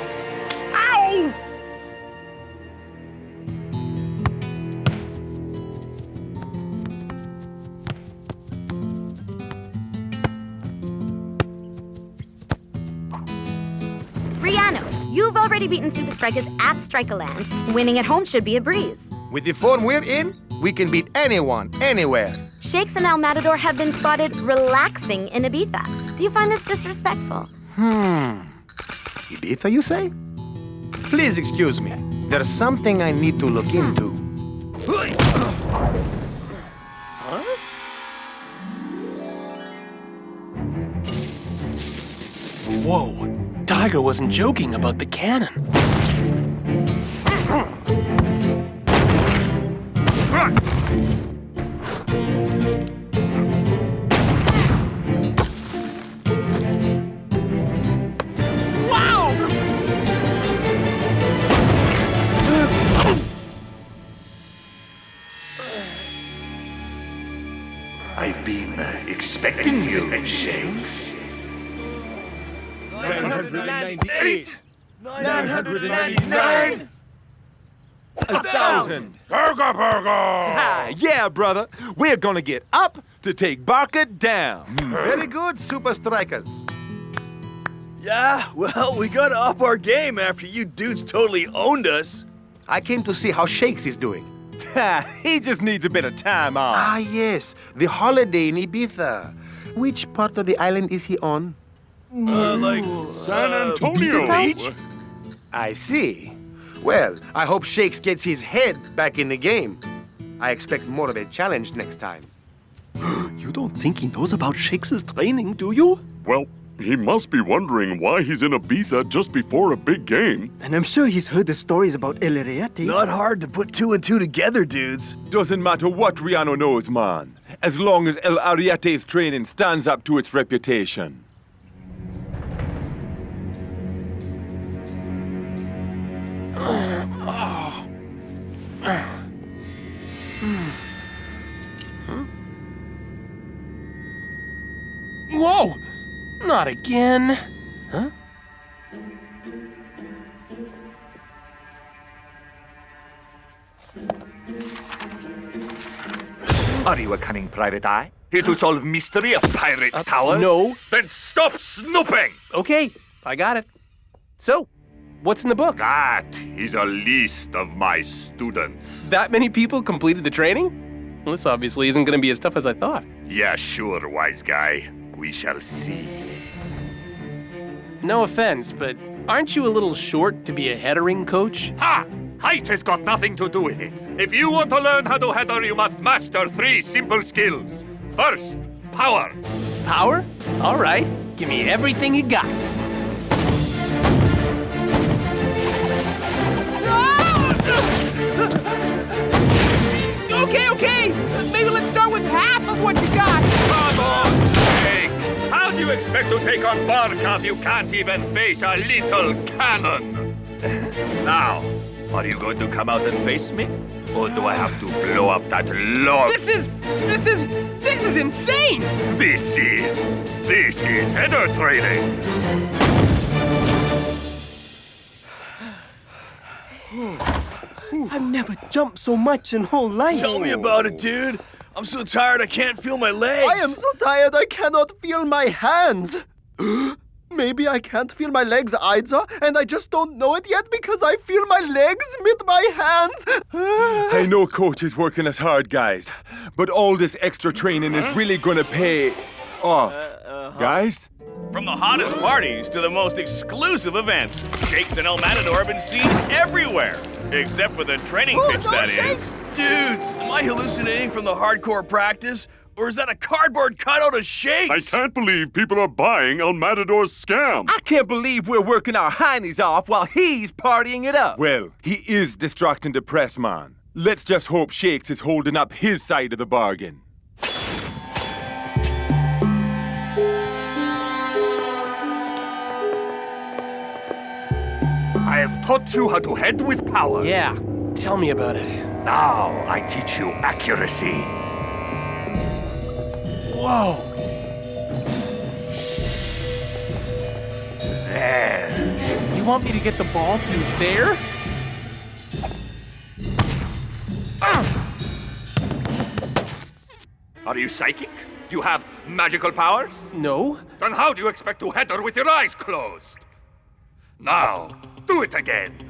Rihanna, you've already beaten Supa Strikas at Strikerland. Winning at home should be a breeze. With the form we're in, we can beat anyone, anywhere. Shakes and El Matador have been spotted relaxing in Ibiza. Do you find this disrespectful? Ibiza, you say? Please excuse me. There's something I need to look into. Whoa, Tiger wasn't joking about the cannon. Wow! I've been expecting you, Shakes. 998! 999! 1,000! Ah, yeah, brother. We're gonna get up to take Barca down. Very good, Supa Strikas. Yeah, well, we gotta up our game after you dudes totally owned us. I came to see how Shakes is doing. He just needs a bit of time off. Ah, yes, the holiday in Ibiza. Which part of the island is he on? Like San Antonio. Beach? I see. Well, I hope Shakes gets his head back in the game. I expect more of a challenge next time. You don't think he knows about Shakes' training, do you? Well, He must be wondering why he's in Ibiza just before a big game. And I'm sure he's heard the stories about El Ariete. Not hard to put 2 and 2 together, dudes. Doesn't matter what Rihanna knows, man. As long as El Ariete's training stands up to its reputation. Whoa! Not again. Huh? Are you a cunning private eye? Here to solve mystery of Pirate Tower? No. Then stop snooping! Okay, I got it. So, what's in the book? That is a list of my students. That many people completed the training? Well, this obviously isn't going to be as tough as I thought. Yeah, sure, wise guy. We shall see. No offense, but aren't you a little short to be a headering coach? Ha! Height has got nothing to do with it. If you want to learn how to header, you must master 3 simple skills. First, power. Power? All right. Give me everything you got. Okay. Maybe let's start with half of what you got. Come on, Shakes. How do you expect to take on Barca if you can't even face a little cannon? Now, are you going to come out and face me? Or do I have to blow up that log? This is insane! This is header training. I've never jumped so much in whole life. Tell me about it, dude. I'm so tired I can't feel my legs. I am so tired I cannot feel my hands. Maybe I can't feel my legs either, and I just don't know it yet because I feel my legs with my hands. I know Coach is working us hard, guys, but all this extra training is really gonna pay off. Guys? From the hottest parties to the most exclusive events, Shakes and El Matador have been seen everywhere. Except for the training pitch, that is. Dudes, am I hallucinating from the hardcore practice? Or is that a cardboard cutout of Shakes? I can't believe people are buying El Matador's scam. I can't believe we're working our heinies off while he's partying it up. Well, he is distracting the press, man. Let's just hope Shakes is holding up his side of the bargain. I have taught you how to head with power. Yeah, tell me about it. Now I teach you accuracy. Whoa. There. You want me to get the ball through there? Are you psychic? Do you have magical powers? No. Then how do you expect to header with your eyes closed? Now, do it again.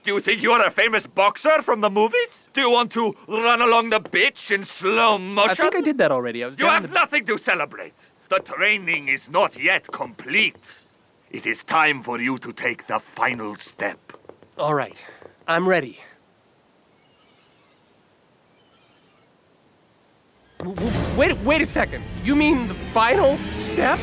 Do you think you are a famous boxer from the movies? Do you want to run along the pitch in slow motion? I think I did that already. You have nothing to celebrate. The training is not yet complete. It is time for you to take the final step. All right, I'm ready. Wait a second. You mean the final step?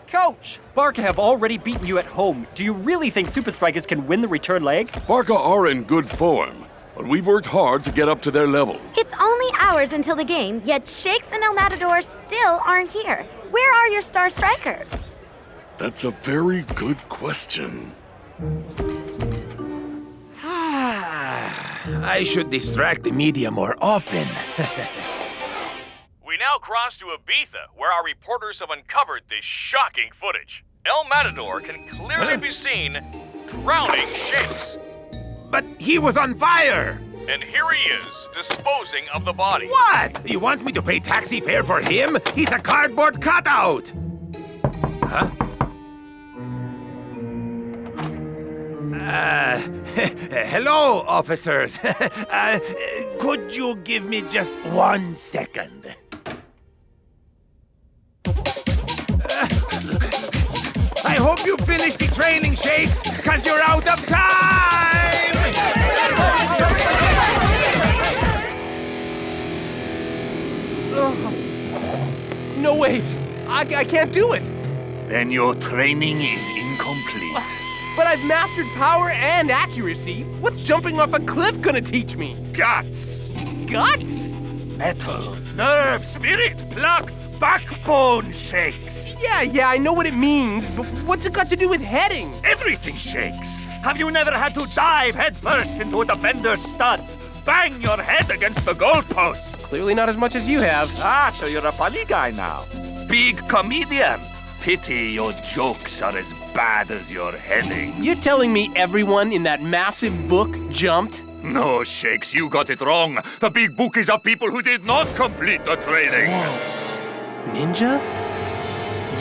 Coach, Barca have already beaten you at home. Do you really think Supa Strikas can win the return leg? Barca are in good form, but we've worked hard to get up to their level. It's only hours until the game, yet Shakes and El Matador still aren't here. Where are your star strikers? That's a very good question. I should distract the media more often. We now cross to Ibiza, where our reporters have uncovered this shocking footage. El Matador can clearly be seen drowning Shakes. But he was on fire! And here he is, disposing of the body. What? You want me to pay taxi fare for him? He's a cardboard cutout! Huh? Hello, officers. Could you give me just 1 second? I hope you finish the training, Shakes, because you're out of time! No, wait. I can't do it. Then your training is incomplete. But I've mastered power and accuracy. What's jumping off a cliff gonna teach me? Guts! Guts? Metal, nerve, spirit, pluck, backbone, Shakes. Yeah, I know what it means, but what's it got to do with heading? Everything, Shakes. Have you never had to dive headfirst into a defender's studs? Bang your head against the goalpost? Clearly not as much as you have. Ah, so you're a funny guy now. Big comedian. Pity your jokes are as bad as your heading. You're telling me everyone in that massive book jumped? No, Shakes, you got it wrong. The big book is of people who did not complete the training. Whoa. Ninja?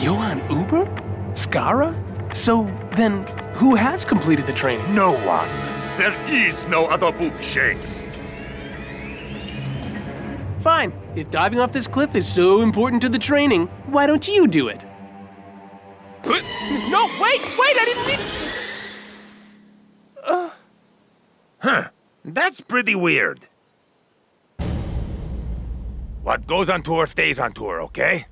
Johan Uber? Skara? So then, who has completed the training? No one. There is no other book, Shakes. Fine. If diving off this cliff is so important to the training, why don't you do it? No, wait, I didn't mean... Huh. That's pretty weird. What goes on tour stays on tour, okay?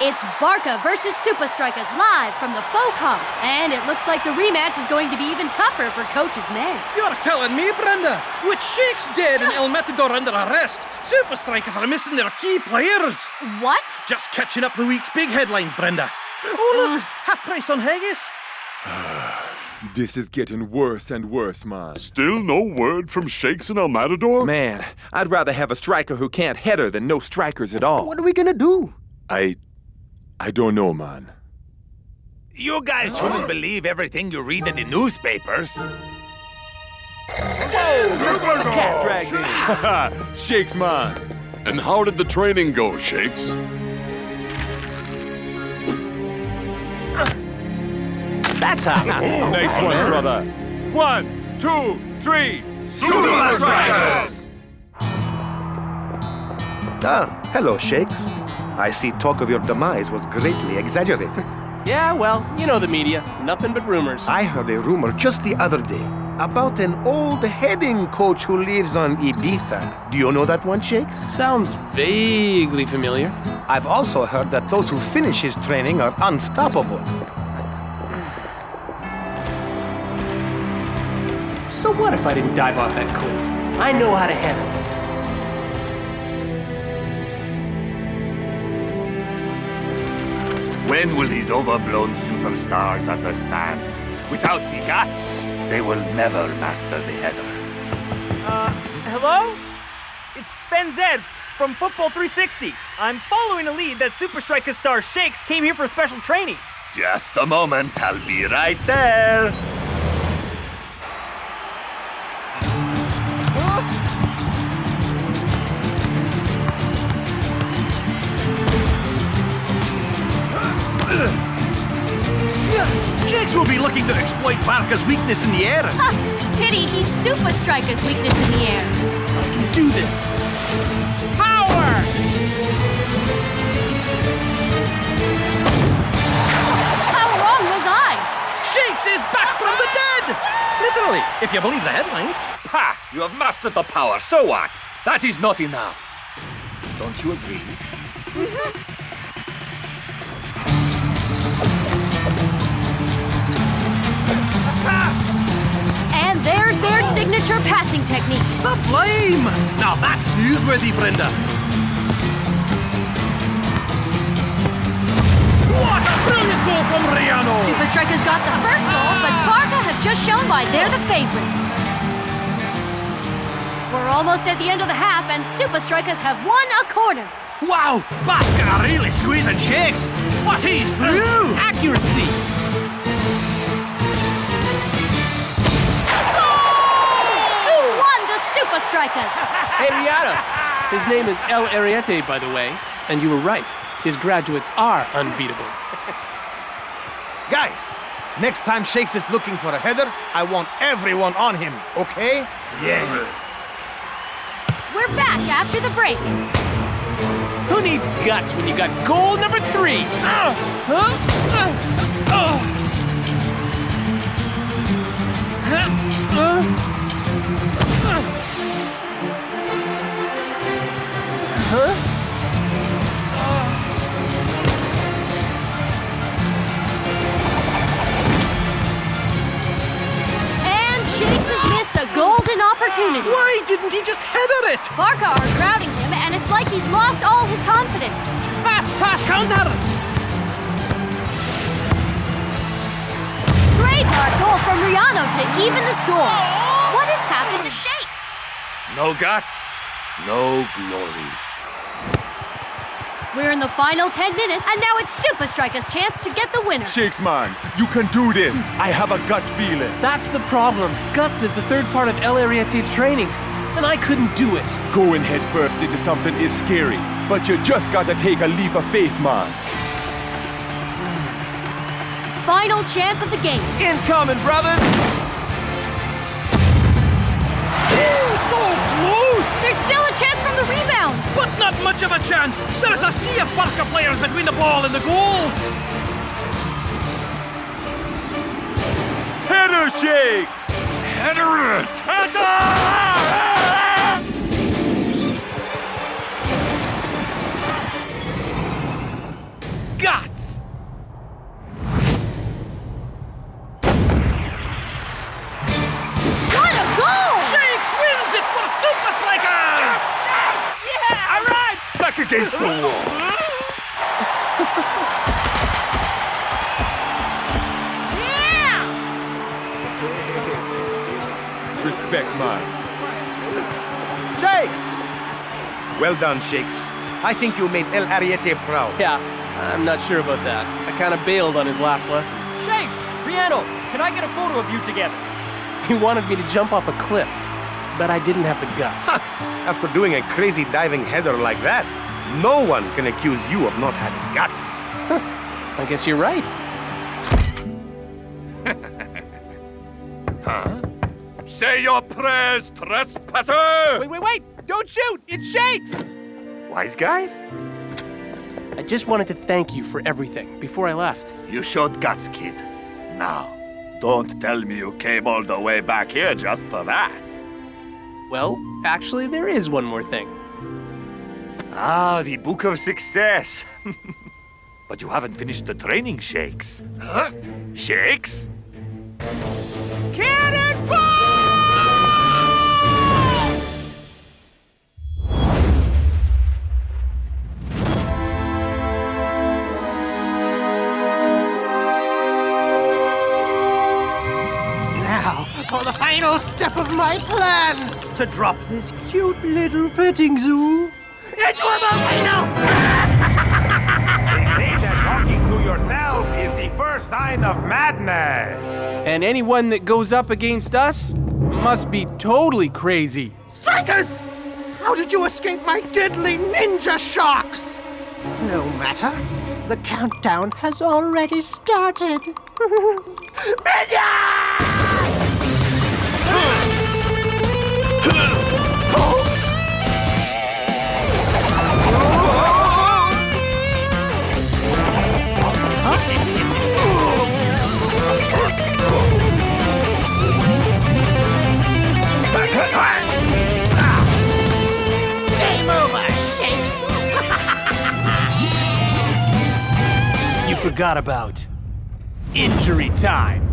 It's Barca versus Supa Strikas live from the Faux Comp. And it looks like the rematch is going to be even tougher for Coach's men. You're telling me, Brenda? With Shakes dead and El Matador under arrest, Supa Strikas are missing their key players. What? Just catching up the week's big headlines, Brenda. Oh, look, half price on haggis. This is getting worse and worse, man. Still no word from Shakes and El Matador? Man, I'd rather have a striker who can't header than no strikers at all. What are we gonna do? I don't know, man. You guys shouldn't believe everything you read in the newspapers. Whoa! Cat dragged in. Shakes, man. And how did the training go, Shakes? That's how. Nice one, brother. 1, 2, 3. Supa Strikas! Ah, hello, Shakes. I see talk of your demise was greatly exaggerated. Yeah, well, you know the media. Nothing but rumors. I heard a rumor just the other day about an old heading coach who lives on Ibiza. Do you know that one, Shakes? Sounds vaguely familiar. I've also heard that those who finish his training are unstoppable. So what if I didn't dive off that cliff? I know how to header. When will these overblown superstars understand? Without the guts, they will never master the header. Hello? It's Ben Zed from Football 360. I'm following a lead that Supa Strikas star Shakes came here for special training. Just a moment, I'll be right there. Shakes will be looking to exploit Barca's weakness in the air. Pity he's Supa Strikas' weakness in the air. I can do this. Power! How wrong was I? Shakes is back from the dead! Literally, if you believe the headlines. Ha! You have mastered the power, so what? That is not enough. Don't you agree? And there's their signature passing technique. Sublime! Now that's newsworthy, Brenda. What a brilliant goal from Riano! Supa Strikas got the first goal, but Barca have just shown why they're the favorites. We're almost at the end of the half, and Supa Strikas have won a corner. Wow! Barca are really squeezing Shakes. But he's through! Accuracy! Strikas! Hey, Rihanna! His name is El Ariete, by the way. And you were right. His graduates are unbeatable. Guys, next time Shakes is looking for a header, I want everyone on him, okay? Yeah. We're back after the break. Who needs guts when you got goal number 3? And Shakes has missed a golden opportunity. Why didn't he just header it? Barca are crowding him, and it's like he's lost all his confidence. Fast pass counter! Trademark goal from Rihanna to even the scores. What has happened to Shakes? No guts, no glory. We're in the final 10 minutes, and now it's Supa Strikas' chance to get the winner. Shakes, man, you can do this. I have a gut feeling. That's the problem. Guts is the third part of El Ariete's training, and I couldn't do it. Going head first into something is scary, but you just gotta take a leap of faith, man. Final chance of the game. Incoming, brothers! Oh, so close! There's still a chance from the rebound. But not much of a chance. There is a sea of Barca players between the ball and the goals. Header, Shakes! Header it! Guts! What a goal! Shakes wins it for Supa Strikas! Yeah! All right! Back against the wall. Respect, man. Shakes! Well done, Shakes. I think you made El Ariete proud. Yeah, I'm not sure about that. I kind of bailed on his last lesson. Shakes! Rihanna, can I get a photo of you together? He wanted me to jump off a cliff, but I didn't have the guts. After doing a crazy diving header like that, no one can accuse you of not having guts. I guess you're right. Huh? Say your prayers, trespasser! Wait! Don't shoot! It Shakes! Wise guy? I just wanted to thank you for everything before I left. You showed guts, kid. Now, don't tell me you came all the way back here just for that. Well, actually, there is one more thing. Ah, the Book of Success. But you haven't finished the training, Shakes. Huh? Shakes? Now, for the final step of my plan, to drop this cute little petting zoo into a volcano! They say that talking to yourself is the first sign of madness. And anyone that goes up against us must be totally crazy. Strikers! How did you escape my deadly ninja shocks? No matter. The countdown has already started. Game over, Shakes. You forgot about injury time.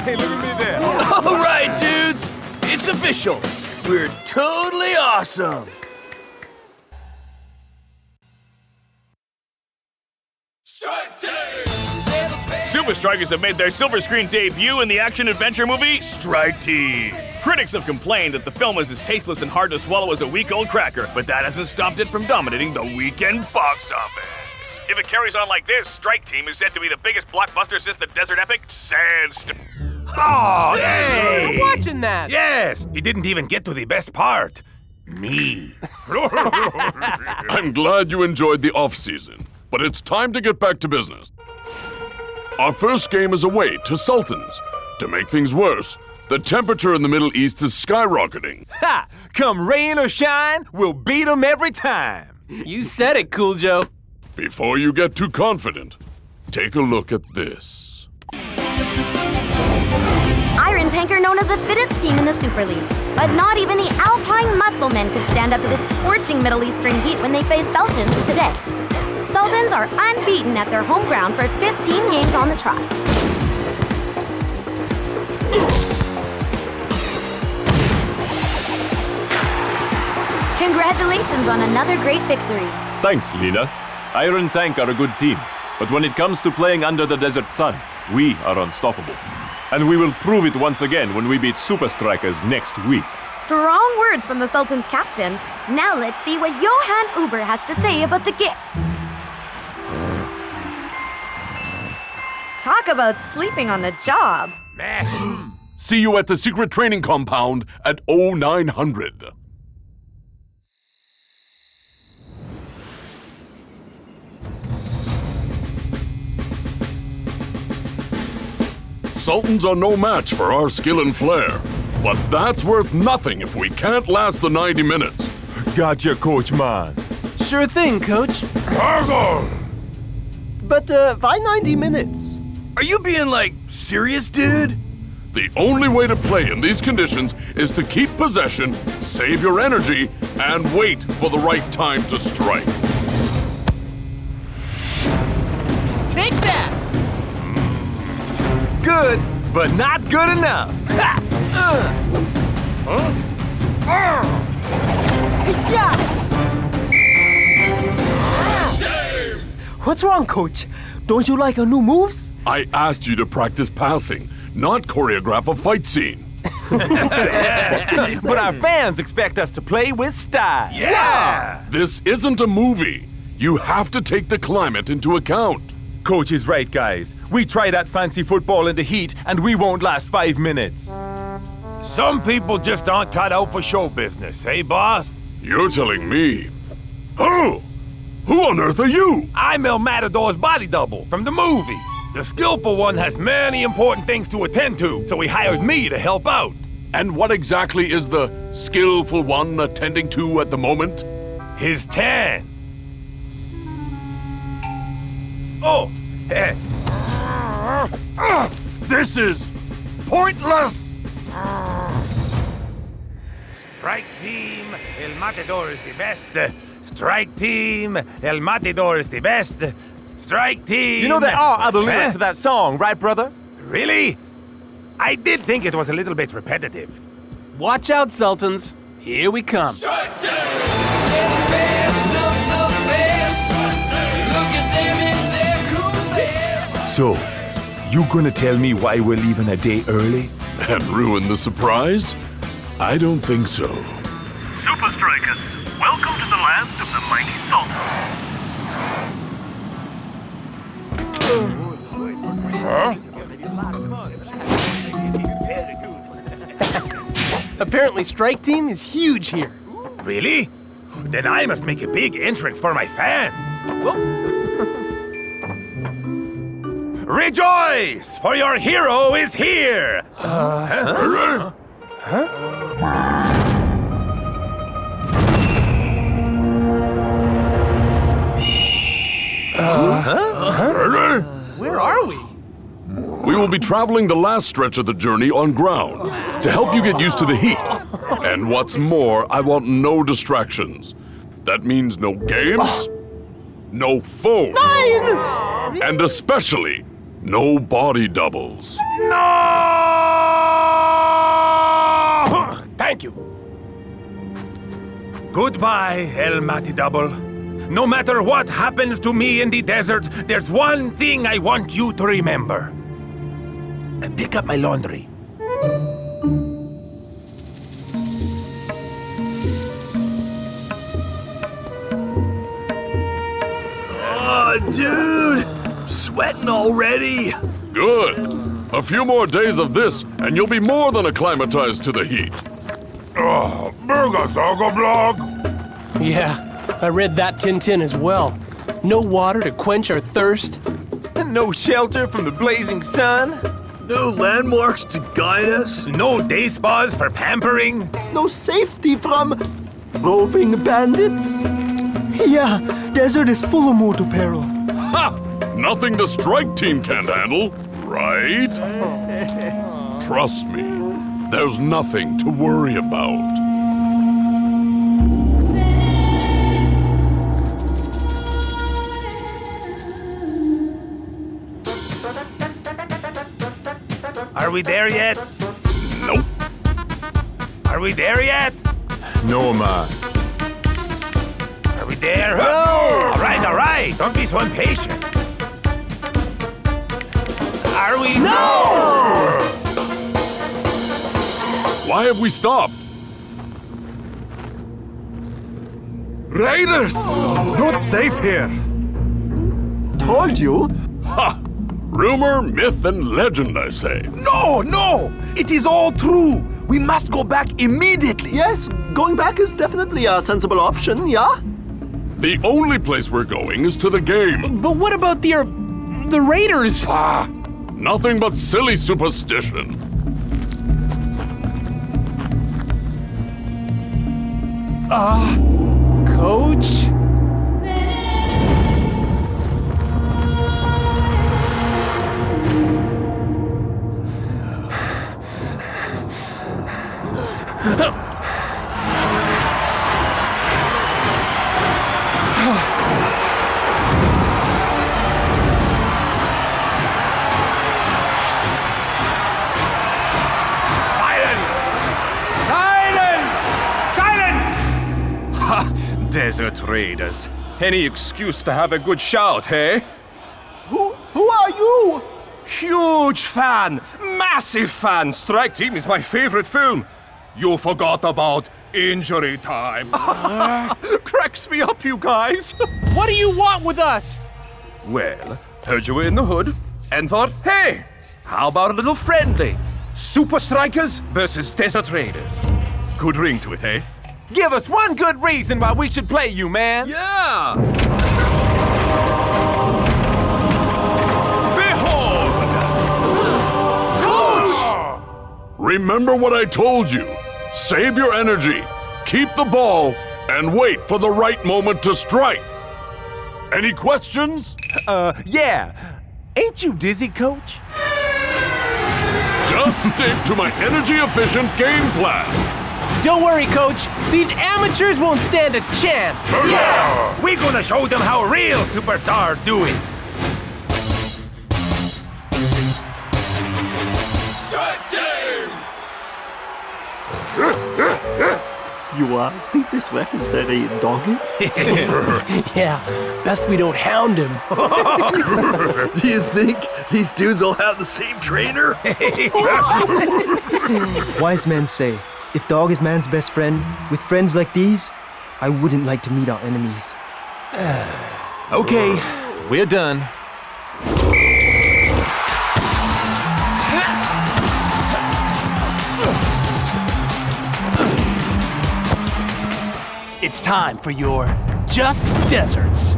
Hey, look at me there. All right, dudes. It's official. We're totally awesome. Supa Supa Strikas have made their silver screen debut in the action-adventure movie Strike Team. Critics have complained that the film is as tasteless and hard to swallow as a week-old cracker, but that hasn't stopped it from dominating the weekend box office. If it carries on like this, Strike Team is said to be the biggest blockbuster since the desert epic Sandstorm. Oh, hey! We're watching that! Yes! He didn't even get to the best part. Me. I'm glad you enjoyed the off-season, but it's time to get back to business. Our first game is away to Sultans. To make things worse, the temperature in the Middle East is skyrocketing. Ha! Come rain or shine, we'll beat them every time. You said it, Cool Joe. Before you get too confident, take a look at this. Iron Tanker known as the fittest team in the Super League. But not even the Alpine Muscle Men could stand up to the scorching Middle Eastern heat when they face Sultans today. Sultans are unbeaten at their home ground for 15 games on the trot. Congratulations on another great victory. Thanks, Lena. Iron Tank are a good team, but when it comes to playing under the desert sun, we are unstoppable. And we will prove it once again when we beat Supa Strikas next week. Strong words from the Sultan's captain. Now let's see what Johan Uber has to say about the game. Talk about sleeping on the job. See you at the secret training compound at 0900. Sultans are no match for our skill and flair, but that's worth nothing if we can't last the 90 minutes. Gotcha, Coach Man. Sure thing, Coach. But why 90 minutes? Are you being, like, serious, dude? The only way to play in these conditions is to keep possession, save your energy, and wait for the right time to strike. Take that! Good, but not good enough. What's wrong, Coach? Don't you like our new moves? I asked you to practice passing, not choreograph a fight scene. But our fans expect us to play with style. Yeah! This isn't a movie. You have to take the climate into account. Coach is right, guys. We try that fancy football in the heat, and we won't last 5 minutes. Some people just aren't cut out for show business, eh, boss? You're telling me. Oh! Who on earth are you? I'm El Matador's body double from the movie. The skillful one has many important things to attend to, so he hired me to help out. And what exactly is the skillful one attending to at the moment? His tan. Oh! This is pointless! Strike Team, El Matador is the best. Strike Team, El Matador is the best. Strike Team... You know there are other lyrics to that song, right, brother? Really? I did think it was a little bit repetitive. Watch out, Sultans. Here we come. Strike Team! Best of the best. Look at them in their cool best. So, you gonna tell me why we're leaving a day early? And ruin the surprise? I don't think so. Supa Strikas, welcome to the land of the mighty Sultan. Apparently, Strike Team is huge here. Really? Then I must make a big entrance for my fans. Rejoice, for your hero is here! Where are we? We will be traveling the last stretch of the journey on ground to help you get used to the heat. And what's more, I want no distractions. That means no games, no phones, and especially no body doubles. No! Thank you. Goodbye, El Mati Double. No matter what happens to me in the desert, there's one thing I want you to remember. Pick up my laundry. Oh, dude! I'm sweating already. Good. A few more days of this, and you'll be more than acclimatized to the heat. Oh, burger doggo blog. Yeah, I read that Tintin as well. No water to quench our thirst. No shelter from the blazing sun. No landmarks to guide us. No day spas for pampering. No safety from roving bandits. Yeah, desert is full of mortal peril. Ha! Nothing the strike team can't handle, right? Trust me, there's nothing to worry about. Are we there yet? Nope. Are we there yet? No, man. Are we there? No! All right. Don't be so impatient. Are we? No! Why have we stopped? Raiders! Not safe here. Told you. Ha! Rumor, myth, and legend, I say. No! It is all true. We must go back immediately. Yes, going back is definitely a sensible option, yeah? The only place we're going is to the game. But what about the Raiders? Nothing but silly superstition. Coach? Desert Raiders. Any excuse to have a good shout, hey? Who are you? Huge fan! Massive fan! Strike Team is my favorite film. You forgot about Injury Time. Cracks me up, you guys. What do you want with us? Well, heard you were in the hood and thought, hey, how about a little friendly? Supa Strikas versus Desert Raiders. Good ring to it, eh? Give us one good reason why we should play you, man. Yeah! Behold! Coach! Remember what I told you. Save your energy, keep the ball, and wait for the right moment to strike. Any questions? Yeah. Ain't you dizzy, Coach? Just stick to my energy-efficient game plan. Don't worry, Coach. These amateurs won't stand a chance. Yeah! We're gonna show them how real superstars do it. Strike team! You think this ref is very doggy? Yeah, best we don't hound him. Do you think these dudes all have the same trainer? Wise men say, if dog is man's best friend, with friends like these, I wouldn't like to meet our enemies. Okay, we're done. It's time for your Just Deserts.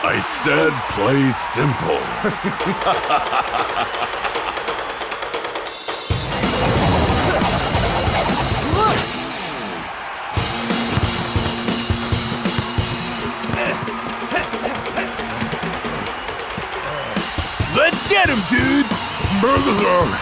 I said play simple. Let's get him, dude! Burger!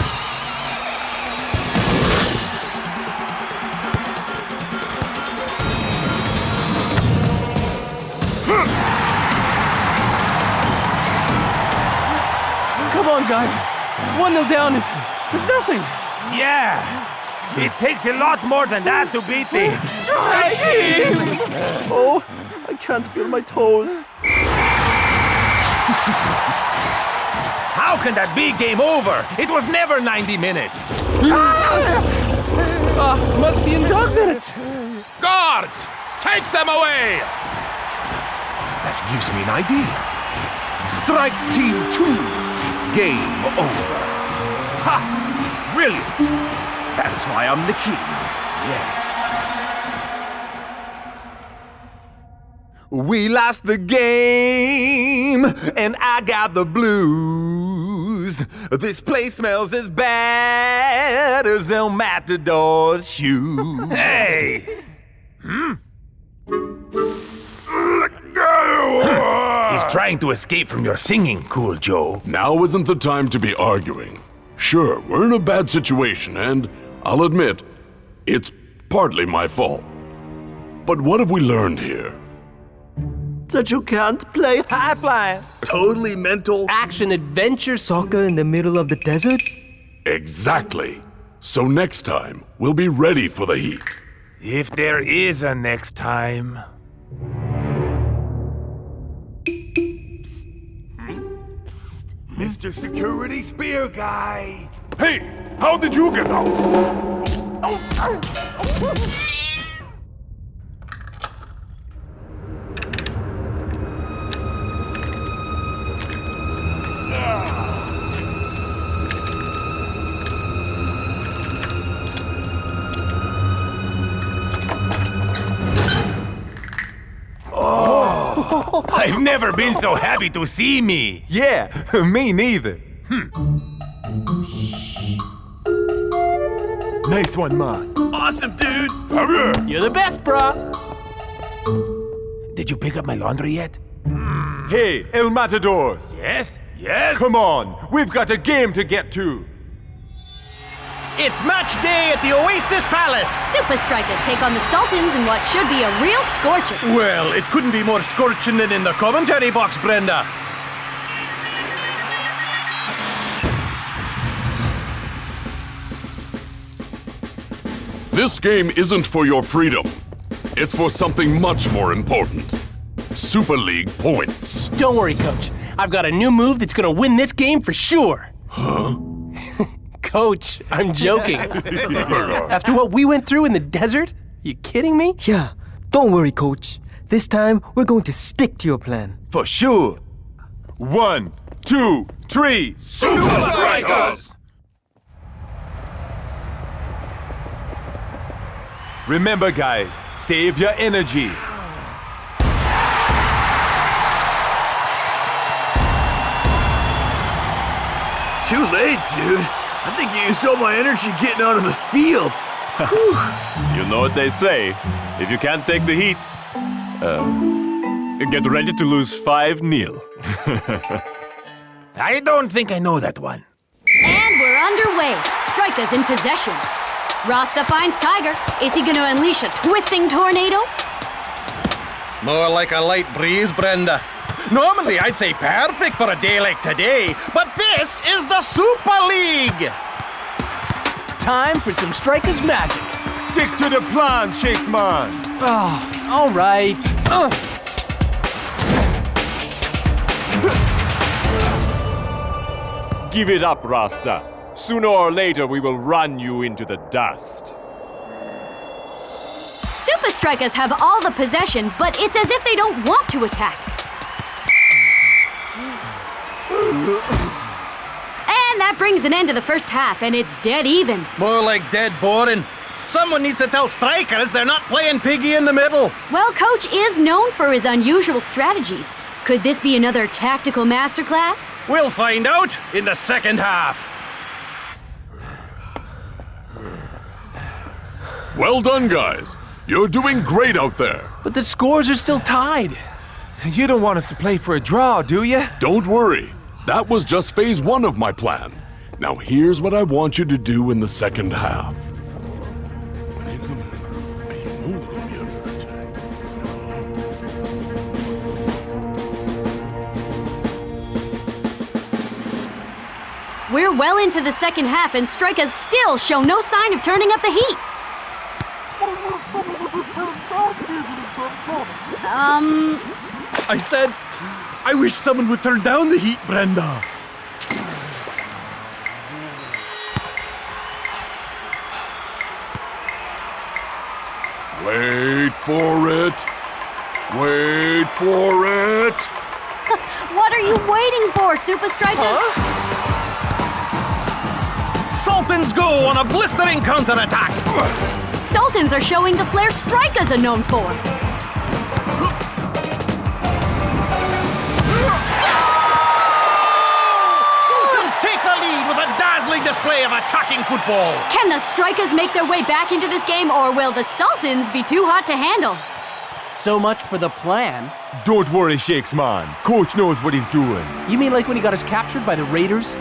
Come on, guys. 1-0 down is nothing. Yeah! It takes a lot more than that to beat the Strike team! Oh, I can't feel my toes. How can that be game over? It was never 90 minutes. Must be in dog minutes. Guards, take them away. That gives me an idea. Strike Team 2. Game over. Ha! Brilliant. That's why I'm the king. Yeah. We lost the game, and I got the blues. This place smells as bad as El Matador's shoes. Hey! He's trying to escape from your singing, Cool Joe. Now isn't the time to be arguing. Sure, we're in a bad situation, and I'll admit, it's partly my fault. But what have we learned here? That you can't play high flying. Totally mental. Action adventure Soccer in the middle of the desert? Exactly. So next time, we'll be ready for the heat. If there is a next time. Mr. Security Spear Guy. Hey, how did you get out? I've never been so happy to see me. Yeah, me neither. Nice one, man. Awesome, dude. You're the best, brah. Did you pick up my laundry yet? Hey, El Matadors. Yes? Yes? Come on, we've got a game to get to. It's match day at the Oasis Palace. Supa Strikas take on the Sultans in what should be a real scorching. Well, it couldn't be more scorching than in the commentary box, Brenda. This game isn't for your freedom. It's for something much more important. Super League points. Don't worry, Coach. I've got a new move that's gonna win this game for sure. Huh? Coach, I'm joking. After what we went through in the desert? You kidding me? Yeah, don't worry, Coach. This time, we're going to stick to your plan. For sure. 1, 2, 3. Supa Strikas! Remember, guys, save your energy. Too late, dude. I think you used all my energy getting out of the field. You know what they say. If you can't take the heat, get ready to lose 5-0. I don't think I know that one. And we're underway. Strikas in possession. Rasta finds Tiger. Is he going to unleash a twisting tornado? More like a light breeze, Brenda. Normally, I'd say perfect for a day like today, but this is the Super League! Time for some Strikas magic. Stick to the plan, Shakes Man. Oh, all right. Give it up, Rasta. Sooner or later, we will run you into the dust. Supa Strikas have all the possession, but it's as if they don't want to attack. And that brings an end to the first half, and it's dead even. More like dead boring. Someone needs to tell Strikers they're not playing piggy in the middle. Well, Coach is known for his unusual strategies. Could this be another tactical masterclass? We'll find out in the second half. Well done, guys. You're doing great out there. But the scores are still tied. You don't want us to play for a draw, do you? Don't worry. That was just phase 1 of my plan. Now here's what I want you to do in the second half. We're well into the second half, and Strikas still show no sign of turning up the heat. I said, I wish someone would turn down the heat, Brenda. Wait for it. Wait for it. What are you waiting for, Supa Strikas? Sultans go on a blistering counterattack. Sultans are showing the flair Strikas are known for. Sultans take the lead with a dazzling display of attacking football. Can the Strikas make their way back into this game, or will the Sultans be too hot to handle? So much for the plan. Don't worry, Shakes man. Coach knows what he's doing. You mean like when he got us captured by the Raiders?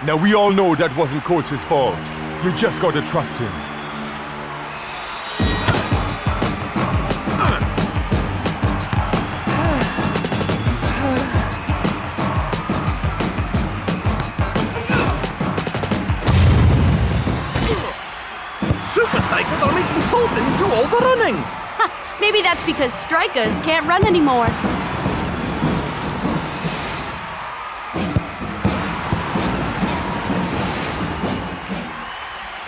Now, we all know that wasn't Coach's fault. You just gotta trust him. Supa Strikas are making Sultans do all the running. Maybe that's because Strikas can't run anymore.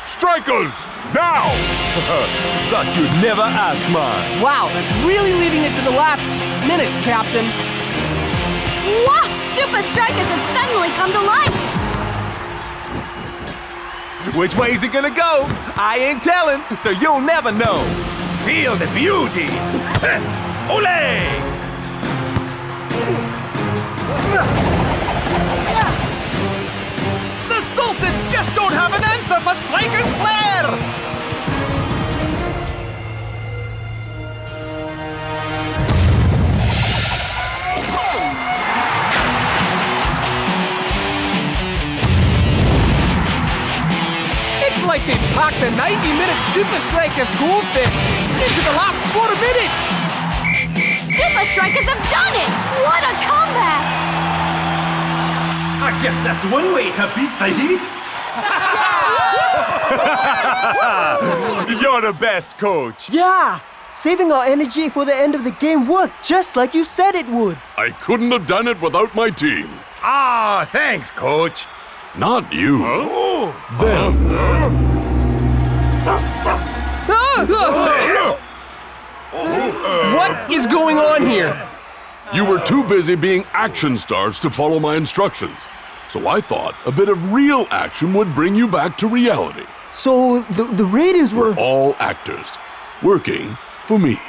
Strikers! Now! Thought you'd never ask, man. Wow, that's really leaving it to the last minutes, Captain. Wow! Supa Strikas have suddenly come to life! Which way's it gonna go? I ain't telling, so you'll never know. Feel the beauty! Ole! The Sultans just don't have an answer for Striker's flair! It's like they packed a 90-minute Supa Strikas Ghoul fix into the last 4 minutes! Supa Strikas have done it! What a comeback! I guess that's one way to beat the heat. You're the best, Coach. Yeah! Saving our energy for the end of the game worked just like you said it would. I couldn't have done it without my team. Ah, thanks, Coach. Not you. Them. What is going on here? You were too busy being action stars to follow my instructions. So I thought a bit of real action would bring you back to reality. So the Raiders were all actors, working for me.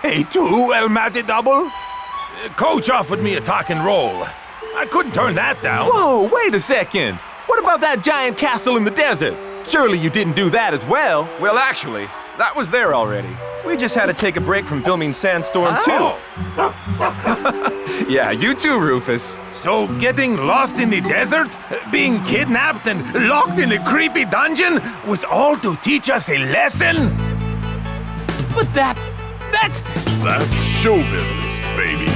Hey, too, El Mate Double. Coach offered me a talking role. I couldn't turn that down. Whoa, wait a second. What about that giant castle in the desert? Surely you didn't do that as well. Well, actually, that was there already. We just had to take a break from filming Sandstorm 2. Yeah, you too, Rufus. So getting lost in the desert, being kidnapped and locked in a creepy dungeon was all to teach us a lesson? But that's show business, baby.